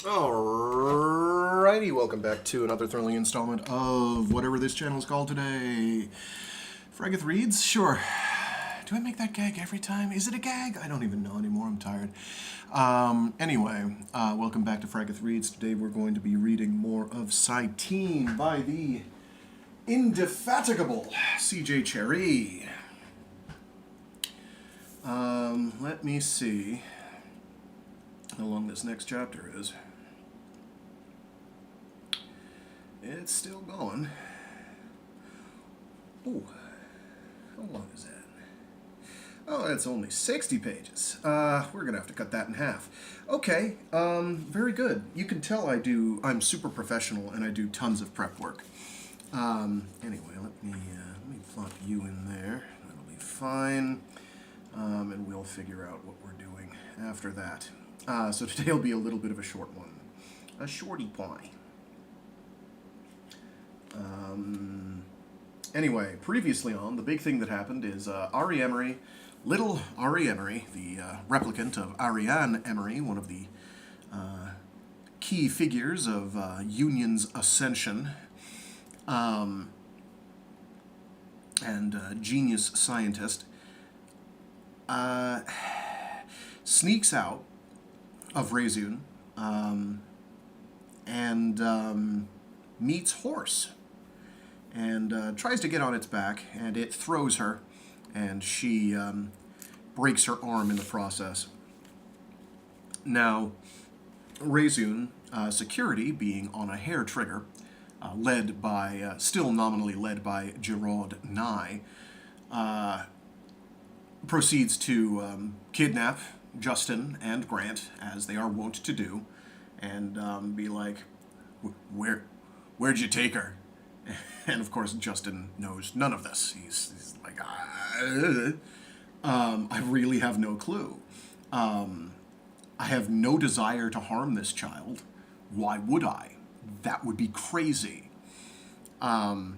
Alrighty, welcome back to another thrilling installment of whatever this channel is called today. Fraggoth reads? Sure. Do I make that gag every time? Is it a gag? I don't even know anymore, I'm tired. Anyway, welcome back to Fraggoth Reads. Today we're going to be reading more of Cyteen by the indefatigable CJ Cherryh. Let me see how long this next chapter is. It's still going. Ooh, how long is that? Oh, it's only 60 pages. We're gonna have to cut that in half. Okay, very good. You can tell I'm super professional and I do tons of prep work. Anyway, let me plop you in there. That'll be fine. And we'll figure out what we're doing after that. So today will be a little bit of a short one. A shorty pie. Anyway, previously on, the big thing that happened is Ari Emory, Lil Ari Emory, the replicant of Ariane Emory, one of the key figures of Union's ascension, and genius scientist, sneaks out of Reseune and meets Horse and tries to get on its back, and it throws her, and she breaks her arm in the process. Now, Reseune security, being on a hair trigger, still nominally led by Giraud Nye, proceeds to kidnap Justin and Grant, as they are wont to do, and be like, where'd you take her? And of course, Justin knows none of this. He's like, I really have no clue. I have no desire to harm this child. Why would I? That would be crazy. And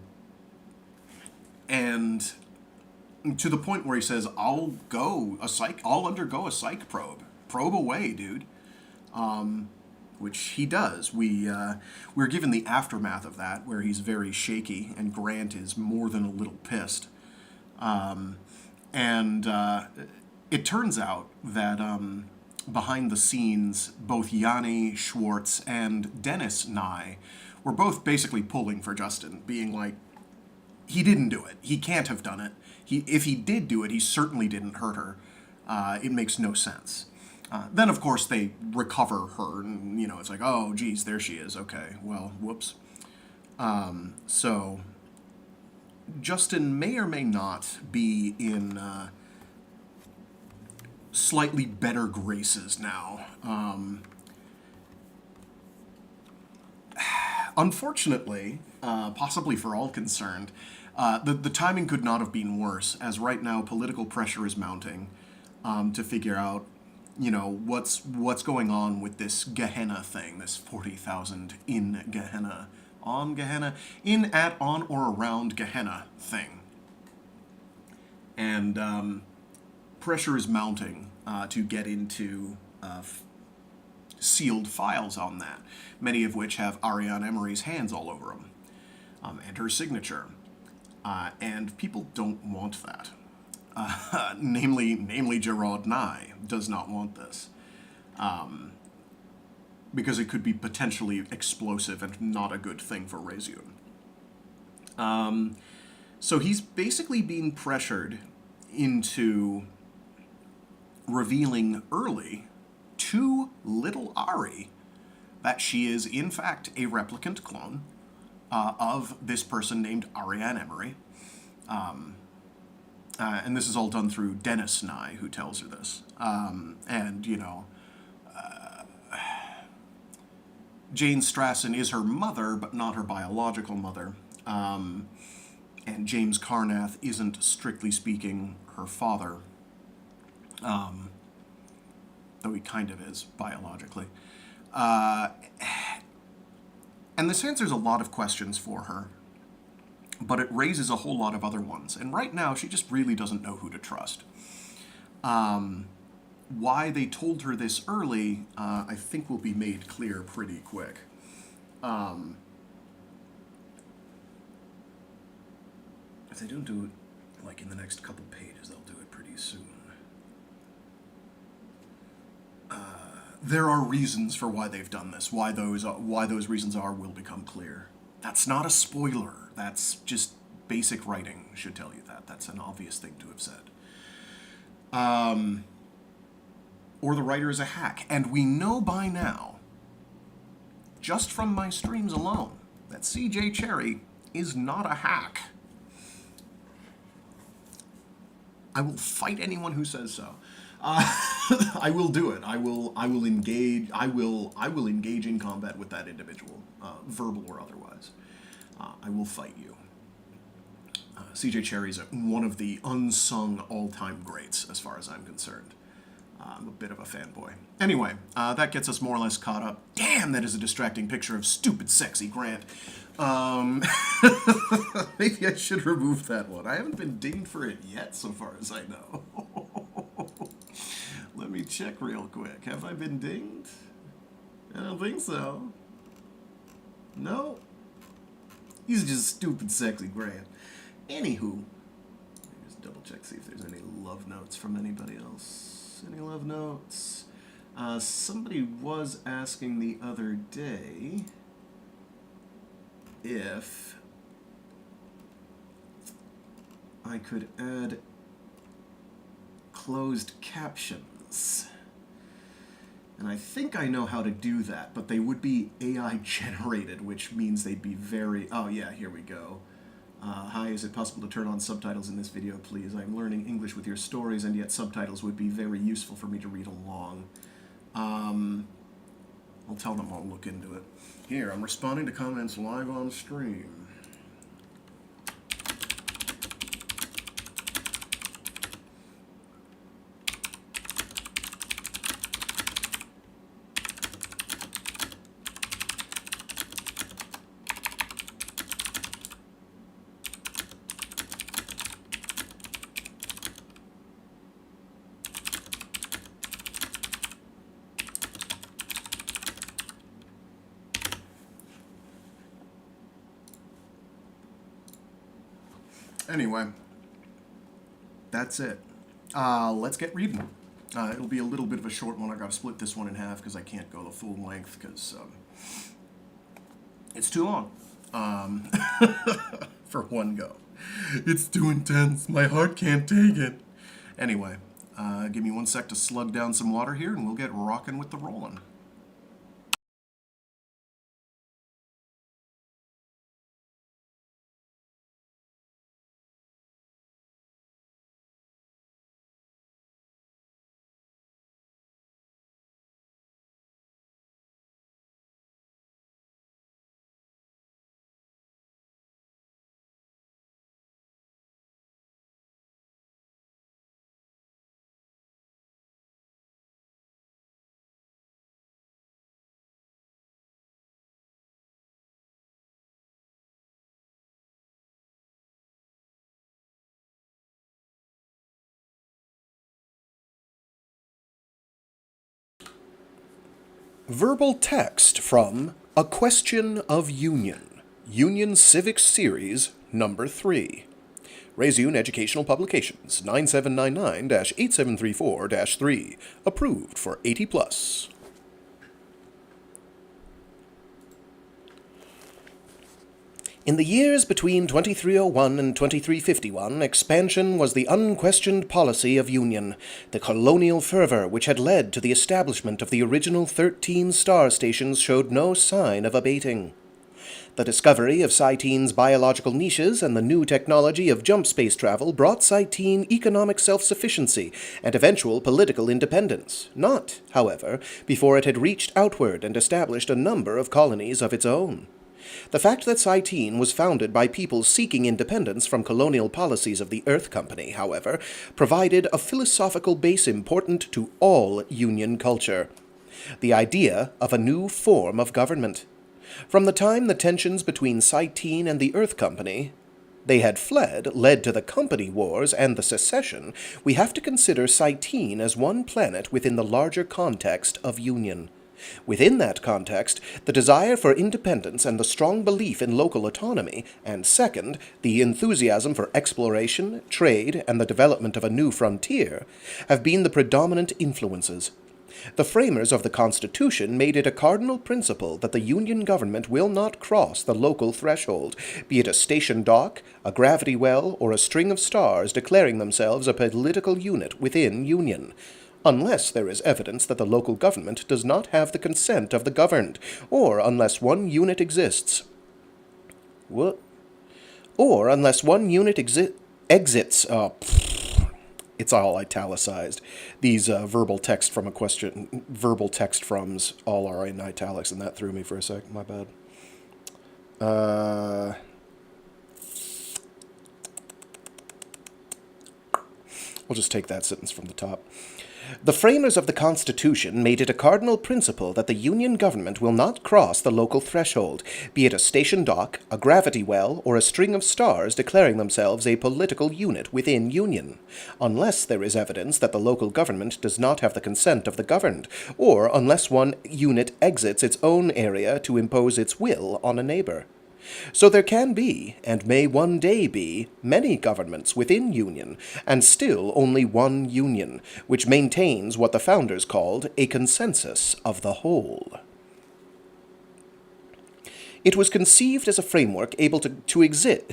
to the point where he says, I'll undergo a psych probe. Probe away, dude. Which he does. We're given the aftermath of that, where he's very shaky, and Grant is more than a little pissed. It turns out that behind the scenes, both Yanni Schwartz and Dennis Nye were both basically pulling for Justin, being like, he didn't do it. He can't have done it. If he did do it, he certainly didn't hurt her. It makes no sense. Then, of course, they recover her, and, it's like, oh, geez, there she is. Okay, well, whoops. So, Justin may or may not be in slightly better graces now. Unfortunately, possibly for all concerned, the timing could not have been worse, as right now political pressure is mounting to figure out what's going on with this Gehenna thing, this 40,000 in Gehenna, on Gehenna, in, at, on, or around Gehenna thing. And pressure is mounting to get into sealed files on that, many of which have Ariane Emory's hands all over them, and her signature. And people don't want that. Namely Giraud Nye does not want this, because it could be potentially explosive and not a good thing for Reseune. So he's basically being pressured into revealing early to Lil Ari that she is in fact a replicant clone of this person named Ariane Emory. And this is all done through Dennis Nye, who tells her this. Jane Strassen is her mother, but not her biological mother. And James Carnath isn't, strictly speaking, her father. Though he kind of is, biologically. And this answers a lot of questions for her, but it raises a whole lot of other ones. And right now, she just really doesn't know who to trust. why they told her this early, I think will be made clear pretty quick. If they don't do it, like, in the next couple pages, they'll do it pretty soon. There are reasons for why they've done this. Why those reasons are will become clear. That's not a spoiler. That's just basic writing should tell you that. That's an obvious thing to have said. Or the writer is a hack. And we know by now, just from my streams alone, that CJ Cherryh is not a hack. I will fight anyone who says so. I will do it. I will engage. I will engage in combat with that individual, verbal or otherwise. I will fight you. CJ Cherryh is one of the unsung all-time greats, as far as I'm concerned. I'm a bit of a fanboy. Anyway, that gets us more or less caught up. Damn, that is a distracting picture of stupid, sexy Grant. Maybe I should remove that one. I haven't been dinged for it yet, so far as I know. Let me check real quick. Have I been dinged? I don't think so. No. He's just stupid, sexy Grant. Anywho, let me just double check, see if there's any love notes from anybody else. Any love notes? Somebody was asking the other day if I could add closed captions. And I think I know how to do that, but they would be AI generated, which means they'd be very... Oh yeah, here we go. Hi, is it possible to turn on subtitles in this video, please? I'm learning English with your stories, and yet subtitles would be very useful for me to read along. I'll tell them I'll look into it. Here, I'm responding to comments live on stream. Anyway, that's it. Let's get reading. It'll be a little bit of a short one. I gotta split this one in half because I can't go the full length because it's too long for one go. It's too intense. My heart can't take it. Anyway, give me 1 sec to slug down some water here and we'll get rocking with the rolling. Verbal text from A Question of Union, Union Civics Series, number 3. Reseune Educational Publications, 9799-8734-3, approved for 80+. In the years between 2301 and 2351, expansion was the unquestioned policy of Union, the colonial fervor which had led to the establishment of the original 13 star stations showed no sign of abating. The discovery of Cyteen's biological niches and the new technology of jump space travel brought Cyteen economic self-sufficiency and eventual political independence, not, however, before it had reached outward and established a number of colonies of its own. The fact that Cyteen was founded by people seeking independence from colonial policies of the Earth Company, however, provided a philosophical base important to all Union culture: the idea of a new form of government. From the time the tensions between Cyteen and the Earth Company they had fled led to the Company Wars and the secession, we have to consider Cyteen as one planet within the larger context of Union. Within that context, the desire for independence and the strong belief in local autonomy, and second, the enthusiasm for exploration, trade, and the development of a new frontier, have been the predominant influences. The framers of the Constitution made it a cardinal principle that the Union government will not cross the local threshold, be it a station dock, a gravity well, or a string of stars declaring themselves a political unit within Union, unless there is evidence that the local government does not have the consent of the governed, or unless one unit exists. What? Or unless one unit exits. It's all italicized. These verbal text froms all are in italics, and that threw me for a sec. My bad. I'll just take that sentence from the top. The framers of the Constitution made it a cardinal principle that the Union government will not cross the local threshold, be it a station dock, a gravity well, or a string of stars declaring themselves a political unit within Union, unless there is evidence that the local government does not have the consent of the governed, or unless one unit exits its own area to impose its will on a neighbor. So there can be, and may one day be, many governments within Union, and still only one Union, which maintains what the founders called a consensus of the whole. It was conceived as a framework able to exist.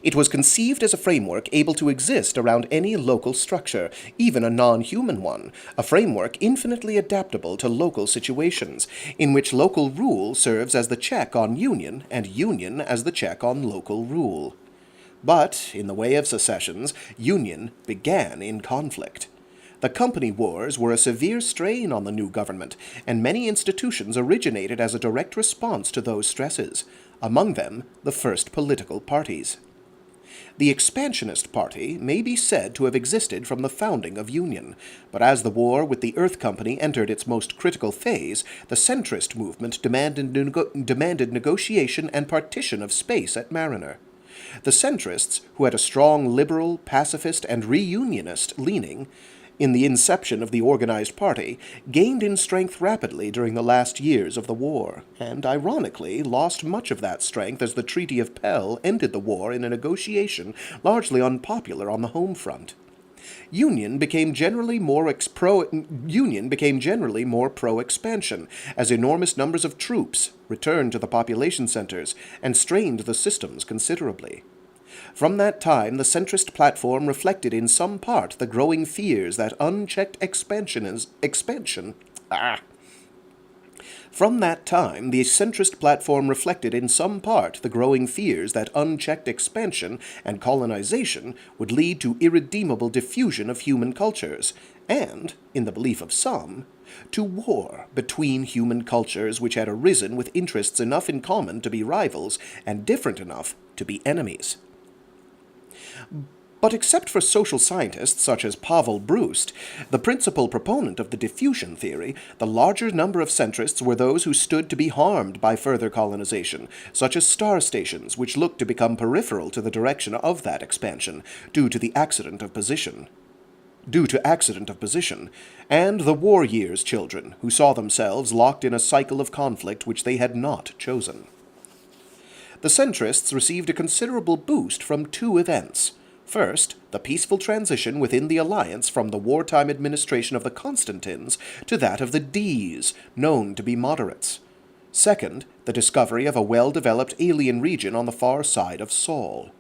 It was conceived as a framework able to exist around any local structure, even a non-human one, a framework infinitely adaptable to local situations, in which local rule serves as the check on union, and union as the check on local rule. But, in the way of secessions, union began in conflict. The Company Wars were a severe strain on the new government, and many institutions originated as a direct response to those stresses, among them the first political parties. The Expansionist Party may be said to have existed from the founding of Union, but as the war with the Earth Company entered its most critical phase, the centrist movement demanded negotiation and partition of space at Mariner. The centrists, who had a strong liberal, pacifist, and reunionist leaning, in the inception of the organized party, gained in strength rapidly during the last years of the war, and ironically lost much of that strength as the Treaty of Pell ended the war in a negotiation largely unpopular on the home front. Union became generally more pro-expansion, as enormous numbers of troops returned to the population centers and strained the systems considerably. From that time, the centrist platform reflected in some part the growing fears that unchecked expansion From that time, the centrist platform reflected in some part the growing fears that unchecked expansion and colonization would lead to irredeemable diffusion of human cultures, and, in the belief of some, to war between human cultures which had arisen with interests enough in common to be rivals and different enough to be enemies. But except for social scientists such as Pavel Brust, the principal proponent of the diffusion theory, the larger number of centrists were those who stood to be harmed by further colonization, such as star stations, which looked to become peripheral to the direction of that expansion, due to accident of position, and the war years children, who saw themselves locked in a cycle of conflict which they had not chosen. The centrists received a considerable boost from two events. First, the peaceful transition within the alliance from the wartime administration of the Constantins to that of the Ds, known to be moderates. Second, the discovery of a well-developed alien region on the far side of Sol.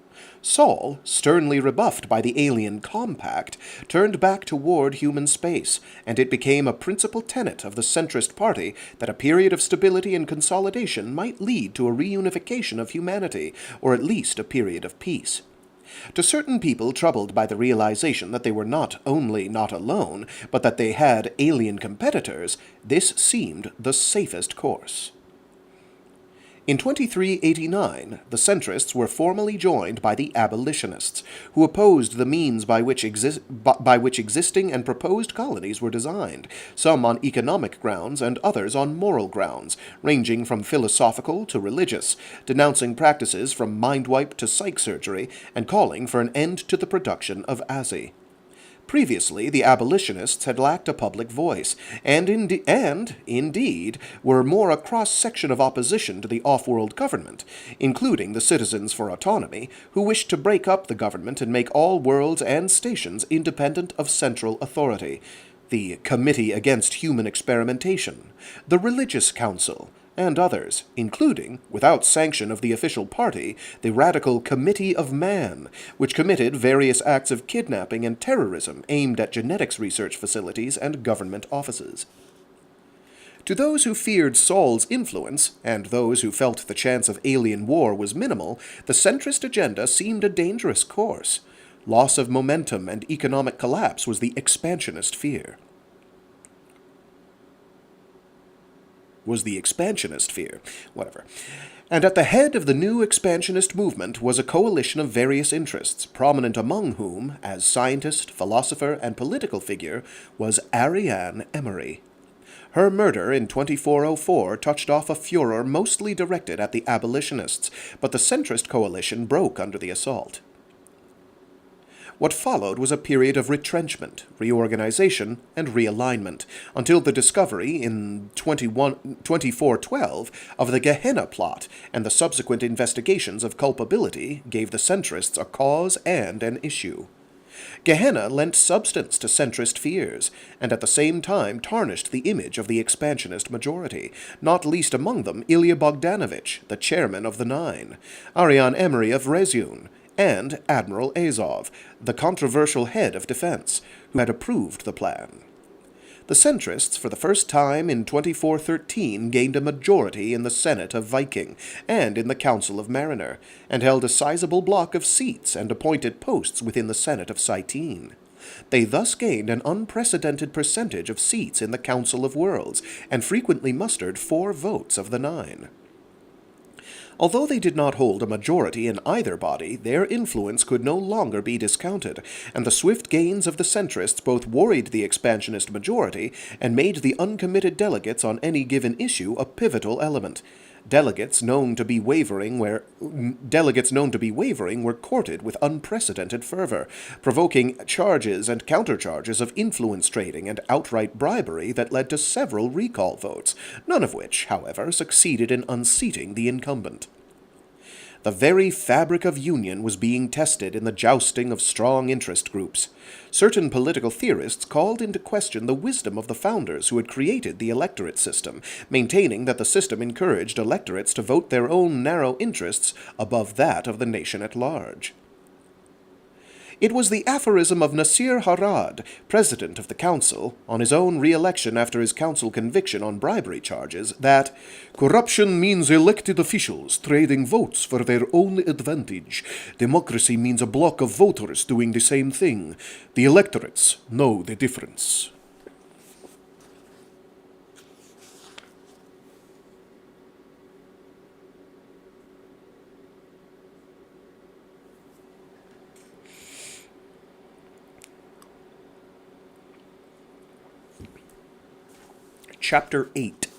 Sol, sternly rebuffed by the alien compact, turned back toward human space, and it became a principal tenet of the centrist party that a period of stability and consolidation might lead to a reunification of humanity, or at least a period of peace. To certain people troubled by the realization that they were not only not alone, but that they had alien competitors, this seemed the safest course. In 2389, the centrists were formally joined by the abolitionists, who opposed the means by which existing and proposed colonies were designed, some on economic grounds and others on moral grounds, ranging from philosophical to religious, denouncing practices from mind wipe to psych surgery, and calling for an end to the production of Azzy. Previously, the abolitionists had lacked a public voice, and indeed were more a cross-section of opposition to the off-world government, including the Citizens for Autonomy, who wished to break up the government and make all worlds and stations independent of central authority, the Committee Against Human Experimentation, the Religious Council, and others, including, without sanction of the official party, the radical Committee of Man, which committed various acts of kidnapping and terrorism aimed at genetics research facilities and government offices. To those who feared Saul's influence, and those who felt the chance of alien war was minimal, the centrist agenda seemed a dangerous course. Loss of momentum and economic collapse was the expansionist fear. Whatever. And at the head of the new expansionist movement was a coalition of various interests, prominent among whom, as scientist, philosopher, and political figure, was Ariane Emory. Her murder in 2404 touched off a furor mostly directed at the abolitionists, but the centrist coalition broke under the assault. What followed was a period of retrenchment, reorganization, and realignment, until the discovery in 2412 of the Gehenna plot and the subsequent investigations of culpability gave the centrists a cause and an issue. Gehenna lent substance to centrist fears, and at the same time tarnished the image of the expansionist majority, not least among them Ilya Bogdanovich, the chairman of the Nine, Ariane Emory of Reseune, and Admiral Azov, the controversial head of defense, who had approved the plan. The centrists, for the first time in 2413, gained a majority in the Senate of Viking and in the Council of Mariner, and held a sizable block of seats and appointed posts within the Senate of Cyteen. They thus gained an unprecedented percentage of seats in the Council of Worlds, and frequently mustered 4 votes of the 9. Although they did not hold a majority in either body, their influence could no longer be discounted, and the swift gains of the centrists both worried the expansionist majority and made the uncommitted delegates on any given issue a pivotal element. Delegates known to be wavering were courted with unprecedented fervor, provoking charges and countercharges of influence trading and outright bribery that led to several recall votes, none of which, however, succeeded in unseating the incumbent. The very fabric of union was being tested in the jousting of strong interest groups. Certain political theorists called into question the wisdom of the founders who had created the electorate system, maintaining that the system encouraged electorates to vote their own narrow interests above that of the nation at large. It was the aphorism of Nasir Harad, president of the council, on his own re-election after his council conviction on bribery charges, that corruption means elected officials trading votes for their own advantage. Democracy means a block of voters doing the same thing. The electorates know the difference. Chapter 8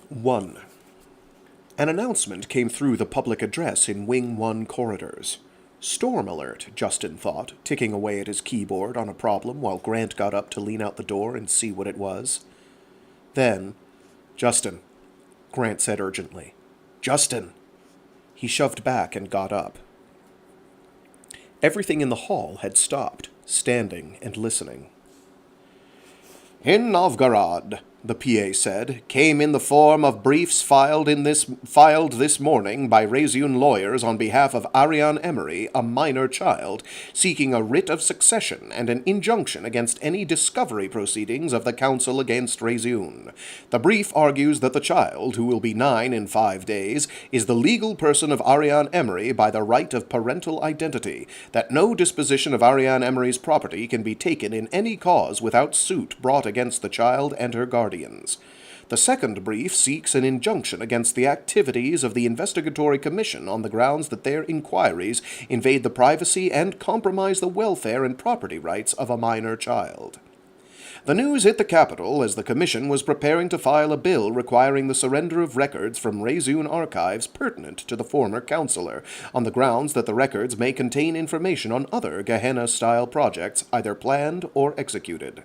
1. An announcement came through the public address in Wing 1 corridors. Storm alert, Justin thought, ticking away at his keyboard on a problem while Grant got up to lean out the door and see what it was. Then, Justin, Grant said urgently. Justin! He shoved back and got up. Everything in the hall had stopped, standing and listening. In Novgorod, the PA said, came in the form of briefs filed this morning by Reseune lawyers on behalf of Ariane Emory, a minor child, seeking a writ of succession and an injunction against any discovery proceedings of the Council against Reseune. The brief argues that the child, who will be 9 in 5 days, is the legal person of Ariane Emory by the right of parental identity, that no disposition of Ariane Emory's property can be taken in any cause without suit brought against the child and her guardians. The The second brief seeks an injunction against the activities of the Investigatory Commission on the grounds that their inquiries invade the privacy and compromise the welfare and property rights of a minor child. The news hit the Capitol as the Commission was preparing to file a bill requiring the surrender of records from Reseune archives pertinent to the former counselor, on the grounds that the records may contain information on other Gehenna-style projects either planned or executed.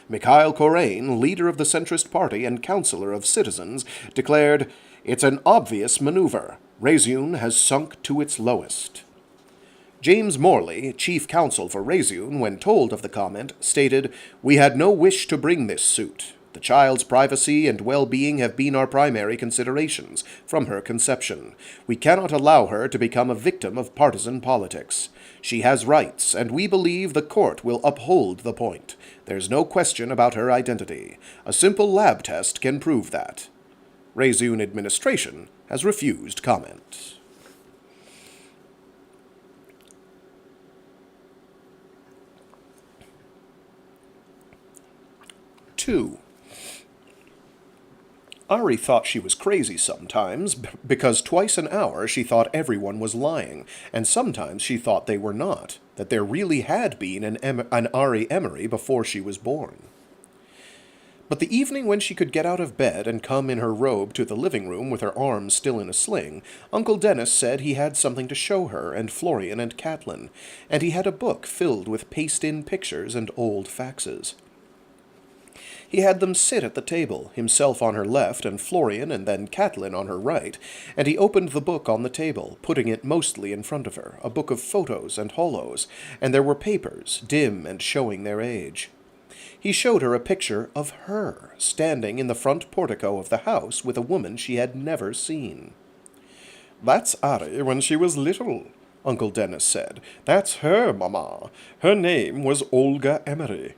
Mikhail Corain, leader of the centrist party and counselor of citizens, declared, "It's an obvious maneuver. Reseune has sunk to its lowest." James Morley, chief counsel for Reseune, when told of the comment, stated, "We had no wish to bring this suit. The child's privacy and well-being have been our primary considerations from her conception. We cannot allow her to become a victim of partisan politics. She has rights, and we believe the court will uphold the point. There's no question about her identity. A simple lab test can prove that." Reseune administration has refused comment. 2. Ari thought she was crazy sometimes, because twice an hour she thought everyone was lying, and sometimes she thought they were not, that there really had been an Ari Emory before she was born. But the evening when she could get out of bed and come in her robe to the living room with her arms still in a sling, Uncle Dennis said he had something to show her and Florian and Catelyn, and he had a book filled with paste-in pictures and old faxes. He had them sit at the table, himself on her left and Florian and then Catelyn on her right, and he opened the book on the table, putting it mostly in front of her, a book of photos and holos, and there were papers, dim and showing their age. He showed her a picture of her, standing in the front portico of the house with a woman she had never seen. "That's Ari when she was little," Uncle Dennis said. "That's her, Mama. Her name was Olga Emory."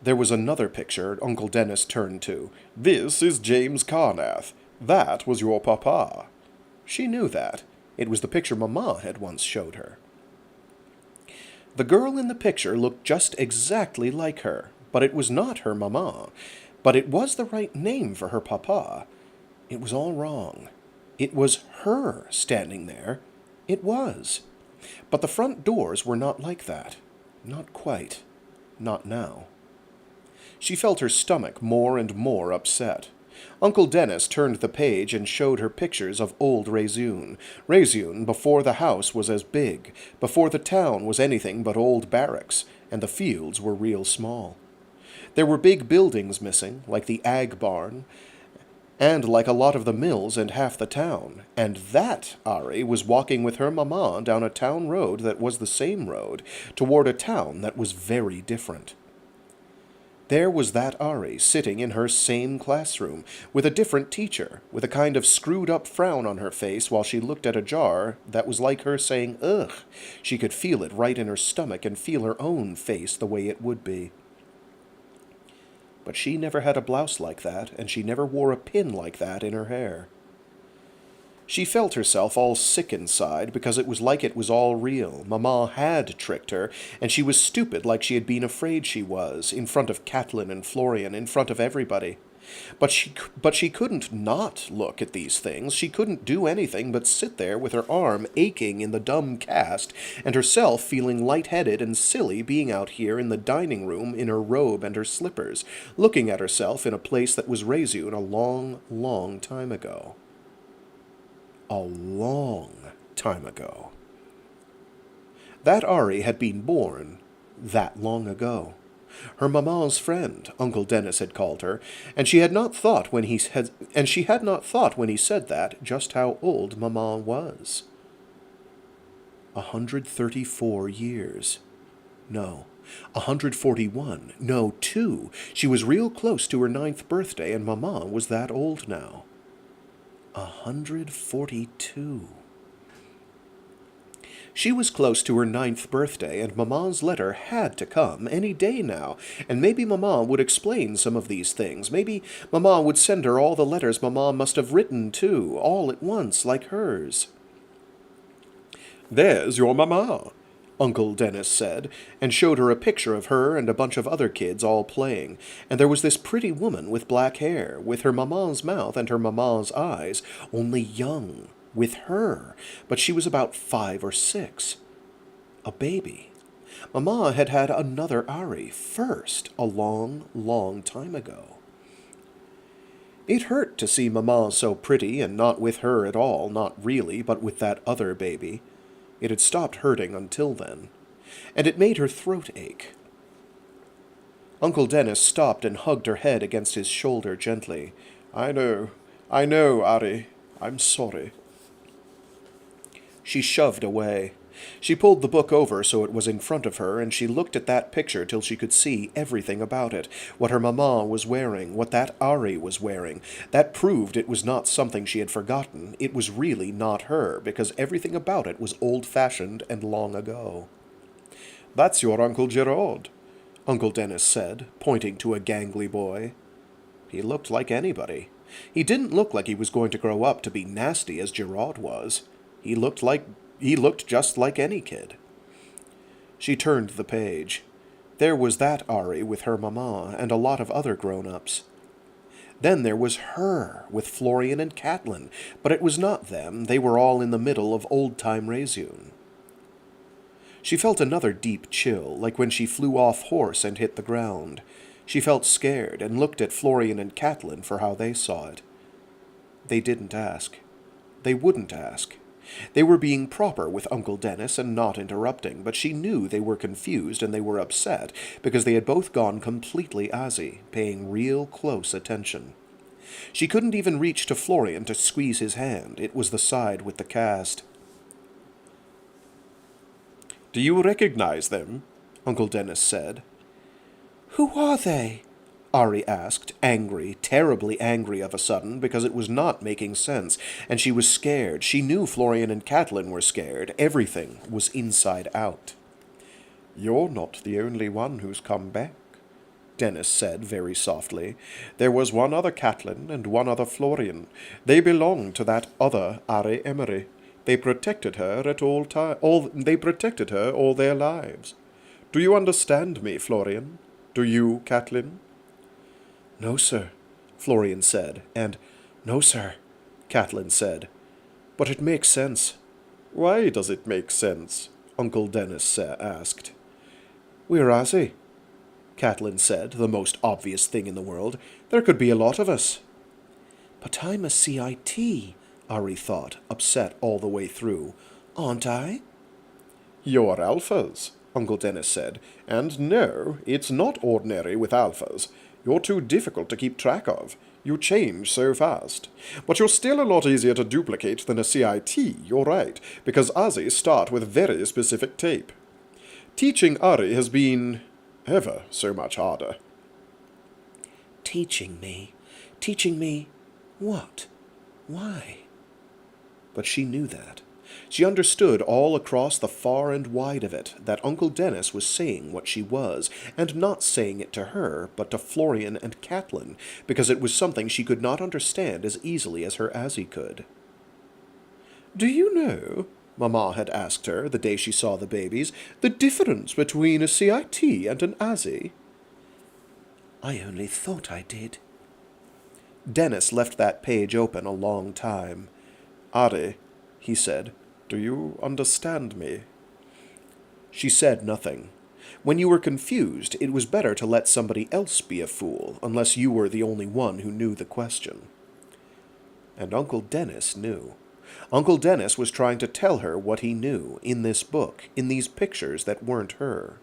There was another picture Uncle Dennis turned to. "This is James Carnath. That was your papa." She knew that. It was the picture Mama had once showed her. The girl in the picture looked just exactly like her, but it was not her Mama. But it was the right name for her papa. It was all wrong. It was her standing there. It was. But the front doors were not like that. Not quite. Not now. She felt her stomach more and more upset. Uncle Dennis turned the page and showed her pictures of old Reseune. Reseune before the house was as big, before the town was anything but old barracks, and the fields were real small. There were big buildings missing, like the ag barn, and like a lot of the mills and half the town, and that Ari was walking with her Mama down a town road that was the same road, toward a town that was very different. There was that Ari sitting in her same classroom, with a different teacher, with a kind of screwed-up frown on her face while she looked at a jar that was like her saying, "Ugh." She could feel it right in her stomach and feel her own face the way it would be. But she never had a blouse like that, and she never wore a pin like that in her hair. She felt herself all sick inside because it was like it was all real. Mama had tricked her, and she was stupid like she had been afraid she was, in front of Catelyn and Florian, in front of everybody. But she couldn't not look at these things. She couldn't do anything but sit there with her arm aching in the dumb cast, and herself feeling lightheaded and silly being out here in the dining room in her robe and her slippers, looking at herself in a place that was Reseune a long, long time ago. A long time ago. That Ari had been born that long ago. Her Mama's friend, Uncle Dennis had called her, and she had not thought when he said that just how old Mama was. 134 years. No, 141. No, 2. She was real close to her 9th birthday, and Mama was that old now. 142. She was close to her 9th birthday, and Mama's letter had to come any day now, and maybe Mama would explain some of these things. Maybe Mama would send her all the letters Mama must have written, too, all at once, like hers. "There's your Mama." Uncle Dennis said, and showed her a picture of her and a bunch of other kids all playing, and there was this pretty woman with black hair, with her mamma's mouth and her mamma's eyes, only young, with her, but she was about 5 or 6. A baby. Mamma had had another Ari first, a long, long time ago. It hurt to see Mamma so pretty and not with her at all, not really, but with that other baby. It had stopped hurting until then, and it made her throat ache. Uncle Dennis stopped and hugged her head against his shoulder gently. I know, Ari. I'm sorry. She shoved away. She pulled the book over so it was in front of her, and she looked at that picture till she could see everything about it, what her mamma was wearing, what that Ari was wearing. That proved it was not something she had forgotten. It was really not her, because everything about it was old-fashioned and long ago. That's your Uncle Giraud, Uncle Dennis said, pointing to a gangly boy. He looked like anybody. He didn't look like he was going to grow up to be nasty as Giraud was. He looked just like any kid. She turned the page. There was that Ari with her mamma and a lot of other grown-ups. Then there was her with Florian and Catelyn, but it was not them. They were all in the middle of old-time Reseune. She felt another deep chill, like when she flew off horse and hit the ground. She felt scared and looked at Florian and Catelyn for how they saw it. They didn't ask. They wouldn't ask. They were being proper with Uncle Dennis and not interrupting, but she knew they were confused and they were upset because they had both gone completely Aussie, paying real close attention. She couldn't even reach to Florian to squeeze his hand. It was the side with the cast. Do you recognize them? Uncle Dennis said. Who are they? Ari asked, angry, terribly angry of a sudden, because it was not making sense, and she was scared. She knew Florian and Catelyn were scared. Everything was inside out. You're not the only one who's come back, Dennis said very softly. There was one other Catelyn and one other Florian. They belonged to that other Ari Emory. They protected her at all They protected her all their lives. Do you understand me, Florian? Do you, Catelyn? No, sir, Florian said, and no, sir, Catelyn said. But it makes sense. Why does it make sense? Uncle Dennis asked. We're Aussie, Catelyn said, the most obvious thing in the world. There could be a lot of us. But I'm a CIT, Ari thought, upset all the way through. Aren't I? You're alphas, Uncle Dennis said, and no, it's not ordinary with alphas. You're too difficult to keep track of. You change so fast. But you're still a lot easier to duplicate than a CIT, you're right, because Aussies start with very specific tape. Teaching Ari has been ever so much harder. Teaching me? Teaching me what? Why? But she knew that. She understood all across the far and wide of it that Uncle Dennis was saying what she was, and not saying it to her, but to Florian and Catelyn, because it was something she could not understand as easily as her Aussie could. Do you know, Mamma had asked her the day she saw the babies, the difference between a CIT and an Aussie? I only thought I did. Dennis left that page open a long time. Ari, he said, do you understand me? She said nothing. When you were confused, it was better to let somebody else be a fool, unless you were the only one who knew the question. And Uncle Dennis knew. Uncle Dennis was trying to tell her what he knew, in this book, in these pictures that weren't her.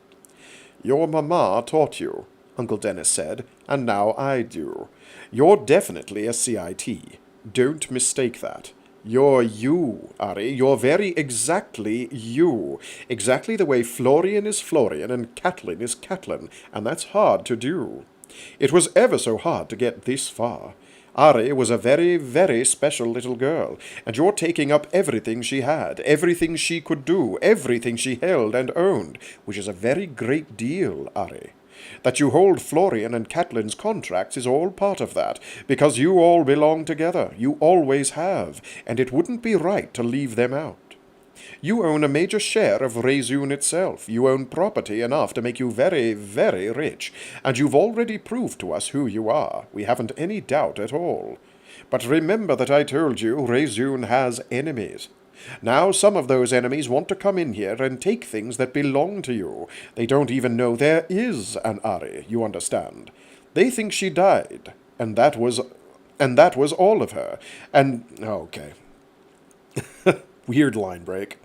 Your mamma taught you, Uncle Dennis said, and now I do. You're definitely a CIT. Don't mistake that. You're you, Ari. You're very exactly you. Exactly the way Florian is Florian and Catelyn is Catelyn, and that's hard to do. It was ever so hard to get this far. Ari was a very, very special little girl, and you're taking up everything she had, everything she could do, everything she held and owned, which is a very great deal, Ari. That you hold Florian and Catelyn's contracts is all part of that, because you all belong together. You always have, and it wouldn't be right to leave them out. You own a major share of Reseune itself. You own property enough to make you very, very rich, and you've already proved to us who you are. We haven't any doubt at all. But remember that I told you Reseune has enemies. Now some of those enemies want to come in here and take things that belong to you. They don't even know there is an Ari, you understand. They think she died, and that was all of her. And okay. Weird line break.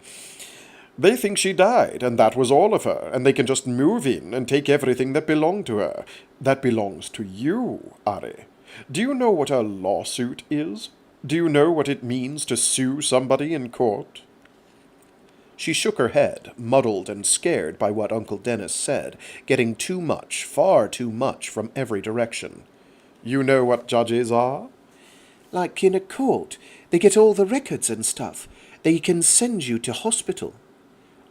They think she died, and that was all of her, and they can just move in and take everything that belonged to her. That belongs to you, Ari. Do you know what a lawsuit is? Do you know what it means to sue somebody in court? She shook her head, muddled and scared by what Uncle Dennis said, getting too much, far too much, from every direction. You know what judges are? Like in a court. They get all the records and stuff. They can send you to hospital.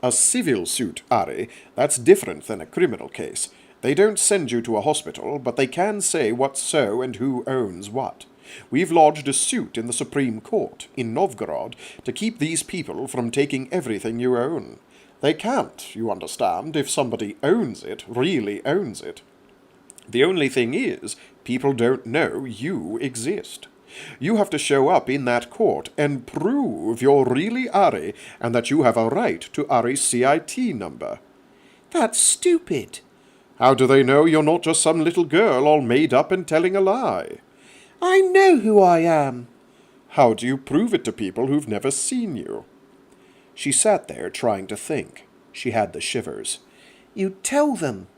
A civil suit, Ari, that's different than a criminal case. They don't send you to a hospital, but they can say what's so and who owns what. We've lodged a suit in the Supreme Court, in Novgorod, to keep these people from taking everything you own. They can't, you understand, if somebody owns it, really owns it. The only thing is, people don't know you exist. You have to show up in that court and prove you're really Ari and that you have a right to Ari's Cyteen number. That's stupid. How do they know you're not just some little girl all made up and telling a lie? I know who I am. How do you prove it to people who've never seen you? She sat there trying to think. She had the shivers. You tell them.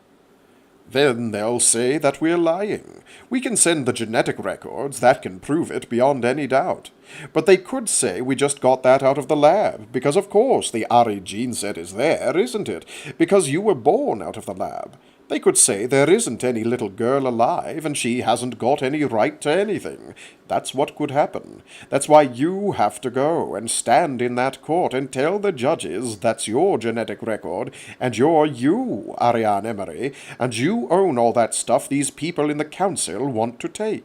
Then they'll say that we're lying. We can send the genetic records, that can prove it beyond any doubt. But they could say we just got that out of the lab, because of course the Ari gene set is there, isn't it? Because you were born out of the lab. They could say there isn't any little girl alive, and she hasn't got any right to anything. That's what could happen. That's why you have to go and stand in that court and tell the judges that's your genetic record, and you're you, Ariane Emory, and you own all that stuff these people in the council want to take.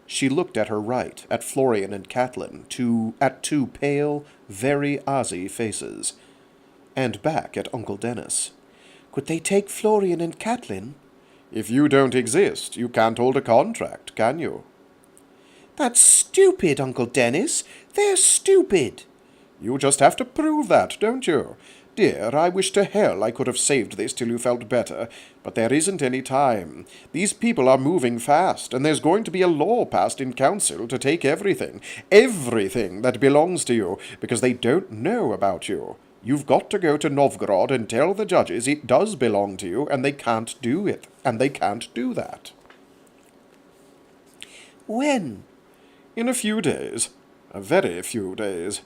She looked at her right, at Florian and Catelyn, at two pale, very Aussie faces, and back at Uncle Dennis. Could they take Florian and Catelyn? If you don't exist, you can't hold a contract, can you? That's stupid, Uncle Dennis. They're stupid. You just have to prove that, don't you? Dear, I wish to hell I could have saved this till you felt better, but there isn't any time. These people are moving fast, and there's going to be a law passed in council to take everything that belongs to you, because they don't know about you. You've got to go to Novgorod and tell the judges it does belong to you, and they can't do it, and they can't do that. When? In a few days. A very few days.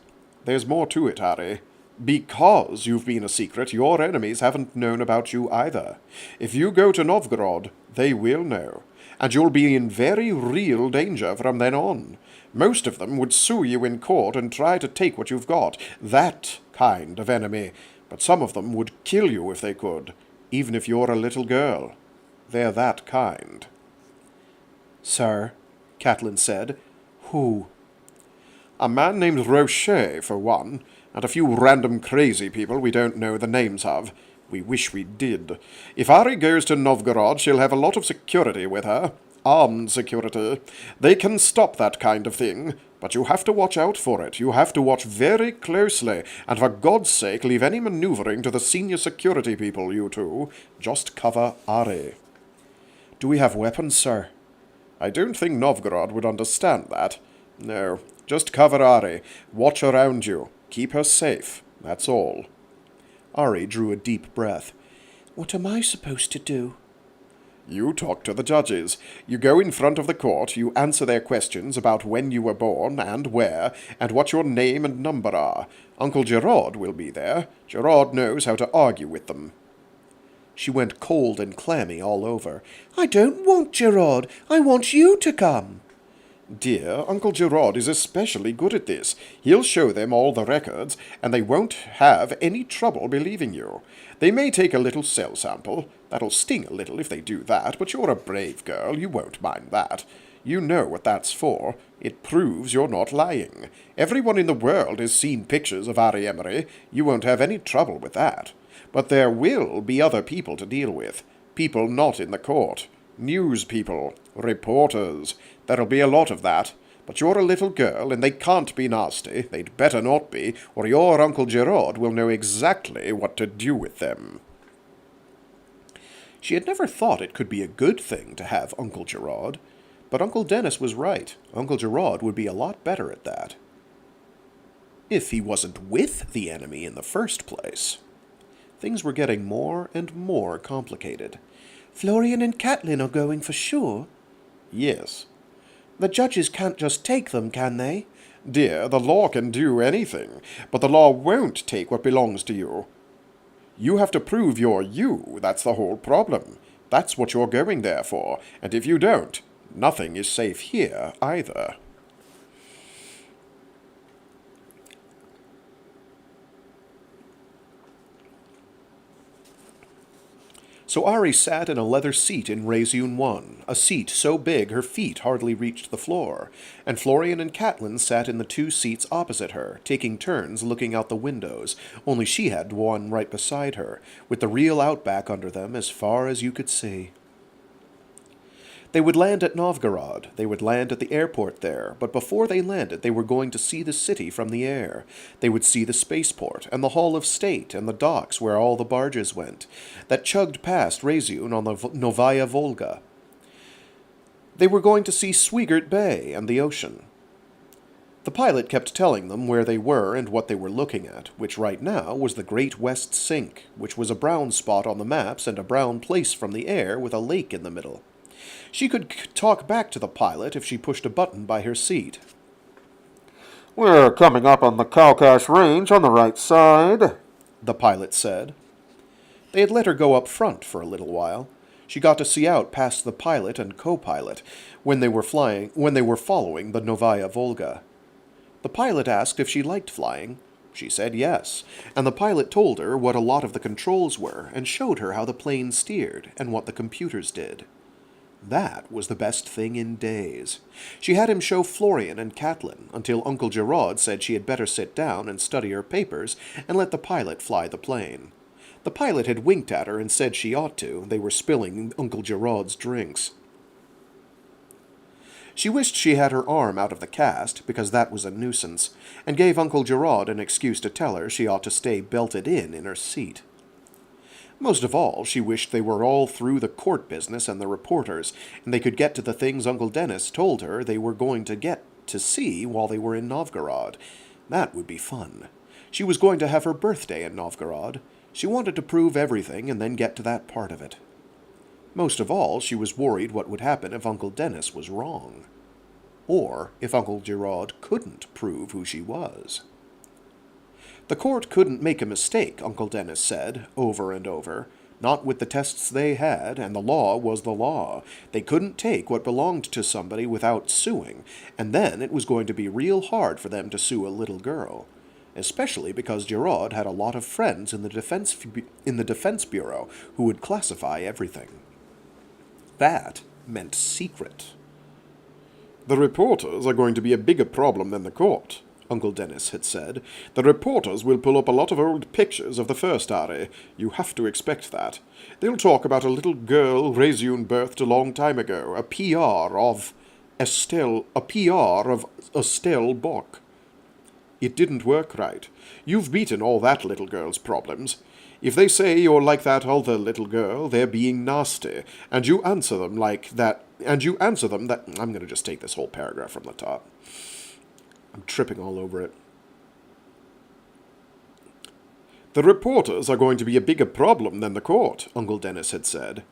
There's more to it, Ari. Because you've been a secret, your enemies haven't known about you either. If you go to Novgorod, they will know, and you'll be in very real danger from then on. Most of them would sue you in court and try to take what you've got, that kind of enemy, but some of them would kill you if they could, even if you're a little girl. They're that kind. Sir, Catelyn said. Who? A man named Rocher, for one, and a few random crazy people we don't know the names of. We wish we did. If Ari goes to Novgorod, she'll have a lot of security with her. Armed security. They can stop that kind of thing, but you have to watch out for it. You have to watch very closely, and for God's sake, leave any maneuvering to the senior security people, you two. Just cover Ari. Do we have weapons, sir? I don't think Novgorod would understand that. No, just cover Ari. Watch around you. Keep her safe. That's all. Ari drew a deep breath. What am I supposed to do? You talk to the judges. You go in front of the court, you answer their questions about when you were born, and where, and what your name and number are. Uncle Giraud will be there. Giraud knows how to argue with them. She went cold and clammy all over. I don't want Giraud. I want you to come. Dear, Uncle Giraud is especially good at this. He'll show them all the records, and they won't have any trouble believing you. They may take a little cell sample. That'll sting a little if they do that, but you're a brave girl. You won't mind that. You know what that's for. It proves you're not lying. Everyone in the world has seen pictures of Ari Emory. You won't have any trouble with that. But there will be other people to deal with. People not in the court. News people. Reporters. There'll be a lot of that. But you're a little girl, and they can't be nasty. They'd better not be, or your Uncle Giraud will know exactly what to do with them. She had never thought it could be a good thing to have Uncle Giraud, but Uncle Dennis was right. Uncle Giraud would be a lot better at that. If he wasn't with the enemy in the first place. Things were getting more and more complicated. Florian and Catelyn are going for sure? Yes. The judges can't just take them, can they? Dear, the law can do anything, but the law won't take what belongs to you. You have to prove you're you, that's the whole problem. That's what you're going there for, and if you don't, nothing is safe here either. So Ari sat in a leather seat in Reseune 1, a seat so big her feet hardly reached the floor, and Florian and Catelyn sat in the 2 seats opposite her, taking turns looking out the windows, only she had one right beside her, with the real outback under them as far as you could see. They would land at Novgorod, they would land at the airport there, but before they landed they were going to see the city from the air. They would see the spaceport, and the Hall of State, and the docks where all the barges went, that chugged past Reseune on the Novaya Volga. They were going to see Swigert Bay and the ocean. The pilot kept telling them where they were and what they were looking at, which right now was the Great West Sink, which was a brown spot on the maps and a brown place from the air with a lake in the middle. She could talk back to the pilot if she pushed a button by her seat. "We're coming up on the Kaukash Range on the right side," the pilot said. They had let her go up front for a little while. She got to see out past the pilot and co-pilot when they were following the Novaya Volga. The pilot asked if she liked flying. She said yes, and the pilot told her what a lot of the controls were and showed her how the plane steered and what the computers did. That was the best thing in days. She had him show Florian and Catelyn until Uncle Giraud said she had better sit down and study her papers and let the pilot fly the plane. The pilot had winked at her and said she ought to. They were spilling Uncle Giraud's drinks. She wished she had her arm out of the cast, because that was a nuisance, and gave Uncle Giraud an excuse to tell her she ought to stay belted in her seat. Most of all, she wished they were all through the court business and the reporters, and they could get to the things Uncle Dennis told her they were going to get to see while they were in Novgorod. That would be fun. She was going to have her birthday in Novgorod. She wanted to prove everything and then get to that part of it. Most of all, she was worried what would happen if Uncle Dennis was wrong. Or if Uncle Giraud couldn't prove who she was. The court couldn't make a mistake, Uncle Dennis said, over and over. Not with the tests they had, and the law was the law. They couldn't take what belonged to somebody without suing, and then it was going to be real hard for them to sue a little girl. Especially because Giraud had a lot of friends in the Defense Bureau who would classify everything. That meant secret. "The reporters are going to be a bigger problem than the court," Uncle Dennis had said. "The reporters will pull up a lot of old pictures of the first Ari. You have to expect that. They'll talk about a little girl Reseune birthed a long time ago, a PR of Estelle Bock. It didn't work right. You've beaten all that little girl's problems. If they say you're like that other little girl, they're being nasty, and you answer them that I'm going to just take this whole paragraph from the top. I'm tripping all over it. "The reporters are going to be a bigger problem than the court," Uncle Dennis had said.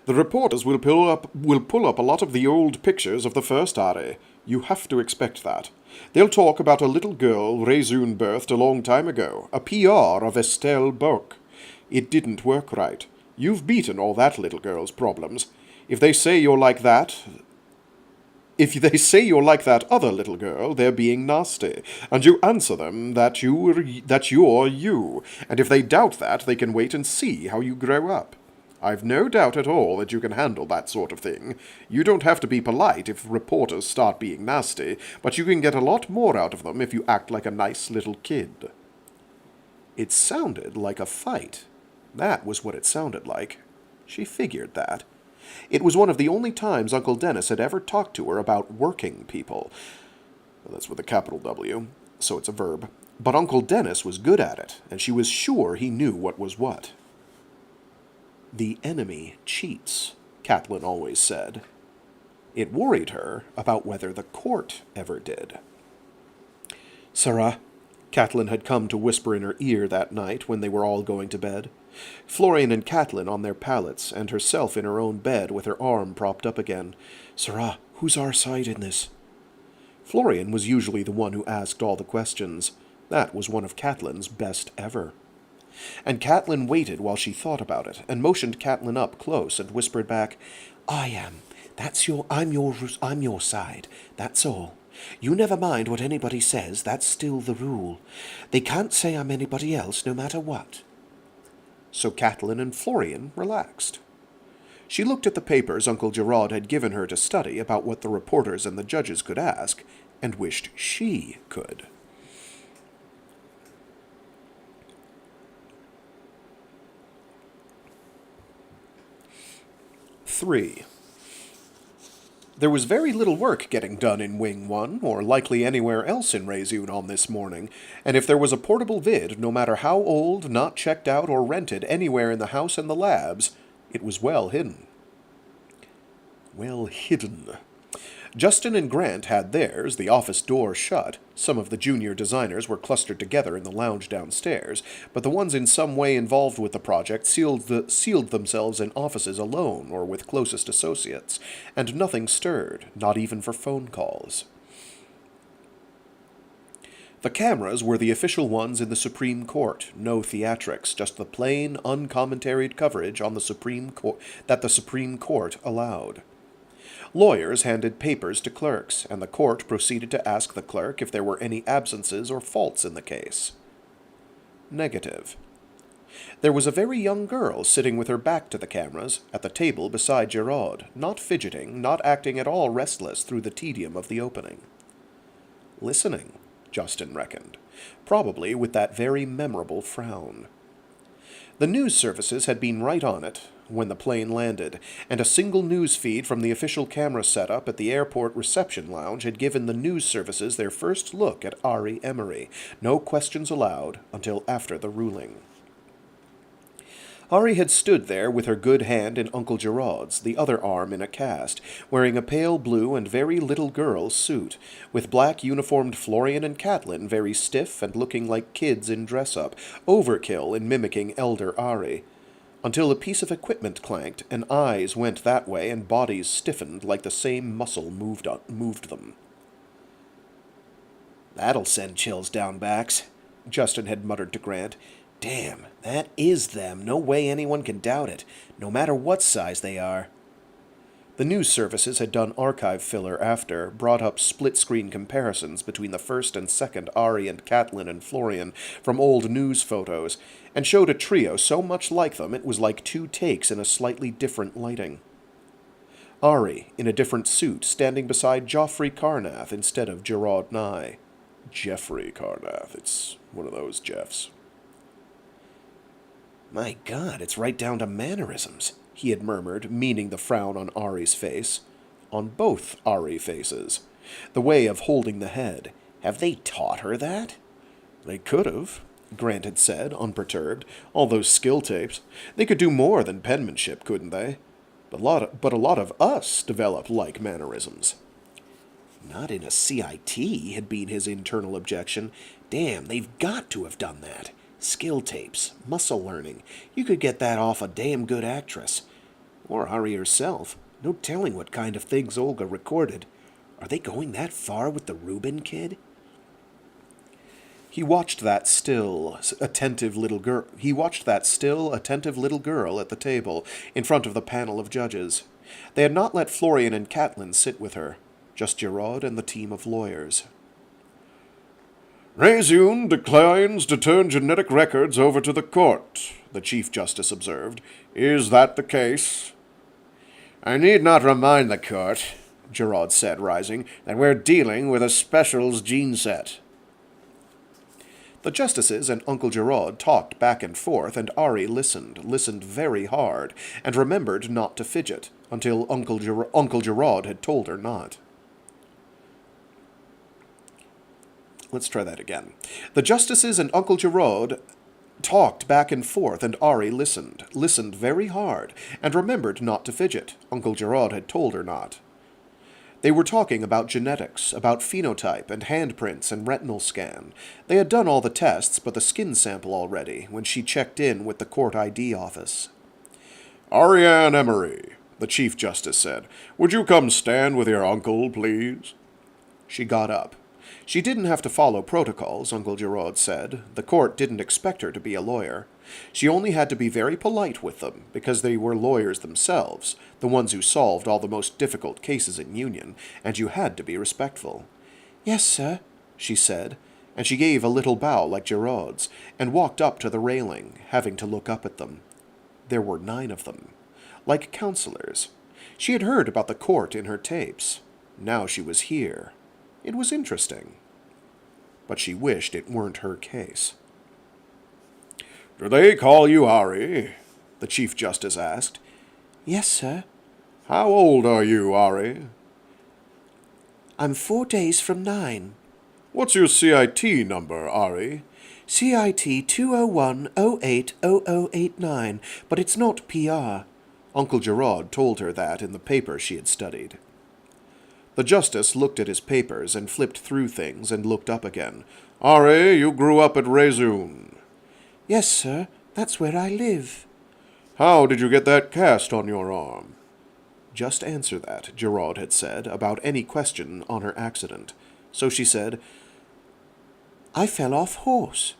"The reporters will pull up a lot of the old pictures of the first Ari. You have to expect that. They'll talk about a little girl Reseune birthed a long time ago, a PR of Estelle Bock. It didn't work right. You've beaten all that little girl's problems. If they say you're like that other little girl, they're being nasty, and you answer them that you're you, and if they doubt that, they can wait and see how you grow up. I've no doubt at all that you can handle that sort of thing. You don't have to be polite if reporters start being nasty, but you can get a lot more out of them if you act like a nice little kid." It sounded like a fight. That was what it sounded like. She figured that. It was one of the only times Uncle Dennis had ever talked to her about working people. That's with a capital W, so it's a verb. But Uncle Dennis was good at it, and she was sure he knew what was what. "The enemy cheats," Catelyn always said. It worried her about whether the court ever did. "Sarah," Catelyn had come to whisper in her ear that night when they were all going to bed. Florian and Catelyn on their pallets, and herself in her own bed with her arm propped up again. "Sarah, who's our side in this?" Florian was usually the one who asked all the questions. That was one of Catelyn's best ever. And Catelyn waited while she thought about it, and motioned Catelyn up close and whispered back, "I am. I'm your side. That's all. You never mind what anybody says, that's still the rule. They can't say I'm anybody else, no matter what." So Catelyn and Florian relaxed. She looked at the papers Uncle Giraud had given her to study about what the reporters and the judges could ask, and wished she could. Three. There was very little work getting done in Wing 1, or likely anywhere else in Reseune on this morning, and if there was a portable vid, no matter how old, not checked out, or rented anywhere in the house and the labs, it was well hidden. Well hidden. Justin and Grant had theirs, the office door shut. Some of the junior designers were clustered together in the lounge downstairs, but the ones in some way involved with the project sealed themselves in offices alone or with closest associates, and nothing stirred, not even for phone calls. The cameras were the official ones in the Supreme Court, no theatrics, just the plain, uncommentaried coverage on the Supreme Court that the Supreme Court allowed. Lawyers handed papers to clerks, and the court proceeded to ask the clerk if there were any absences or faults in the case. Negative. There was a very young girl sitting with her back to the cameras, at the table beside Giraud, not fidgeting, not acting at all restless through the tedium of the opening. Listening, Justin reckoned, probably with that very memorable frown. The news services had been right on it when the plane landed, and a single news feed from the official camera setup at the airport reception lounge had given the news services their first look at Ari Emory, no questions allowed until after the ruling. Ari had stood there with her good hand in Uncle Giraud's, the other arm in a cast, wearing a pale blue and very little girl's suit, with black uniformed Florian and Catelyn very stiff and looking like kids in dress-up, overkill in mimicking elder Ari. Until a piece of equipment clanked, and eyes went that way and bodies stiffened like the same muscle moved them. "That'll send chills down backs," Justin had muttered to Grant. "Damn, that is them. No way anyone can doubt it, no matter what size they are." The news services had done archive filler after, brought up split-screen comparisons between the first and second Ari and Catelyn and Florian from old news photos, and showed a trio so much like them it was like two takes in a slightly different lighting. Ari, in a different suit, standing beside Joffrey Carnath instead of Giraud Nye. Jeffrey Carnath, it's one of those Jeffs. "My God, it's right down to mannerisms," he had murmured, meaning the frown on Ari's face. On both Ari faces. The way of holding the head. Have they taught her that? "They could have," Grant had said, unperturbed. "All those skill tapes. They could do more than penmanship, couldn't they? But a lot of us develop like mannerisms." "Not in a CIT," had been his internal objection. "Damn, they've got to have done that. Skill tapes, muscle learning. You could get that off a damn good actress. Or Ari herself. No telling what kind of things Olga recorded. Are they going that far with the Rubin kid?" He watched that still, attentive little girl at the table, in front of the panel of judges. They had not let Florian and Catelyn sit with her, just Giraud and the team of lawyers. Reseune declines to turn genetic records over to the court. the Chief Justice observed. "Is that the case?" "I need not remind the court," Giraud said, rising, "that we're dealing with a specials gene set." The justices and Uncle Giraud talked back and forth, and Ari listened very hard, and remembered not to fidget, until Uncle Giraud had told her not. Let's try that again. The justices and Uncle Giraud talked back and forth, and Ari listened very hard, and remembered not to fidget. Uncle Giraud had told her not. They were talking about genetics, about phenotype and handprints and retinal scan. They had done all the tests but the skin sample already, when she checked in with the court ID office. "Ariane Emory," the Chief Justice said, "would you come stand with your uncle, please?" She got up. She didn't have to follow protocols, Uncle Giraud said. The court didn't expect her to be a lawyer. She only had to be very polite with them, because they were lawyers themselves, the ones who solved all the most difficult cases in Union, and you had to be respectful. "Yes, sir," she said, and she gave a little bow like Giraud's, and walked up to the railing, having to look up at them. There were 9 of them, like counselors. She had heard about the court in her tapes. Now she was here. It was interesting. But she wished it weren't her case. "Do they call you Ari?" the Chief Justice asked. "Yes, sir." "How old are you, Ari?" "I'm 4 days from 9. "What's your CIT number, Ari?" CIT 201080089, but it's not PR. Uncle Giraud told her that in the paper she had studied. The justice looked at his papers and flipped through things and looked up again. "Ari, you grew up at Reseune." "Yes, sir. That's where I live." "How did you get that cast on your arm?" Just answer that, Giraud had said, about any question on her accident. So she said, "I fell off horse."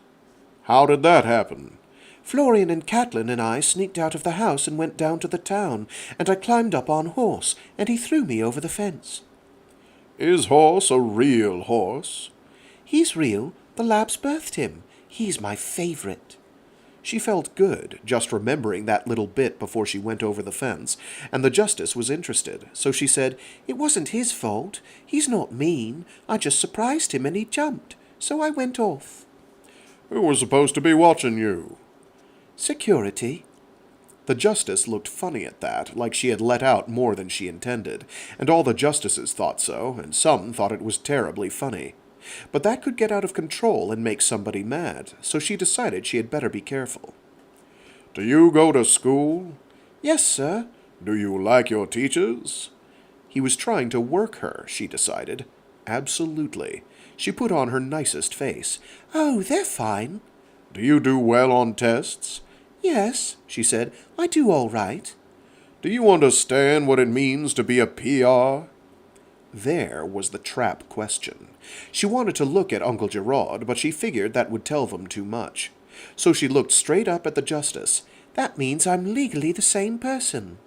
"How did that happen?" "Florian and Catelyn and I sneaked out of the house and went down to the town, and I climbed up on horse, and he threw me over the fence." "Is horse a real horse?" "He's real. The labs birthed him. He's my favorite." She felt good, just remembering that little bit before she went over the fence, and the justice was interested, so she said, "It wasn't his fault. He's not mean. I just surprised him and he jumped, so I went off." "Who was supposed to be watching you?" "Security." The justice looked funny at that, like she had let out more than she intended, and all the justices thought so, and some thought it was terribly funny. But that could get out of control and make somebody mad, so she decided she had better be careful. "Do you go to school?" "Yes, sir." "Do you like your teachers?" He was trying to work her, she decided. Absolutely. She put on her nicest face. "Oh, they're fine." "Do you do well on tests?" "Yes," she said. "I do all right." "Do you understand what it means to be a PR?" There was the trap question. She wanted to look at Uncle Giraud, but she figured that would tell them too much. So she looked straight up at the justice. "That means I'm legally the same person."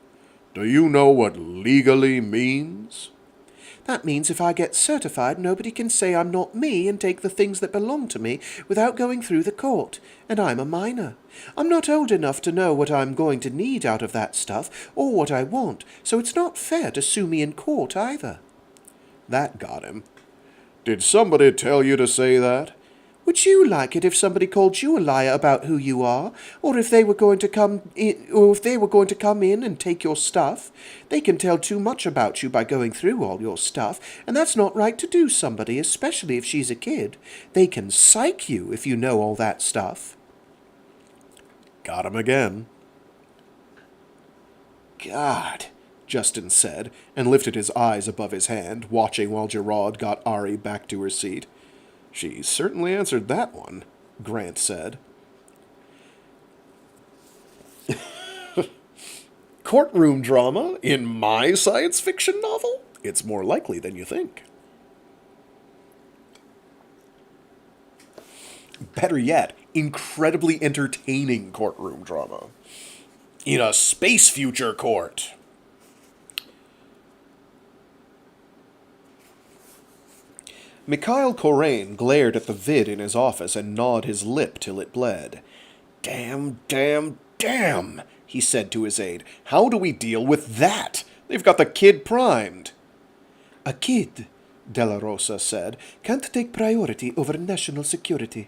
"Do you know what legally means?" "That means if I get certified, nobody can say I'm not me and take the things that belong to me without going through the court, and I'm a minor. I'm not old enough to know what I'm going to need out of that stuff, or what I want, so it's not fair to sue me in court either." That got him. "Did somebody tell you to say that?" "Would you like it if somebody called you a liar about who you are, or if they were going to come in and take your stuff? They can tell too much about you by going through all your stuff, and that's not right to do somebody, especially if she's a kid. They can psych you if you know all that stuff." Got him again. "God," Justin said, and lifted his eyes above his hand, watching while Giraud got Ari back to her seat. "She certainly answered that one," Grant said. Courtroom drama in my science fiction novel? It's more likely than you think. Better yet, incredibly entertaining courtroom drama. In a space future court. Mikhail Corain glared at the vid in his office and gnawed his lip till it bled. Damn, damn, damn, he said to his aide. How do we deal with that? They've got the kid primed. A kid, Della Rosa said, can't take priority over national security.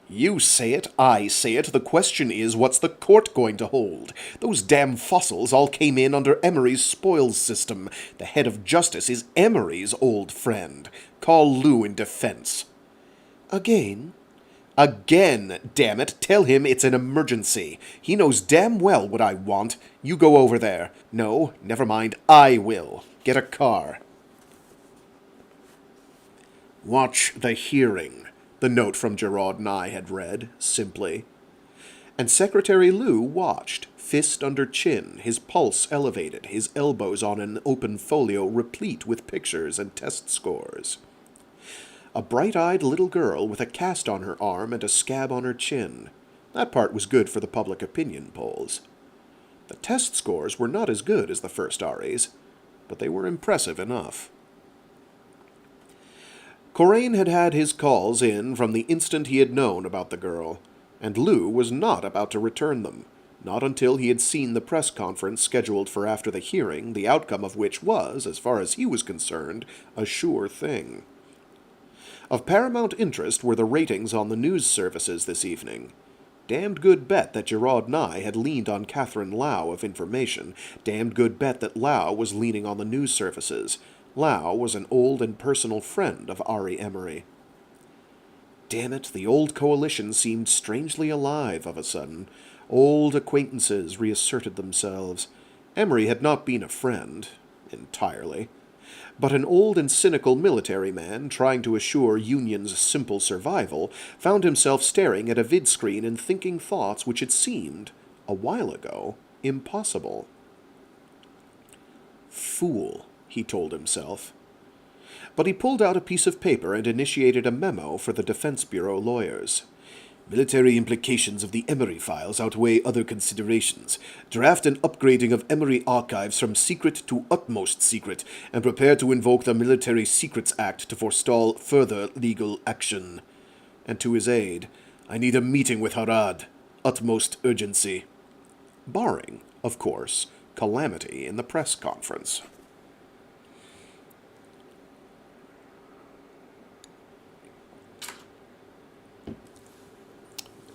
You say it, I say it. The question is, what's the court going to hold? Those damn fossils all came in under Emory's spoils system. The head of justice is Emory's old friend. Call Lou in defense. Again? Again, damn it. Tell him it's an emergency. He knows damn well what I want. You go over there. No, never mind. I will. Get a car. Watch the hearing, the note from Giraud Nye had read, simply. And Secretary Lou watched, fist under chin, his pulse elevated, his elbows on an open folio replete with pictures and test scores. A bright-eyed little girl with a cast on her arm and a scab on her chin. That part was good for the public opinion polls. The test scores were not as good as the first Ari's, but they were impressive enough. Corain had had his calls in from the instant he had known about the girl, and Lou was not about to return them, not until he had seen the press conference scheduled for after the hearing, the outcome of which was, as far as he was concerned, a sure thing. Of paramount interest were the ratings on the news services this evening. Damned good bet that Giraud Nye had leaned on Catherine Lau of information. Damned good bet that Lau was leaning on the news services. Lau was an old and personal friend of Ari Emory. Damn it, the old coalition seemed strangely alive of a sudden. Old acquaintances reasserted themselves. Emory had not been a friend, entirely, but an old and cynical military man trying to assure Union's simple survival found himself staring at a vidscreen and thinking thoughts which it seemed, a while ago, impossible. Fool, he told himself. But he pulled out a piece of paper and initiated a memo for the Defense Bureau lawyers. Military implications of the Emory files outweigh other considerations. Draft an upgrading of Emory archives from secret to utmost secret, and prepare to invoke the Military Secrets Act to forestall further legal action. And to his aide, I need a meeting with Harad. Utmost urgency. Barring, of course, calamity in the press conference.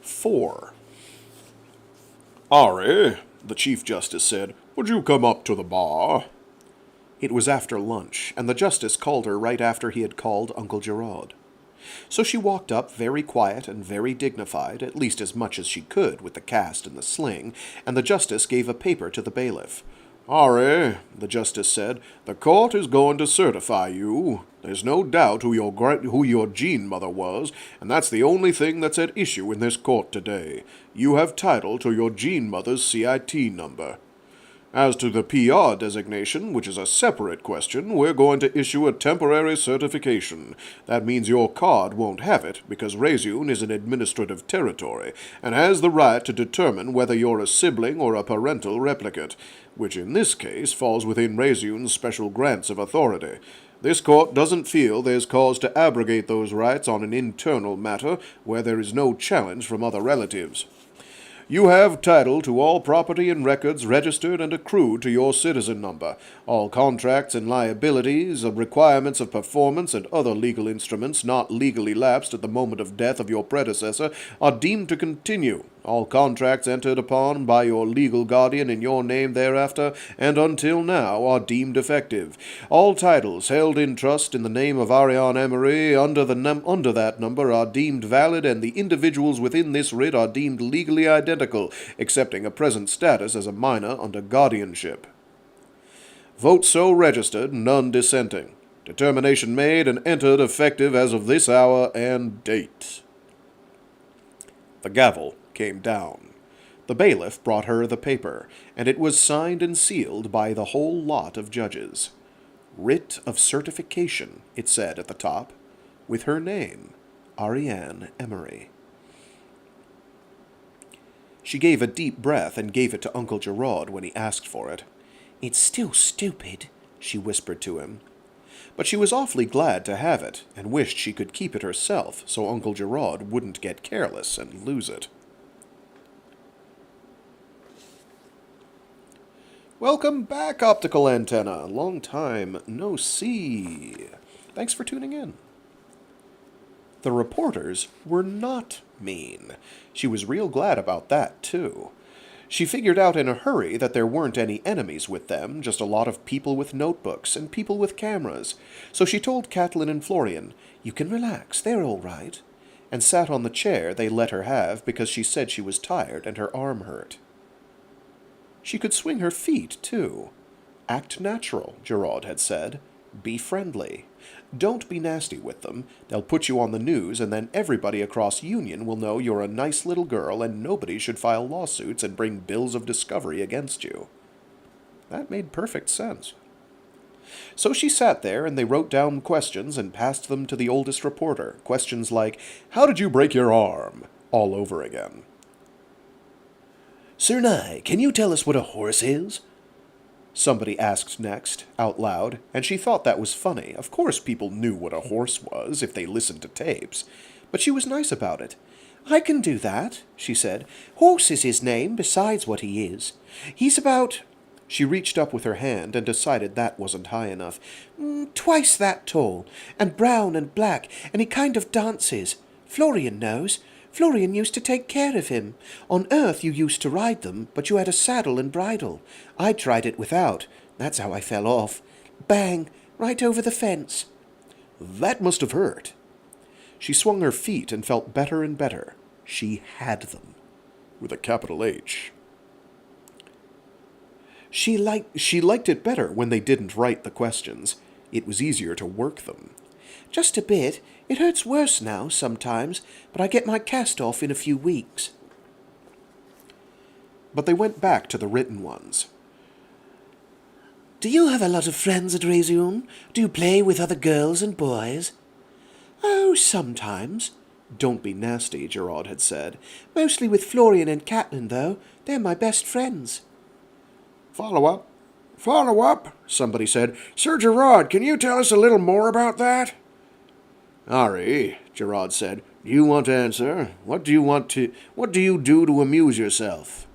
"4. Ari, the Chief Justice said, would you come up to the bar? It was after lunch, and the Justice called her right after he had called Uncle Giraud. So she walked up very quiet and very dignified, at least as much as she could with the cast and the sling, and the Justice gave a paper to the bailiff. Ari, the Justice said, the court is going to certify you. There's no doubt who your gene mother was, and that's the only thing that's at issue in this court today. You have title to your gene mother's CIT number. As to the PR designation, which is a separate question, we're going to issue a temporary certification. That means your card won't have it, because Reseune is an administrative territory, and has the right to determine whether you're a sibling or a parental replicate, which in this case falls within Reseune's special grants of authority. This court doesn't feel there's cause to abrogate those rights on an internal matter where there is no challenge from other relatives. You have title to all property and records registered and accrued to your citizen number. All contracts and liabilities, requirements of performance, and other legal instruments not legally lapsed at the moment of death of your predecessor are deemed to continue. All contracts entered upon by your legal guardian in your name thereafter and until now are deemed effective. All titles held in trust in the name of Ariane Emory under that number are deemed valid, and the individuals within this writ are deemed legally identical, excepting a present status as a minor under guardianship. Vote so registered, none dissenting. Determination made and entered effective as of this hour and date." The gavel came down. The bailiff brought her the paper, and it was signed and sealed by the whole lot of judges. Writ of certification, it said at the top, with her name, Ariane Emory. She gave a deep breath and gave it to Uncle Giraud when he asked for it. "It's still stupid," she whispered to him. But she was awfully glad to have it, and wished she could keep it herself so Uncle Giraud wouldn't get careless and lose it. Welcome back, Optical Antenna. Long time no see. Thanks for tuning in. The reporters were not mean. She was real glad about that, too. She figured out in a hurry that there weren't any enemies with them, just a lot of people with notebooks and people with cameras. So she told Catelyn and Florian, "You can relax, they're all right," and sat on the chair they let her have because she said she was tired and her arm hurt. She could swing her feet, too. Act natural, Giraud had said. Be friendly. Don't be nasty with them. They'll put you on the news, and then everybody across Union will know you're a nice little girl and nobody should file lawsuits and bring bills of discovery against you. That made perfect sense. So she sat there, and they wrote down questions and passed them to the oldest reporter. Questions like, "How did you break your arm?" all over again. "Sir Nye, can you tell us what a horse is?" Somebody asked next, out loud, and she thought that was funny. Of course people knew what a horse was if they listened to tapes. But she was nice about it. "I can do that," she said. "Horse is his name, besides what he is. He's about—" She reached up with her hand and decided that wasn't high enough. "Twice that tall, and brown and black, and he kind of dances. Florian knows. Florian used to take care of him. On Earth you used to ride them, but you had a saddle and bridle. I tried it without. That's how I fell off. Bang! Right over the fence." That must have hurt. She swung her feet and felt better and better. She had them. With a capital H. She liked it better when they didn't write the questions. It was easier to work them. "Just a bit. It hurts worse now, sometimes, but I get my cast off in a few weeks." But they went back to the written ones. "Do you have a lot of friends at Reseune? Do you play with other girls and boys?" "Oh, sometimes." "Don't be nasty," Giraud had said. "Mostly with Florian and Catelyn, though. They're my best friends." Follow up. Follow up, somebody said. "Sir Giraud, can you tell us a little more about that?" "Ari," Giraud said, "do you want to answer? What do you do to amuse yourself?"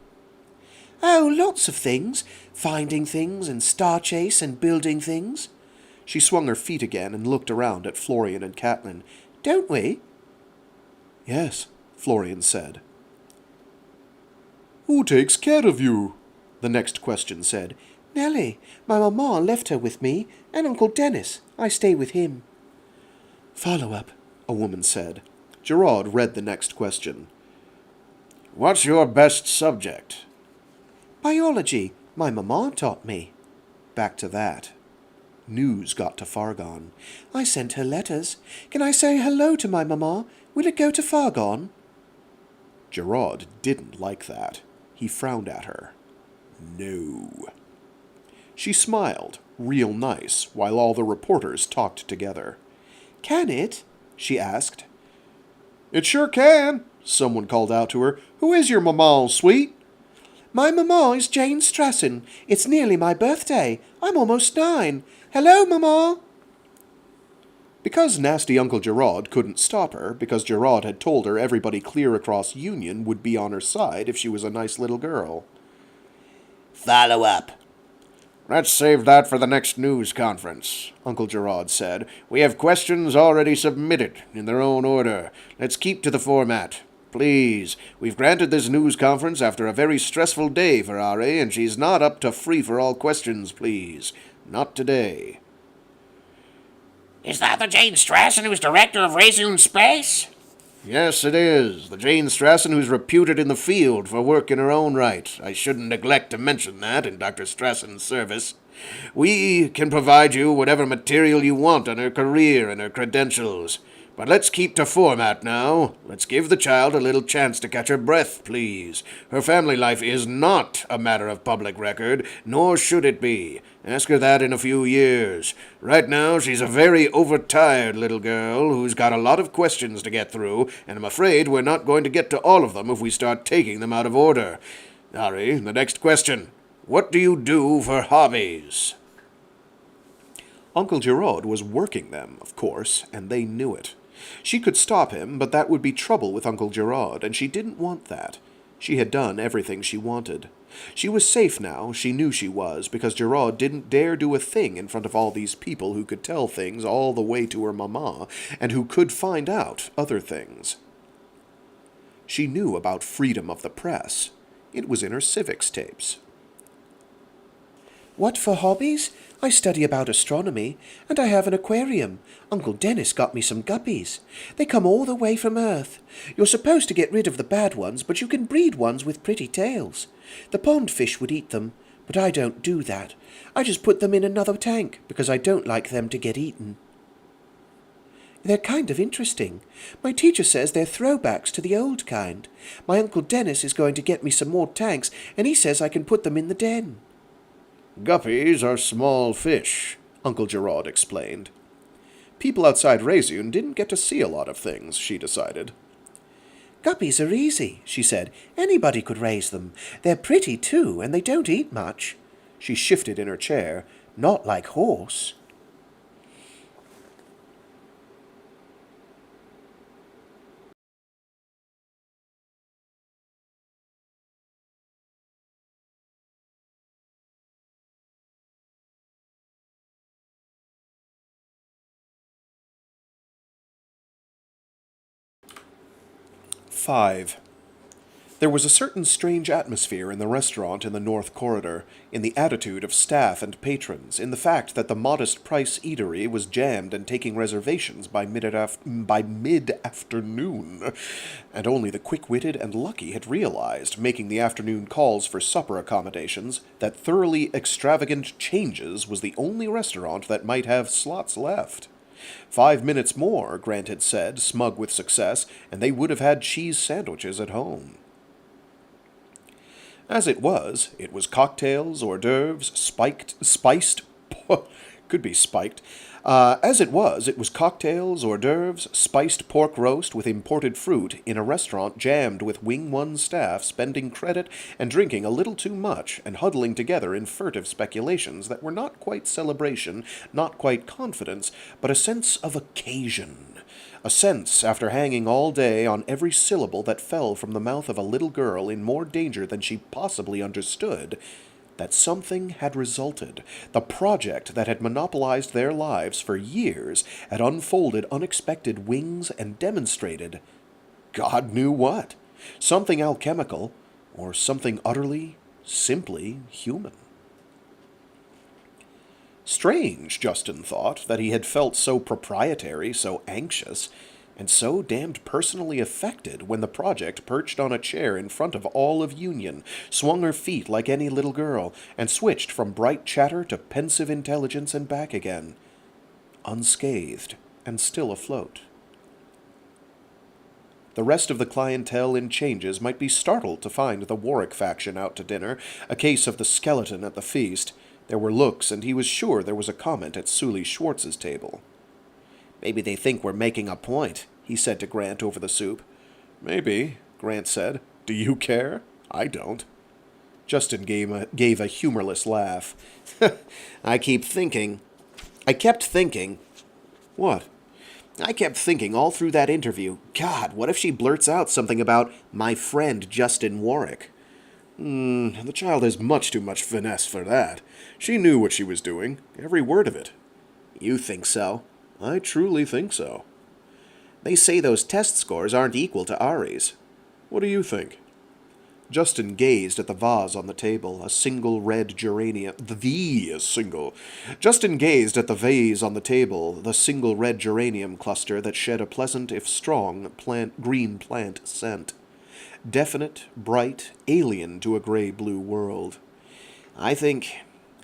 "Oh, lots of things. Finding things and star chase and building things." She swung her feet again and looked around at Florian and Catelyn. "Don't we?" "Yes," Florian said. "Who takes care of you?" the next question said. "Nellie. My mamma left her with me, and Uncle Dennis. I stay with him." "Follow up," a woman said. Giraud read the next question. "What's your best subject?" "Biology. My mamma taught me." Back to that. News got to Fargon. "I sent her letters. Can I say hello to my mamma? Will it go to Fargon?" Giraud didn't like that. He frowned at her. No. She smiled, real nice, while all the reporters talked together. "Can it?" she asked. "It sure can," someone called out to her. "Who is your mamma, sweet?" "My mamma is Jane Strassen. It's nearly my birthday. I'm almost 9. Hello, mamma." Because nasty Uncle Giraud couldn't stop her, because Giraud had told her everybody clear across Union would be on her side if she was a nice little girl. "Follow up." "Let's save that for the next news conference," Uncle Giraud said. "We have questions already submitted, in their own order. Let's keep to the format. Please, we've granted this news conference after a very stressful day for Ari, and she's not up to free-for-all questions, please. Not today." "Is that the Jane Strassen who's director of Reseune Space?" "Yes, it is. The Jane Strassen who's reputed in the field for work in her own right. I shouldn't neglect to mention that in Dr. Strassen's service. We can provide you whatever material you want on her career and her credentials. But let's keep to format now. Let's give the child a little chance to catch her breath, please. Her family life is not a matter of public record, nor should it be. Ask her that in a few years. Right now, she's a very overtired little girl who's got a lot of questions to get through, and I'm afraid we're not going to get to all of them if we start taking them out of order. Ari, the next question. What do you do for hobbies?" Uncle Giraud was working them, of course, and they knew it. She could stop him, but that would be trouble with Uncle Giraud, and she didn't want that. She had done everything she wanted. She was safe now, she knew she was, because Giraud didn't dare do a thing in front of all these people who could tell things all the way to her mama, and who could find out other things. She knew about freedom of the press. It was in her civics tapes. What for hobbies? I study about astronomy, and I have an aquarium. Uncle Dennis got me some guppies. They come all the way from Earth. You're supposed to get rid of the bad ones, but you can breed ones with pretty tails. The pond fish would eat them, but I don't do that. I just put them in another tank, because I don't like them to get eaten. They're kind of interesting. My teacher says they're throwbacks to the old kind. My Uncle Dennis is going to get me some more tanks, and he says I can put them in the den. Guppies are small fish, Uncle Giraud explained. People outside Reseune didn't get to see a lot of things, she decided. Guppies are easy, she said. Anybody could raise them. They're pretty, too, and they don't eat much. She shifted in her chair. Not like horse. "5. There was a certain strange atmosphere in the restaurant in the North Corridor, in the attitude of staff and patrons, in the fact that the modest-price eatery was jammed and taking reservations by mid-afternoon, and only the quick-witted and lucky had realized, making the afternoon calls for supper accommodations, that thoroughly extravagant Changes was the only restaurant that might have slots left. 5 minutes more, Grant had said, smug with success, and they would have had cheese sandwiches at home. As it was cocktails, hors d'oeuvres, as it was cocktails, hors d'oeuvres, spiced pork roast with imported fruit in a restaurant jammed with Wing 1 staff spending credit and drinking a little too much and huddling together in furtive speculations that were not quite celebration, not quite confidence, but a sense of occasion. A sense, after hanging all day on every syllable that fell from the mouth of a little girl in more danger than she possibly understood, that something had resulted. The project that had monopolized their lives for years had unfolded unexpected wings and demonstrated God knew what. Something alchemical, or something utterly, simply human. Strange, Justin thought, that he had felt so proprietary, so anxious, and so damned personally affected when the project perched on a chair in front of all of Union, swung her feet like any little girl, and switched from bright chatter to pensive intelligence and back again, unscathed and still afloat. The rest of the clientele in Changes might be startled to find the Warwick faction out to dinner, a case of the skeleton at the feast. There were looks, and he was sure there was a comment at Sully Schwartz's table. "Maybe they think we're making a point," he said to Grant over the soup. "Maybe," Grant said. "Do you care? I don't." Justin gave a humorless laugh. I kept thinking. What? I kept thinking all through that interview, God, what if she blurts out something about my friend Justin Warwick? The child has much too much finesse for that. She knew what she was doing, every word of it. You think so? I truly think so. They say those test scores aren't equal to Ari's. What do you think? Justin gazed at the vase on the table, a single red geranium. Justin gazed at the vase on the table, the single red geranium cluster that shed a pleasant, if strong, green plant scent. Definite, bright, alien to a gray-blue world. I think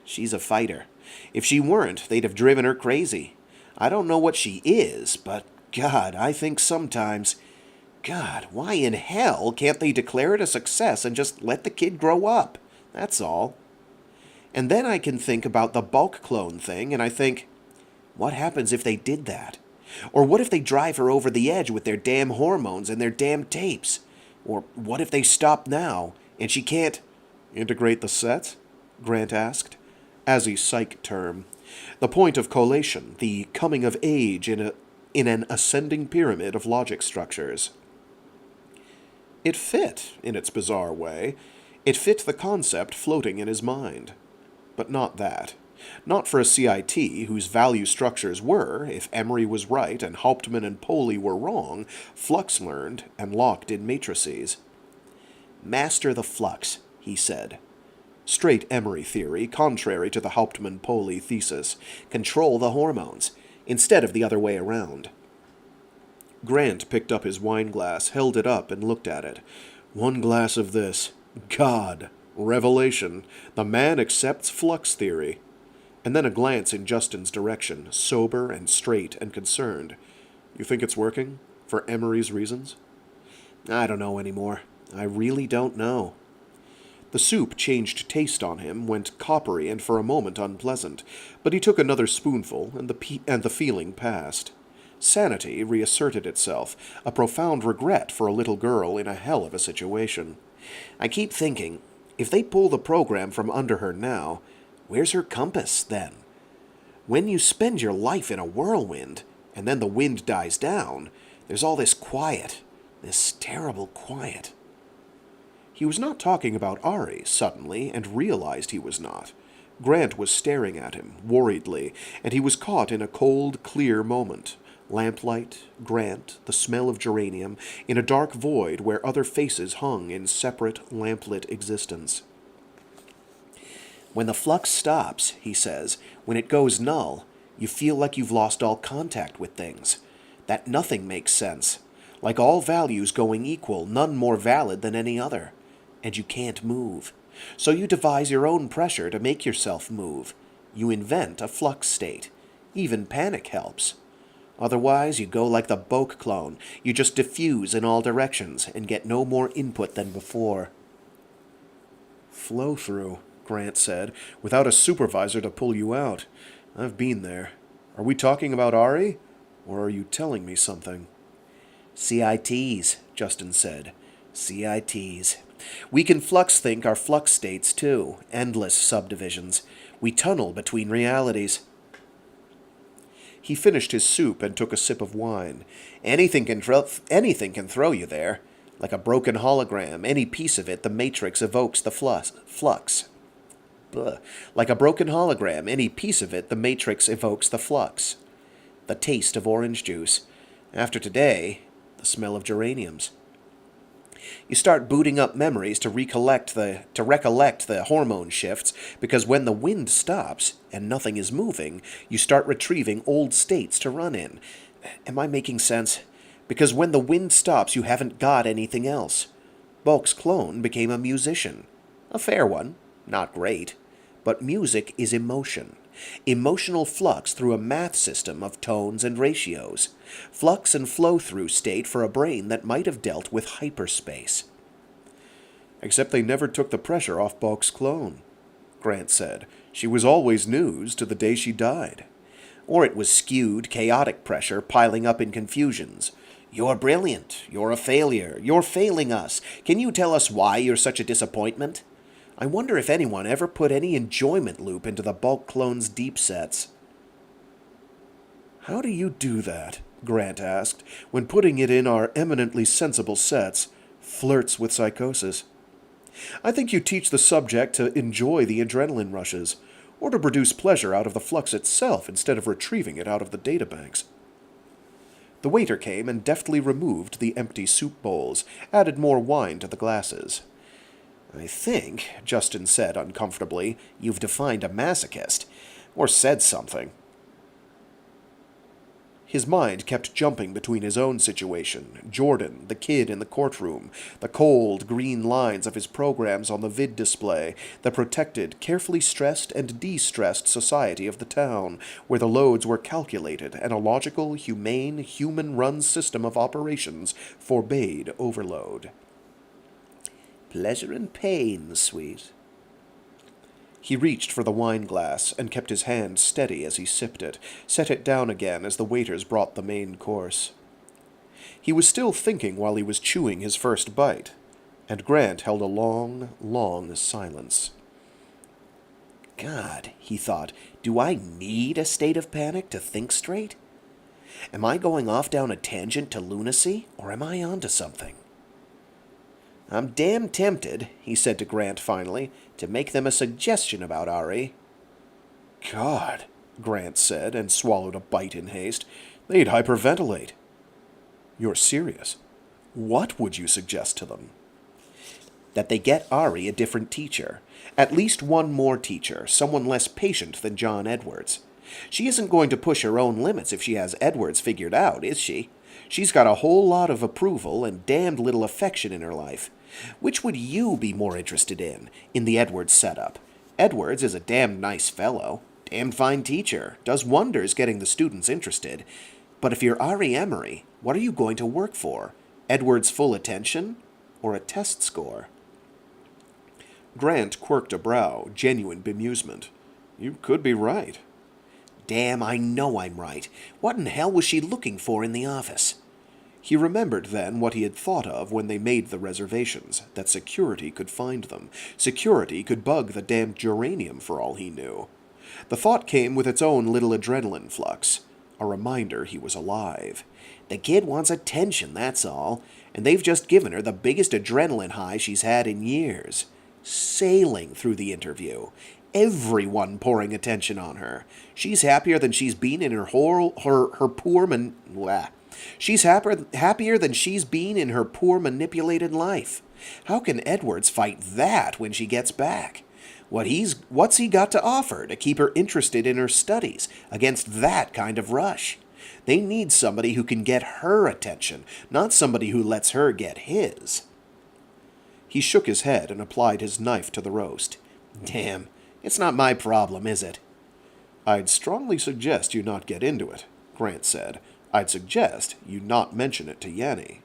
she's a fighter. If she weren't, they'd have driven her crazy. I don't know what she is, but, God, I think sometimes... God, why in hell can't they declare it a success and just let the kid grow up? That's all. And then I can think about the bulk clone thing, and I think, what happens if they did that? Or what if they drive her over the edge with their damn hormones and their damn tapes? Or what if they stop now, and she can't... "Integrate the sets?" Grant asked, as a psych term. The point of collation, the coming of age in an ascending pyramid of logic structures. It fit, in its bizarre way. It fit the concept floating in his mind. But not that. Not for a CIT whose value structures were, if Emory was right and Hauptmann and Poli were wrong, flux-learned and locked in matrices. Master the flux, he said. Straight Emory theory, contrary to the Hauptmann-Poli thesis. Control the hormones, instead of the other way around. Grant picked up his wine glass, held it up, and looked at it. One glass of this. God. Revelation. The man accepts flux theory. And then a glance in Justin's direction, sober and straight and concerned. You think it's working? For Emory's reasons? I don't know anymore. I really don't know. The soup changed taste on him, went coppery and for a moment unpleasant, but he took another spoonful, and the feeling passed. Sanity reasserted itself, a profound regret for a little girl in a hell of a situation. I keep thinking, if they pull the program from under her now, where's her compass, then? When you spend your life in a whirlwind, and then the wind dies down, there's all this quiet, this terrible quiet. He was not talking about Ari, suddenly, and realized he was not. Grant was staring at him, worriedly, and he was caught in a cold, clear moment. Lamplight, Grant, the smell of geranium, in a dark void where other faces hung in separate, lamplit existence. When the flux stops, he says, when it goes null, you feel like you've lost all contact with things. That nothing makes sense. Like all values going equal, none more valid than any other. And you can't move. So you devise your own pressure to make yourself move. You invent a flux state. Even panic helps. Otherwise, you go like the Boke clone. You just diffuse in all directions and get no more input than before. Flow-through, Grant said, without a supervisor to pull you out. I've been there. Are we talking about Ari? Or are you telling me something? CITs, Justin said. CITs. We can flux think our flux states, too. Endless subdivisions. We tunnel between realities. He finished his soup and took a sip of wine. Anything can throw you there. Like a broken hologram, any piece of it, the matrix evokes the flux. Blah. Like a broken hologram, any piece of it, the matrix evokes the flux. The taste of orange juice. After today, the smell of geraniums. You start booting up memories to recollect the hormone shifts, because when the wind stops and nothing is moving, you start retrieving old states to run in. Am I making sense? Because when the wind stops, you haven't got anything else. Bulk's clone became a musician. A fair one, not great, but music is emotion. Emotional flux through a math system of tones and ratios. Flux and flow-through state for a brain that might have dealt with hyperspace. Except they never took the pressure off Bulk's clone, Grant said. She was always news to the day she died. Or it was skewed, chaotic pressure piling up in confusions. You're brilliant. You're a failure. You're failing us. Can you tell us why you're such a disappointment? I wonder if anyone ever put any enjoyment loop into the Bulk clone's deep sets. How do you do that? Grant asked, when putting it in our eminently sensible sets, flirts with psychosis. I think you teach the subject to enjoy the adrenaline rushes, or to produce pleasure out of the flux itself instead of retrieving it out of the databanks. The waiter came and deftly removed the empty soup bowls, added more wine to the glasses. I think, Justin said uncomfortably, you've defined a masochist, or said something. His mind kept jumping between his own situation, Jordan, the kid in the courtroom, the cold, green lines of his programs on the vid display, the protected, carefully stressed and de-stressed society of the town, where the loads were calculated and a logical, humane, human-run system of operations forbade overload. Pleasure and pain, sweet. He reached for the wine glass and kept his hand steady as he sipped it, set it down again as the waiters brought the main course. He was still thinking while he was chewing his first bite, and Grant held a long, long silence. God, he thought, do I need a state of panic to think straight? Am I going off down a tangent to lunacy, or am I onto something? I'm damn tempted, he said to Grant finally, to make them a suggestion about Ari. God, Grant said, and swallowed a bite in haste. They'd hyperventilate. You're serious? What would you suggest to them? That they get Ari a different teacher. At least one more teacher, someone less patient than John Edwards. She isn't going to push her own limits if she has Edwards figured out, is she? She's got a whole lot of approval and damned little affection in her life. Which would you be more interested in the Edwards setup? Edwards is a damned nice fellow, damned fine teacher, does wonders getting the students interested. But if you're Ari Emory, what are you going to work for? Edwards' full attention? Or a test score? Grant quirked a brow, genuine bemusement. You could be right. Damn, I know I'm right. What in hell was she looking for in the office? He remembered then what he had thought of when they made the reservations, that security could find them. Security could bug the damned geranium for all he knew. The thought came with its own little adrenaline flux, a reminder he was alive. The kid wants attention, that's all, and they've just given her the biggest adrenaline high she's had in years. Sailing through the interview. Everyone pouring attention on her. She's happier than she's been in She's happier than she's been in her poor manipulated life. How can Edwards fight that when she gets back? What's he got to offer to keep her interested in her studies against that kind of rush? They need somebody who can get her attention, not somebody who lets her get his. He shook his head and applied his knife to the roast. Damn, it's not my problem, is it? I'd strongly suggest you not get into it, Grant said. I'd suggest you not mention it to Yanni.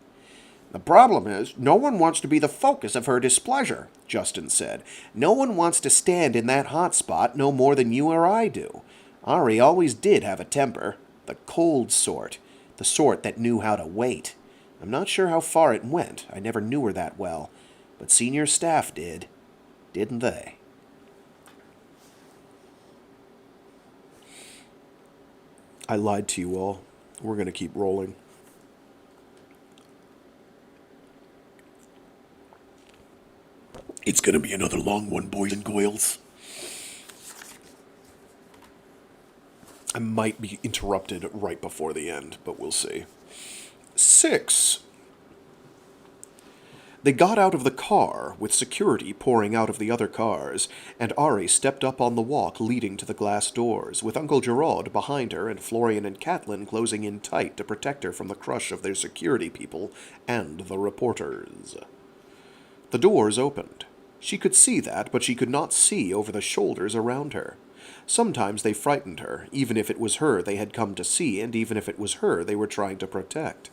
The problem is, no one wants to be the focus of her displeasure, Justin said. No one wants to stand in that hot spot no more than you or I do. Ari always did have a temper. The cold sort. The sort that knew how to wait. I'm not sure how far it went. I never knew her that well. But senior staff did. Didn't they? I lied to you all. We're going to keep rolling. It's going to be another long one, boys and girls. I might be interrupted right before the end, but we'll see. 6. They got out of the car, with security pouring out of the other cars, and Ari stepped up on the walk leading to the glass doors, with Uncle Giraud behind her and Florian and Catelyn closing in tight to protect her from the crush of their security people and the reporters. The doors opened. She could see that, but she could not see over the shoulders around her. Sometimes they frightened her, even if it was her they had come to see, and even if it was her they were trying to protect.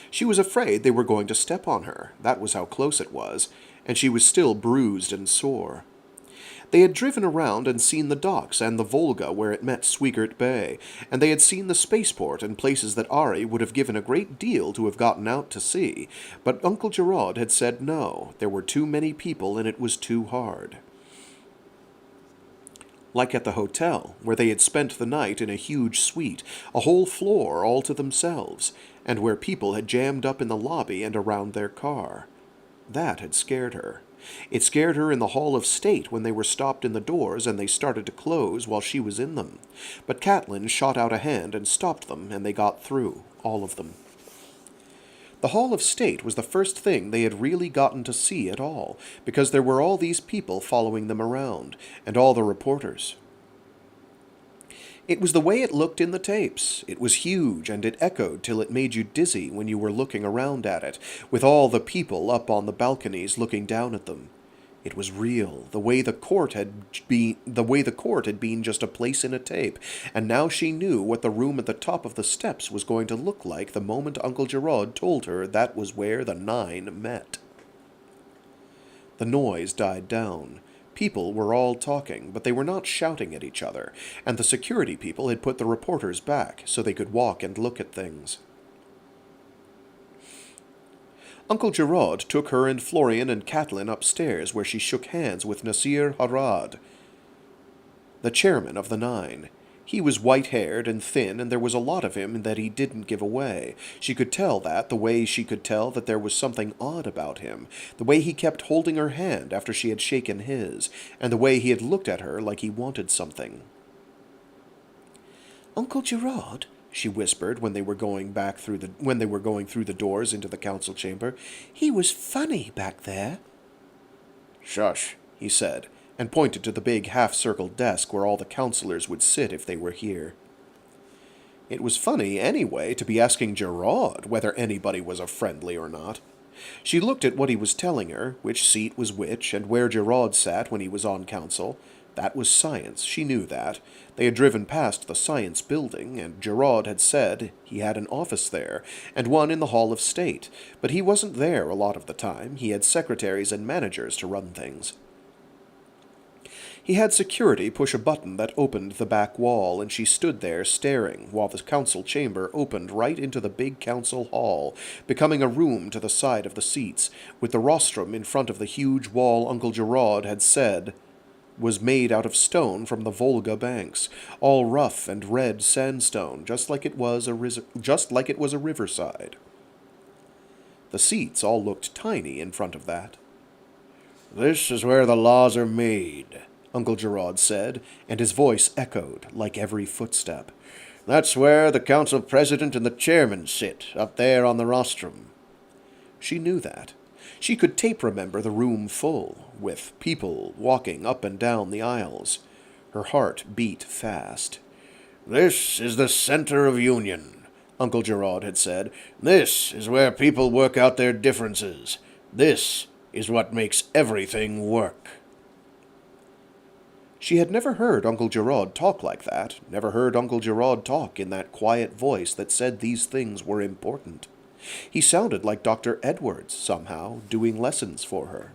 She was afraid they were going to step on her, that was how close it was, and she was still bruised and sore. They had driven around and seen the docks and the Volga where it met Swigert Bay, and they had seen the spaceport and places that Ari would have given a great deal to have gotten out to see, but Uncle Giraud had said no, there were too many people and it was too hard. Like at the hotel, where they had spent the night in a huge suite, a whole floor all to themselves, and where people had jammed up in the lobby and around their car. That had scared her. It scared her in the Hall of State when they were stopped in the doors and they started to close while she was in them. But Catelyn shot out a hand and stopped them, and they got through, all of them. The Hall of State was the first thing they had really gotten to see at all, because there were all these people following them around, and all the reporters. It was the way it looked in the tapes. It was huge, and it echoed till it made you dizzy when you were looking around at it, with all the people up on the balconies looking down at them. It was real, the way the court had been just a place in a tape, and now she knew what the room at the top of the steps was going to look like the moment Uncle Giraud told her that was where the 9 met. The noise died down. People were all talking, but they were not shouting at each other, and the security people had put the reporters back so they could walk and look at things. Uncle Giraud took her and Florian and Catelyn upstairs, where she shook hands with Nasir Harad, the chairman of the 9. He was white-haired and thin, and there was a lot of him that he didn't give away. She could tell that, the way she could tell that there was something odd about him, the way he kept holding her hand after she had shaken his, and the way he had looked at her like he wanted something. Uncle Giraud, she whispered when they were going through the doors into the council chamber, he was funny back there. Shush, he said, and pointed to the big half-circled desk where all the counselors would sit if they were here. It was funny, anyway, to be asking Giraud whether anybody was a friendly or not. She looked at what he was telling her, which seat was which, and where Giraud sat when he was on council. That was science, she knew that. They had driven past the science building, and Giraud had said he had an office there, and one in the Hall of State, but he wasn't there a lot of the time. He had secretaries and managers to run things. He had security push a button that opened the back wall, and she stood there staring while the council chamber opened right into the big council hall, becoming a room to the side of the seats, with the rostrum in front of the huge wall Uncle Giraud had said was made out of stone from the Volga banks, all rough and red sandstone, just like it was a riverside. The seats all looked tiny in front of that. "This is where the laws are made," Uncle Giraud said, and his voice echoed like every footstep. "That's where the council president and the chairman sit, up there on the rostrum." She knew that. She could tape remember the room full, with people walking up and down the aisles. Her heart beat fast. "This is the center of union," Uncle Giraud had said. "This is where people work out their differences. This is what makes everything work." She had never heard Uncle Giraud talk like that, never heard Uncle Giraud talk in that quiet voice that said these things were important. He sounded like Dr. Edwards, somehow, doing lessons for her.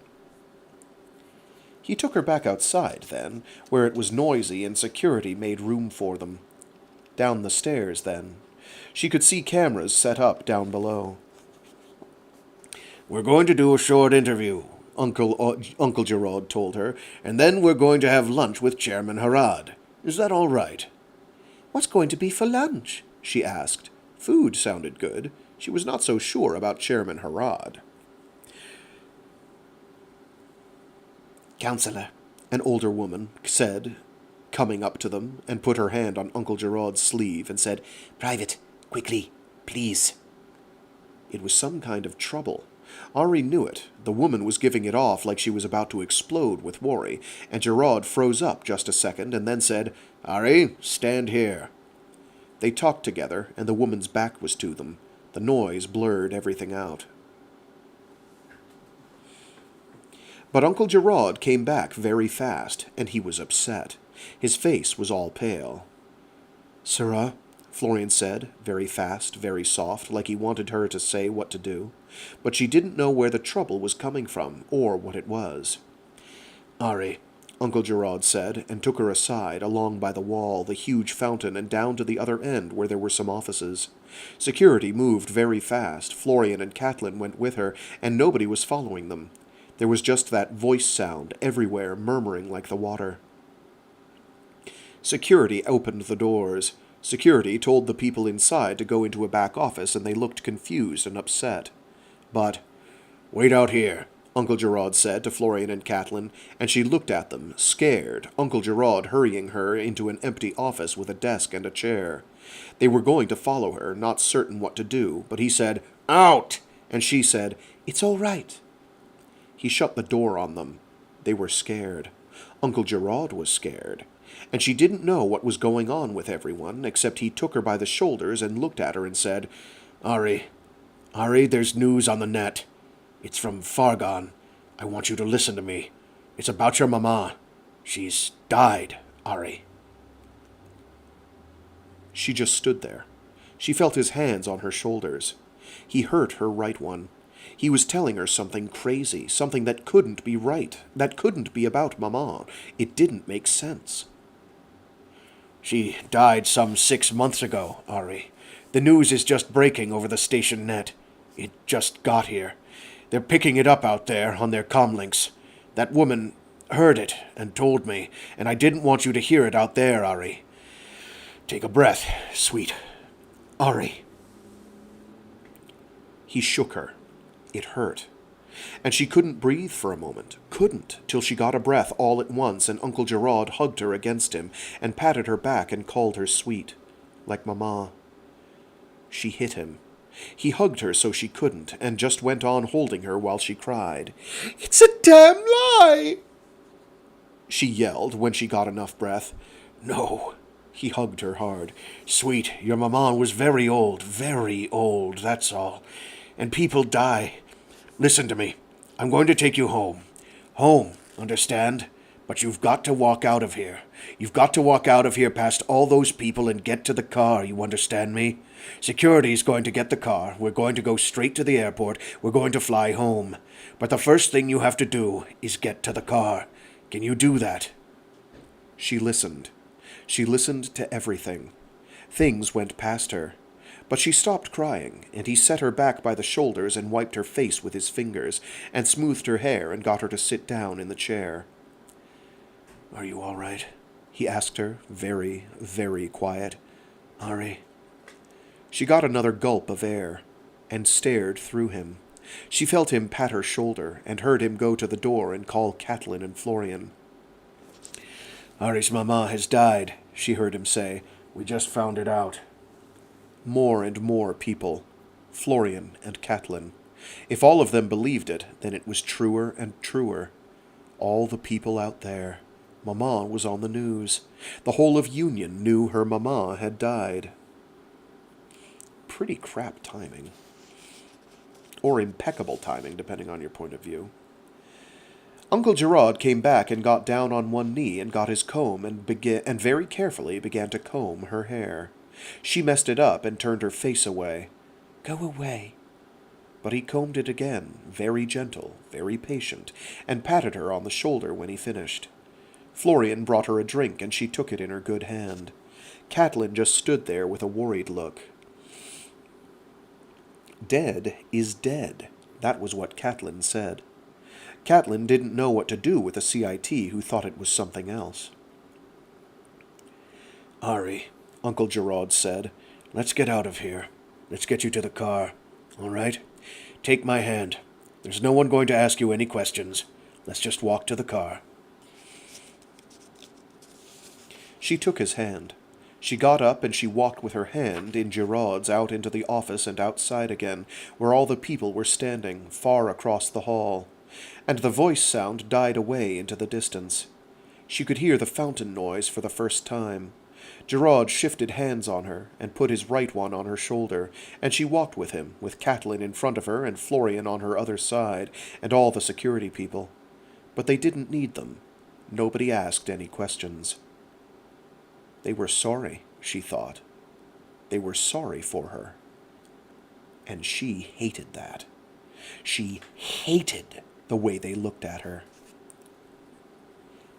He took her back outside, then, where it was noisy and security made room for them. Down the stairs, then. She could see cameras set up down below. "We're going to do a short interview," Uncle Giraud told her, "and then we're going to have lunch with Chairman Harad. Is that all right?" "What's going to be for lunch?" she asked. Food sounded good. She was not so sure about Chairman Harad. "Counselor," an older woman said, coming up to them, and put her hand on Uncle Giraud's sleeve and said, "Private, quickly, please." It was some kind of trouble. Ari knew it. The woman was giving it off like she was about to explode with worry, and Giraud froze up just a second and then said, "Ari, stand here." They talked together, and the woman's back was to them. The noise blurred everything out. But Uncle Giraud came back very fast, and he was upset. His face was all pale. "Sirrah," Florian said, very fast, very soft, like he wanted her to say what to do. But she didn't know where the trouble was coming from, or what it was. "Ari," Uncle Giraud said, and took her aside, along by the wall, the huge fountain, and down to the other end where there were some offices. Security moved very fast. Florian and Catelyn went with her, and nobody was following them. There was just that voice sound everywhere, murmuring like the water. Security opened the doors. Security told the people inside to go into a back office, and they looked confused and upset. But, "Wait out here," Uncle Giraud said to Florian and Catelyn, and she looked at them, scared, Uncle Giraud hurrying her into an empty office with a desk and a chair. They were going to follow her, not certain what to do, but he said, "Out!" and she said, "It's all right." He shut the door on them. They were scared. Uncle Giraud was scared. And she didn't know what was going on with everyone, except he took her by the shoulders and looked at her and said, Ari, there's news on the net. It's from Fargon. I want you to listen to me. It's about your mama. She's died, Ari." She just stood there. She felt his hands on her shoulders. He hurt her right one. He was telling her something crazy, something that couldn't be right, that couldn't be about Mama. It didn't make sense. "She died some 6 months ago, Ari. The news is just breaking over the station net. It just got here. They're picking it up out there on their comlinks. That woman heard it and told me, and I didn't want you to hear it out there, Ari. Take a breath, sweet. Ari. He shook her. It hurt. And she couldn't breathe for a moment. Couldn't, till she got a breath all at once, and Uncle Giraud hugged her against him, and patted her back and called her sweet, like Mama. She hit him. He hugged her so she couldn't, and just went on holding her while she cried. It's a damn lie! She yelled when she got enough breath. No. He hugged her hard. Sweet, your maman was very old, that's all. And people die. Listen to me. I'm going to take you home. Home, understand? But you've got to walk out of here. You've got to walk out of here past all those people and get to the car, you understand me? Security's going to get the car. We're going to go straight to the airport. We're going to fly home. But the first thing you have to do is get to the car. Can you do that? She listened. She listened to everything. Things went past her. But she stopped crying, and he set her back by the shoulders and wiped her face with his fingers, and smoothed her hair and got her to sit down in the chair. Are you all right? He asked her, very, very quiet. Ari? She got another gulp of air, and stared through him. She felt him pat her shoulder, and heard him go to the door and call Catelyn and Florian. Ari's mama has died, she heard him say. We just found it out. More and more people. Florian and Catelyn. If all of them believed it, then it was truer and truer. All the people out there. Mama was on the news. The whole of Union knew her mama had died. Pretty crap timing. Or impeccable timing, depending on your point of view. Uncle Giraud came back and got down on one knee and got his comb and very carefully began to comb her hair. She messed it up and turned her face away. Go away. But he combed it again, very gentle, very patient, and patted her on the shoulder when he finished. Florian brought her a drink, and she took it in her good hand. Catelyn just stood there with a worried look. Dead is dead. That was what Catelyn said. Catelyn didn't know what to do with a CIT who thought it was something else. Ari, Uncle Giraud said, let's get out of here. Let's get you to the car. All right? Take my hand. There's no one going to ask you any questions. Let's just walk to the car. She took his hand. She got up and she walked with her hand in Giraud's out into the office and outside again, where all the people were standing, far across the hall. And the voice sound died away into the distance. She could hear the fountain noise for the first time. Giraud shifted hands on her, and put his right one on her shoulder, and she walked with him, with Catelyn in front of her and Florian on her other side, and all the security people. But they didn't need them. Nobody asked any questions. They were sorry, she thought. They were sorry for her. And she hated that. She hated the way they looked at her.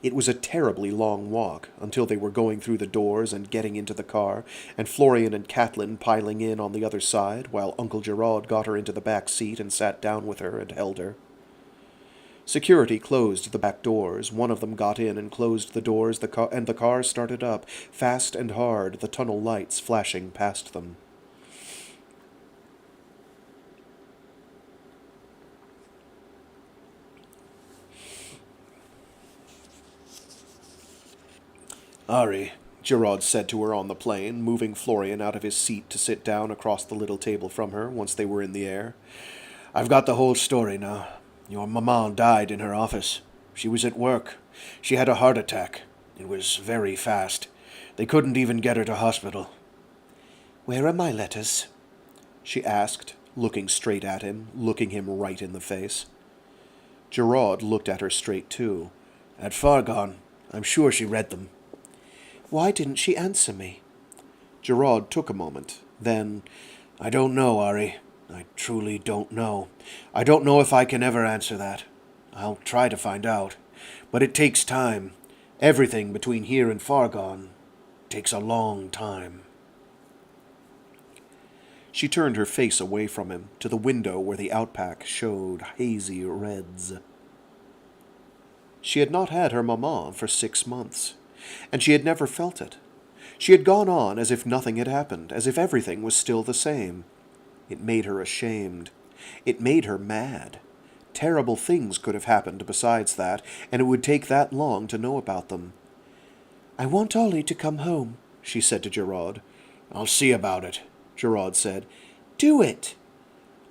It was a terribly long walk, until they were going through the doors and getting into the car, and Florian and Catelyn piling in on the other side, while Uncle Giraud got her into the back seat and sat down with her and held her. Security closed the back doors. One of them got in and closed the doors, and the car started up, fast and hard, the tunnel lights flashing past them. Ari, Giraud said to her on the plane, moving Florian out of his seat to sit down across the little table from her once they were in the air. I've got the whole story now. Your maman died in her office. She was at work. She had a heart attack. It was very fast. They couldn't even get her to hospital. Where are my letters? She asked, looking straight at him, looking him right in the face. Giraud looked at her straight too. At Fraggoth. I'm sure she read them. Why didn't she answer me? Giraud took a moment. Then, I don't know, Ari. I truly don't know. I don't know if I can ever answer that. I'll try to find out. But it takes time. Everything between here and Fraggoth takes a long time. She turned her face away from him, to the window where the outpack showed hazy reds. She had not had her maman for 6 months, and she had never felt it. She had gone on as if nothing had happened, as if everything was still the same. It made her ashamed. It made her mad. Terrible things could have happened besides that, and it would take that long to know about them. "I want Ollie to come home," she said to Giraud. "I'll see about it," Giraud said. "Do it."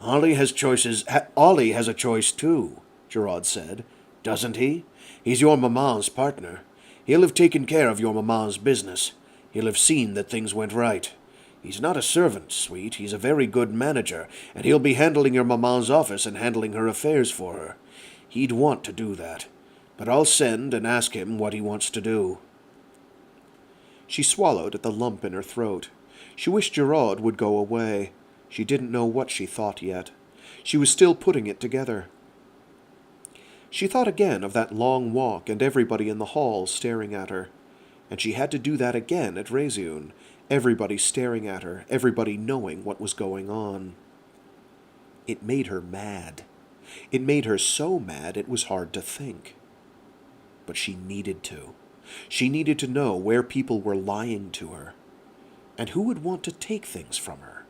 Ollie has a choice too, Giraud said. "Doesn't he? He's your maman's partner. He'll have taken care of your maman's business. He'll have seen that things went right. He's not a servant, sweet. He's a very good manager, and he'll be handling your maman's office and handling her affairs for her. He'd want to do that. But I'll send and ask him what he wants to do." She swallowed at the lump in her throat. She wished Giraud would go away. She didn't know what she thought yet. She was still putting it together. She thought again of that long walk and everybody in the hall staring at her. And she had to do that again at Reseune. Everybody staring at her, everybody knowing what was going on. It made her mad. It made her so mad it was hard to think. But she needed to. She needed to know where people were lying to her. And who would want to take things from her?